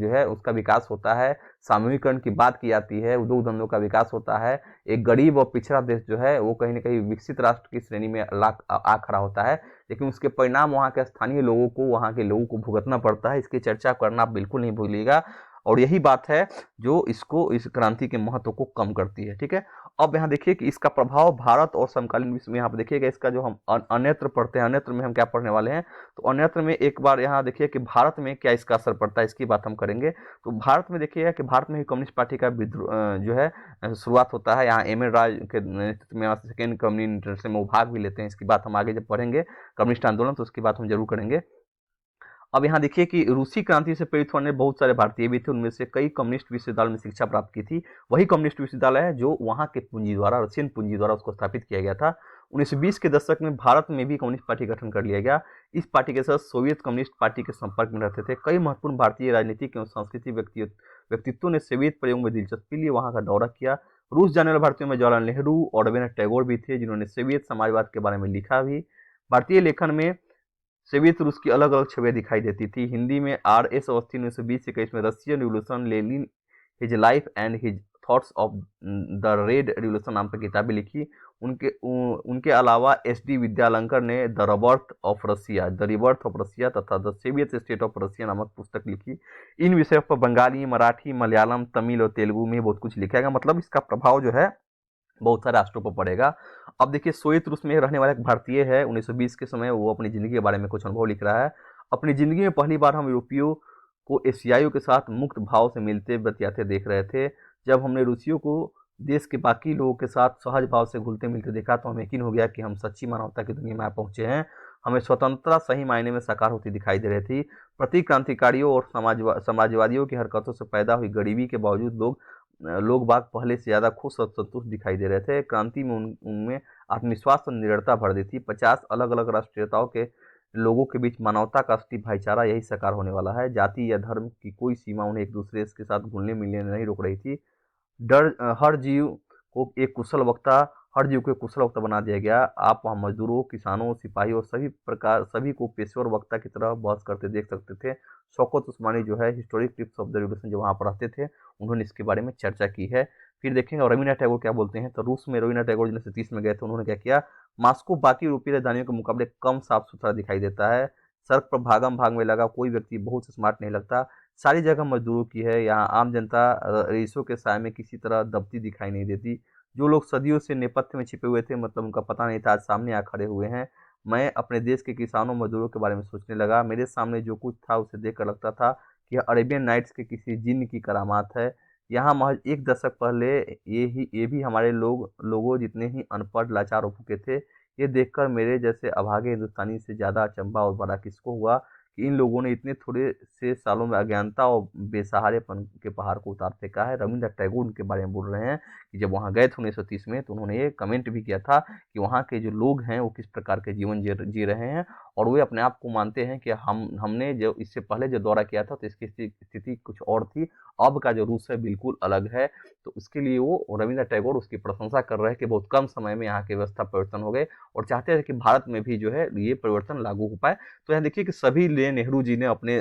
जो है उसका विकास होता है, सामूहिकरण की बात की जाती है, उद्योग धंधों का विकास होता है, एक गरीब और पिछड़ा देश जो है वो कहीं ना कहीं विकसित राष्ट्र की श्रेणी में आ खड़ा होता है, लेकिन उसके परिणाम वहाँ के स्थानीय लोगों को, वहाँ के लोगों को भुगतना पड़ता है। इसकी चर्चा करना आप बिल्कुल नहीं भूलिएगा और यही बात है जो इस क्रांति के महत्व को कम करती है। ठीक है, अब यहाँ देखिए कि इसका प्रभाव भारत और समकालीन विश्व में, यहाँ पर देखिएगा इसका जो हम अन्यत्र पढ़ते हैं, अन्यत्र में हम क्या पढ़ने वाले हैं, तो अन्यत्र में एक बार यहाँ देखिए कि भारत में क्या इसका असर पड़ता है, इसकी बात हम करेंगे। तो भारत में देखिएगा कि भारत में भी कम्युनिस्ट पार्टी का जो है शुरुआत होता है। यहाँ एम.एन. राय के नेतृत्व में सेकेंड कम्युनिस्ट इंटरनेशनल में वो भाग भी लेते हैं। इसकी बात हम आगे जब पढ़ेंगे कम्युनिस्ट आंदोलन, तो उसकी बात हम जरूर करेंगे। अब यहाँ देखिए कि रूसी क्रांति से प्रेरित होने बहुत सारे भारतीय भी थे, उनमें से कई कम्युनिस्ट विश्वविद्यालय में शिक्षा प्राप्त की थी। वही कम्युनिस्ट विश्वविद्यालय है जो वहाँ के पूंजी द्वारा, रशियन पूंजी द्वारा उसको स्थापित किया गया था। 1920 के दशक में भारत में भी कम्युनिस्ट पार्टी गठन कर लिया गया। इस पार्टी के साथ सोवियत कम्युनिस्ट पार्टी के संपर्क में रहते थे। कई महत्वपूर्ण भारतीय राजनीतिक एवं सांस्कृतिक व्यक्तित्वों ने सोवियत प्रयोग में दिलचस्पी लिए वहाँ का दौरा किया। रूस जाने वाले भारतीयों में जवाहरलाल नेहरू और रविन्द्रनाथ टैगोर भी थे, जिन्होंने सोवियत समाजवाद के बारे में लिखा भी। भारतीय लेखन में सोवियत रूस की अलग अलग छवियां दिखाई देती थी। हिंदी में R.S. अवस्थी 1920-21 में Russian revolution, Lenin, his life and his thoughts of the red revolution नाम पर किताबें लिखी। उनके अलावा S.D. विद्यालंकर ने द रिबर्थ ऑफ रसिया तथा the Soviet state of Russia नामक पुस्तक लिखी। इन विषयों पर बंगाली, मराठी, मलयालम, तमिल और तेलुगु में बहुत कुछ लिखा गया। मतलब इसका प्रभाव जो है बहुत सारे राष्ट्रों पर पड़ेगा। अब देखिए, सोवियत रूस में रहने वाला एक भारतीय है, 1920 के समय वो अपनी जिंदगी के बारे में कुछ अनुभव लिख रहा है। अपनी जिंदगी में पहली बार हम यूरोपियों को एशियाइयों के साथ मुक्त भाव से मिलते बतियाते देख रहे थे। जब हमने रूसियों को देश के बाकी लोगों के साथ सहज भाव से घुलते मिलते देखा तो हमें यकीन हो गया कि हम सच्ची मानवता की दुनिया में आ पहुंचे हैं। हमें स्वतंत्रता सही मायने में साकार होती दिखाई दे रही थी। प्रति क्रांतिकारियों और समाजवादियों की हरकतों से पैदा हुई गरीबी के बावजूद लोग बाग पहले से ज्यादा खुश और संतुष्ट दिखाई दे रहे थे। क्रांति में उनमें आत्मविश्वास और निडरता भर दी थी। 50 अलग अलग राष्ट्रीयताओं के लोगों के बीच मानवता का असली भाईचारा यही साकार होने वाला है। जाति या धर्म की कोई सीमा उन्हें एक दूसरे के साथ घुलने मिलने नहीं रोक रही थी। डर हर जीव को एक कुशल वक्ता हर जीव को एक कुशल वक्ता बना दिया गया। आप वहाँ मजदूरों, किसानों, सिपाहियों, सभी को पेशेवर वक्ता की तरह बहस करते देख सकते थे। शौकत उस्मानी जो है historic tips of the revolution जो वहाँ पर रहते थे, उन्होंने इसके बारे में चर्चा की है। फिर देखेंगे और रविन्द्रनाथ टैगोर क्या बोलते हैं। तो रूस में रविन्द्रनाथ टैगोर 1930 में गए थे, उन्होंने क्या किया, मास्को बाकी यूरोपीय राजधानियों के मुकाबले कम साफ सुथरा दिखाई देता है। सड़क पर भागम भाग में लगा कोई व्यक्ति बहुत स्मार्ट नहीं लगता। सारी जगह मजदूरों की है। यहाँ आम जनता रईसों के साय में किसी तरह दबती दिखाई नहीं देती। जो लोग सदियों से नेपथ्य में छिपे हुए थे, मतलब उनका पता नहीं था, आज सामने आ खड़े हुए हैं। मैं अपने देश के किसानों मजदूरों के बारे में सोचने लगा। मेरे सामने जो कुछ था उसे देखकर लगता था कि अरेबियन नाइट्स के किसी जिन्न की करामात है। यहाँ महज एक दशक पहले ये भी हमारे लोगों जितने ही अनपढ़, लाचार और भूखे थे। ये देखकर मेरे जैसे अभागे हिंदुस्तानी से ज़्यादा अचंभा और बड़ा किसको हुआ कि इन लोगों ने इतने थोड़े से सालों में अज्ञानता और बेसहारेपन के पहाड़ को उतार फेंका है। रविंद्रनाथ टैगोर उनके बारे में बोल रहे हैं कि जब वहाँ गए थे 1930 में, तो उन्होंने ये कमेंट भी किया था कि वहाँ के जो लोग हैं वो किस प्रकार के जीवन जी रहे हैं, और वे अपने आप को मानते हैं कि हमने जो इससे पहले जो दौरा किया था तो इसकी स्थिति कुछ और थी, अब का जो रूस है बिल्कुल अलग है। तो उसके लिए वो रविंद्रनाथ टैगोर उसकी प्रशंसा कर रहे हैं कि बहुत कम समय में यहाँ की व्यवस्था परिवर्तन हो गए, और चाहते थे कि भारत में भी जो है ये परिवर्तन लागू हो पाए। तो यहाँ देखिए कि सभी ने, नेहरू जी ने अपने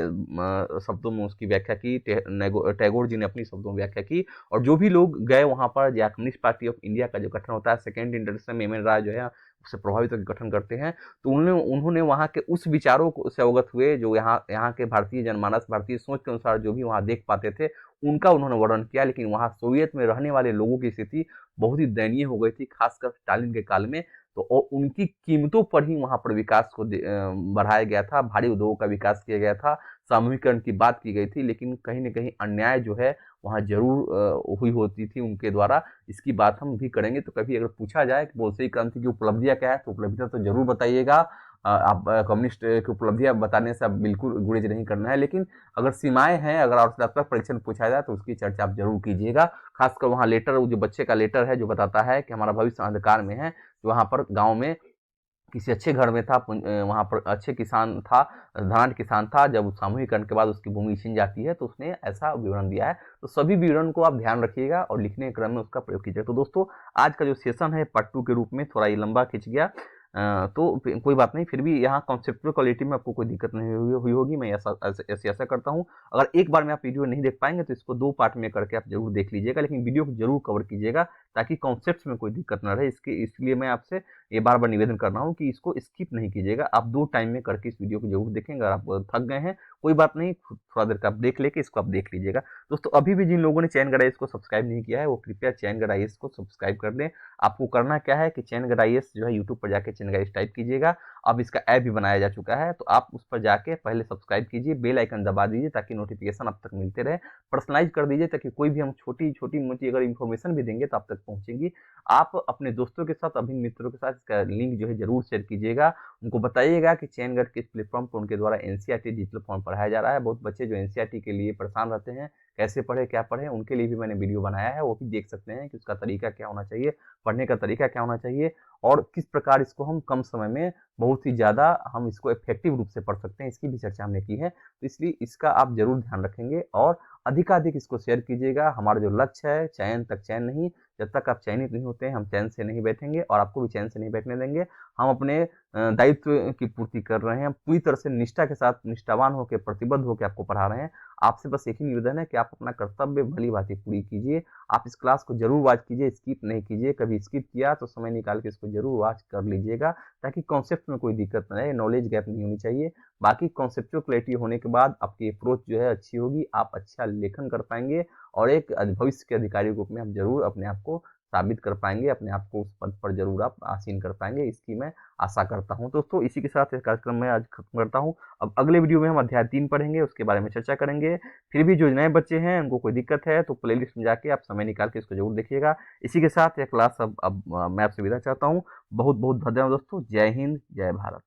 शब्दों में उसकी व्याख्या की, टैगोर जी ने अपनी शब्दों में व्याख्या की, और जो भी लोग गए वहाँ पर, या कम्युनिस्ट पार्टी ऑफ इंडिया का जो गठन होता है, सेकेंड इंटरनेशनल में एम एन राय जो है उससे प्रभावित होकर गठन करते हैं, तो उन्होंने वहाँ के उस विचारों को से अवगत हुए जो यहाँ के भारतीय जनमानस, भारतीय सोच के अनुसार जो भी वहाँ देख पाते थे, उनका उन्होंने वर्णन किया। लेकिन वहाँ सोवियत में रहने वाले लोगों की स्थिति बहुत ही दयनीय हो गई थी, खासकर स्टालिन के काल में। तो और उनकी कीमतों पर ही वहाँ पर विकास को बढ़ाया गया था, भारी उद्योगों का विकास किया गया था, सामूहिकरण की बात की गई थी, लेकिन कहीं न कहीं अन्याय जो है वहाँ जरूर हुई होती थी उनके द्वारा। इसकी बात हम भी करेंगे। तो कभी अगर पूछा जाए कि बोल्शेविक क्रांति की उपलब्धियाँ क्या है, तो उपलब्धियाँ तो जरूर बताइएगा। आप कम्युनिस्ट की उपलब्धियाँ बताने से आप बिल्कुल गुरेज नहीं करना है, लेकिन अगर सीमाएं हैं, अगर अर्थशास्त्र परीक्षण पूछा जाए तो उसकी चर्चा आप जरूर कीजिएगा। खासकर वहाँ लेटर, जो बच्चे का लेटर है जो बताता है कि हमारा भविष्य अंधकार में है, जो वहाँ पर गाँव में किसी अच्छे घर में था, वहाँ पर अच्छे किसान था, धनाढ्य किसान था, जब सामूहिकरण के बाद उसकी भूमि छिन जाती है, तो उसने ऐसा विवरण दिया है। तो सभी विवरण को आप ध्यान रखिएगा और लिखने के क्रम में उसका प्रयोग कीजिएगा। तो दोस्तों, आज का जो सेशन है पार्ट 2 के रूप में थोड़ा ये लंबा खिंच गया, तो कोई बात नहीं, फिर भी यहाँ कॉन्सेप्चुअल क्वालिटी में आपको कोई दिक्कत नहीं हुई होगी, मैं ऐसी आशा करता हूँ। अगर एक बार में आप वीडियो नहीं देख पाएंगे तो इसको 2 पार्ट में करके आप जरूर देख लीजिएगा, लेकिन वीडियो को जरूर कवर कीजिएगा ताकि कॉन्सेप्ट्स में कोई दिक्कत ना रहे। इसलिए मैं आपसे ये बार बार निवेदन कर रहा हूँ कि इसको स्किप नहीं कीजिएगा, आप 2 टाइम में करके इस वीडियो को जरूर देखेंगे। अगर आप थक गए हैं, कोई बात नहीं, थोड़ा देर का आप देख लेके इसको आप देख लीजिएगा। दोस्तों, अभी भी जिन लोगों ने चैन गढ़ को सब्सक्राइब नहीं किया है, वो कृपया चैन गढ़ को सब्सक्राइब कर दें। आपको करना क्या है कि चैन गढ़ जो है यूट्यूब पर जाके चैन गढ़ टाइप कीजिएगा। अब इसका ऐप भी बनाया जा चुका है, तो आप उस पर जाके पहले सब्सक्राइब कीजिए, बेल आइकन दबा दीजिए ताकि नोटिफिकेशन आप तक मिलते रहे। पर्सनलाइज कर दीजिए ताकि कोई भी हम छोटी छोटी मोटी अगर इन्फॉर्मेशन भी देंगे तो आप तक पहुंचेगी। आप अपने दोस्तों के साथ, अभिन्न मित्रों के साथ इसका लिंक जो है जरूर शेयर कीजिएगा। उनको बताइएगा कि चैन गढ़ के इस प्लेटफॉर्म पर उनके द्वारा एनसीईआरटी डिजिटल फॉर्म पढ़ाया जा रहा है। बहुत बच्चे जो एनसीईआरटी के लिए परेशान रहते हैं, कैसे पढ़े क्या पढ़े, उनके लिए भी मैंने वीडियो बनाया है, वो भी देख सकते हैं कि उसका तरीका क्या होना चाहिए, पढ़ने का तरीका क्या होना चाहिए, और किस प्रकार इसको हम कम समय में बहुत ही ज़्यादा हम इसको इफेक्टिव रूप से पढ़ सकते हैं, इसकी भी चर्चा हमने की है। तो इसलिए इसका आप जरूर ध्यान रखेंगे और अधिकाधिक इसको शेयर कीजिएगा। हमारा जो लक्ष्य है, चयन तक चैन नहीं, जब तक आप चयनित नहीं होते हैं हम चैन से नहीं बैठेंगे और आपको भी चैन से नहीं बैठने देंगे। हम अपने दायित्व की पूर्ति कर रहे हैं, पूरी तरह से निष्ठा के साथ, निष्ठावान होकर, प्रतिबद्ध होकर आपको पढ़ा रहे हैं। आपसे बस एक ही निवेदन है कि आप अपना कर्तव्य भली भांति पूरी कीजिए। आप इस क्लास को जरूर वॉच कीजिए, स्किप नहीं कीजिए। कभी स्किप किया तो समय निकाल के इसको जरूर वॉच कर लीजिएगा ताकि कॉन्सेप्ट में कोई दिक्कत न रहे, नॉलेज गैप नहीं होनी चाहिए। बाकी कॉन्सेप्चुअल क्लैरिटी होने के बाद आपकी अप्रोच जो है अच्छी होगी, आप अच्छा लेखन कर पाएंगे और एक भविष्य के अधिकारी के रूप में आप जरूर अपने आप को साबित कर पाएंगे, अपने आप को उस पद पर जरूर आप आसीन कर पाएंगे, इसकी मैं आशा करता हूं। दोस्तों, इसी के साथ इस कार्यक्रम में आज खत्म करता हूं। अब अगले वीडियो में हम अध्याय 3 पढ़ेंगे, उसके बारे में चर्चा करेंगे। फिर भी जो नए बच्चे हैं उनको कोई दिक्कत है तो प्लेलिस्ट में जाके आप समय निकाल के इसको जरूर देखिएगा। इसी के साथ यह क्लास अब मैं आपसे विदा चाहता हूँ। बहुत बहुत धन्यवाद दोस्तों। जय हिंद, जय भारत।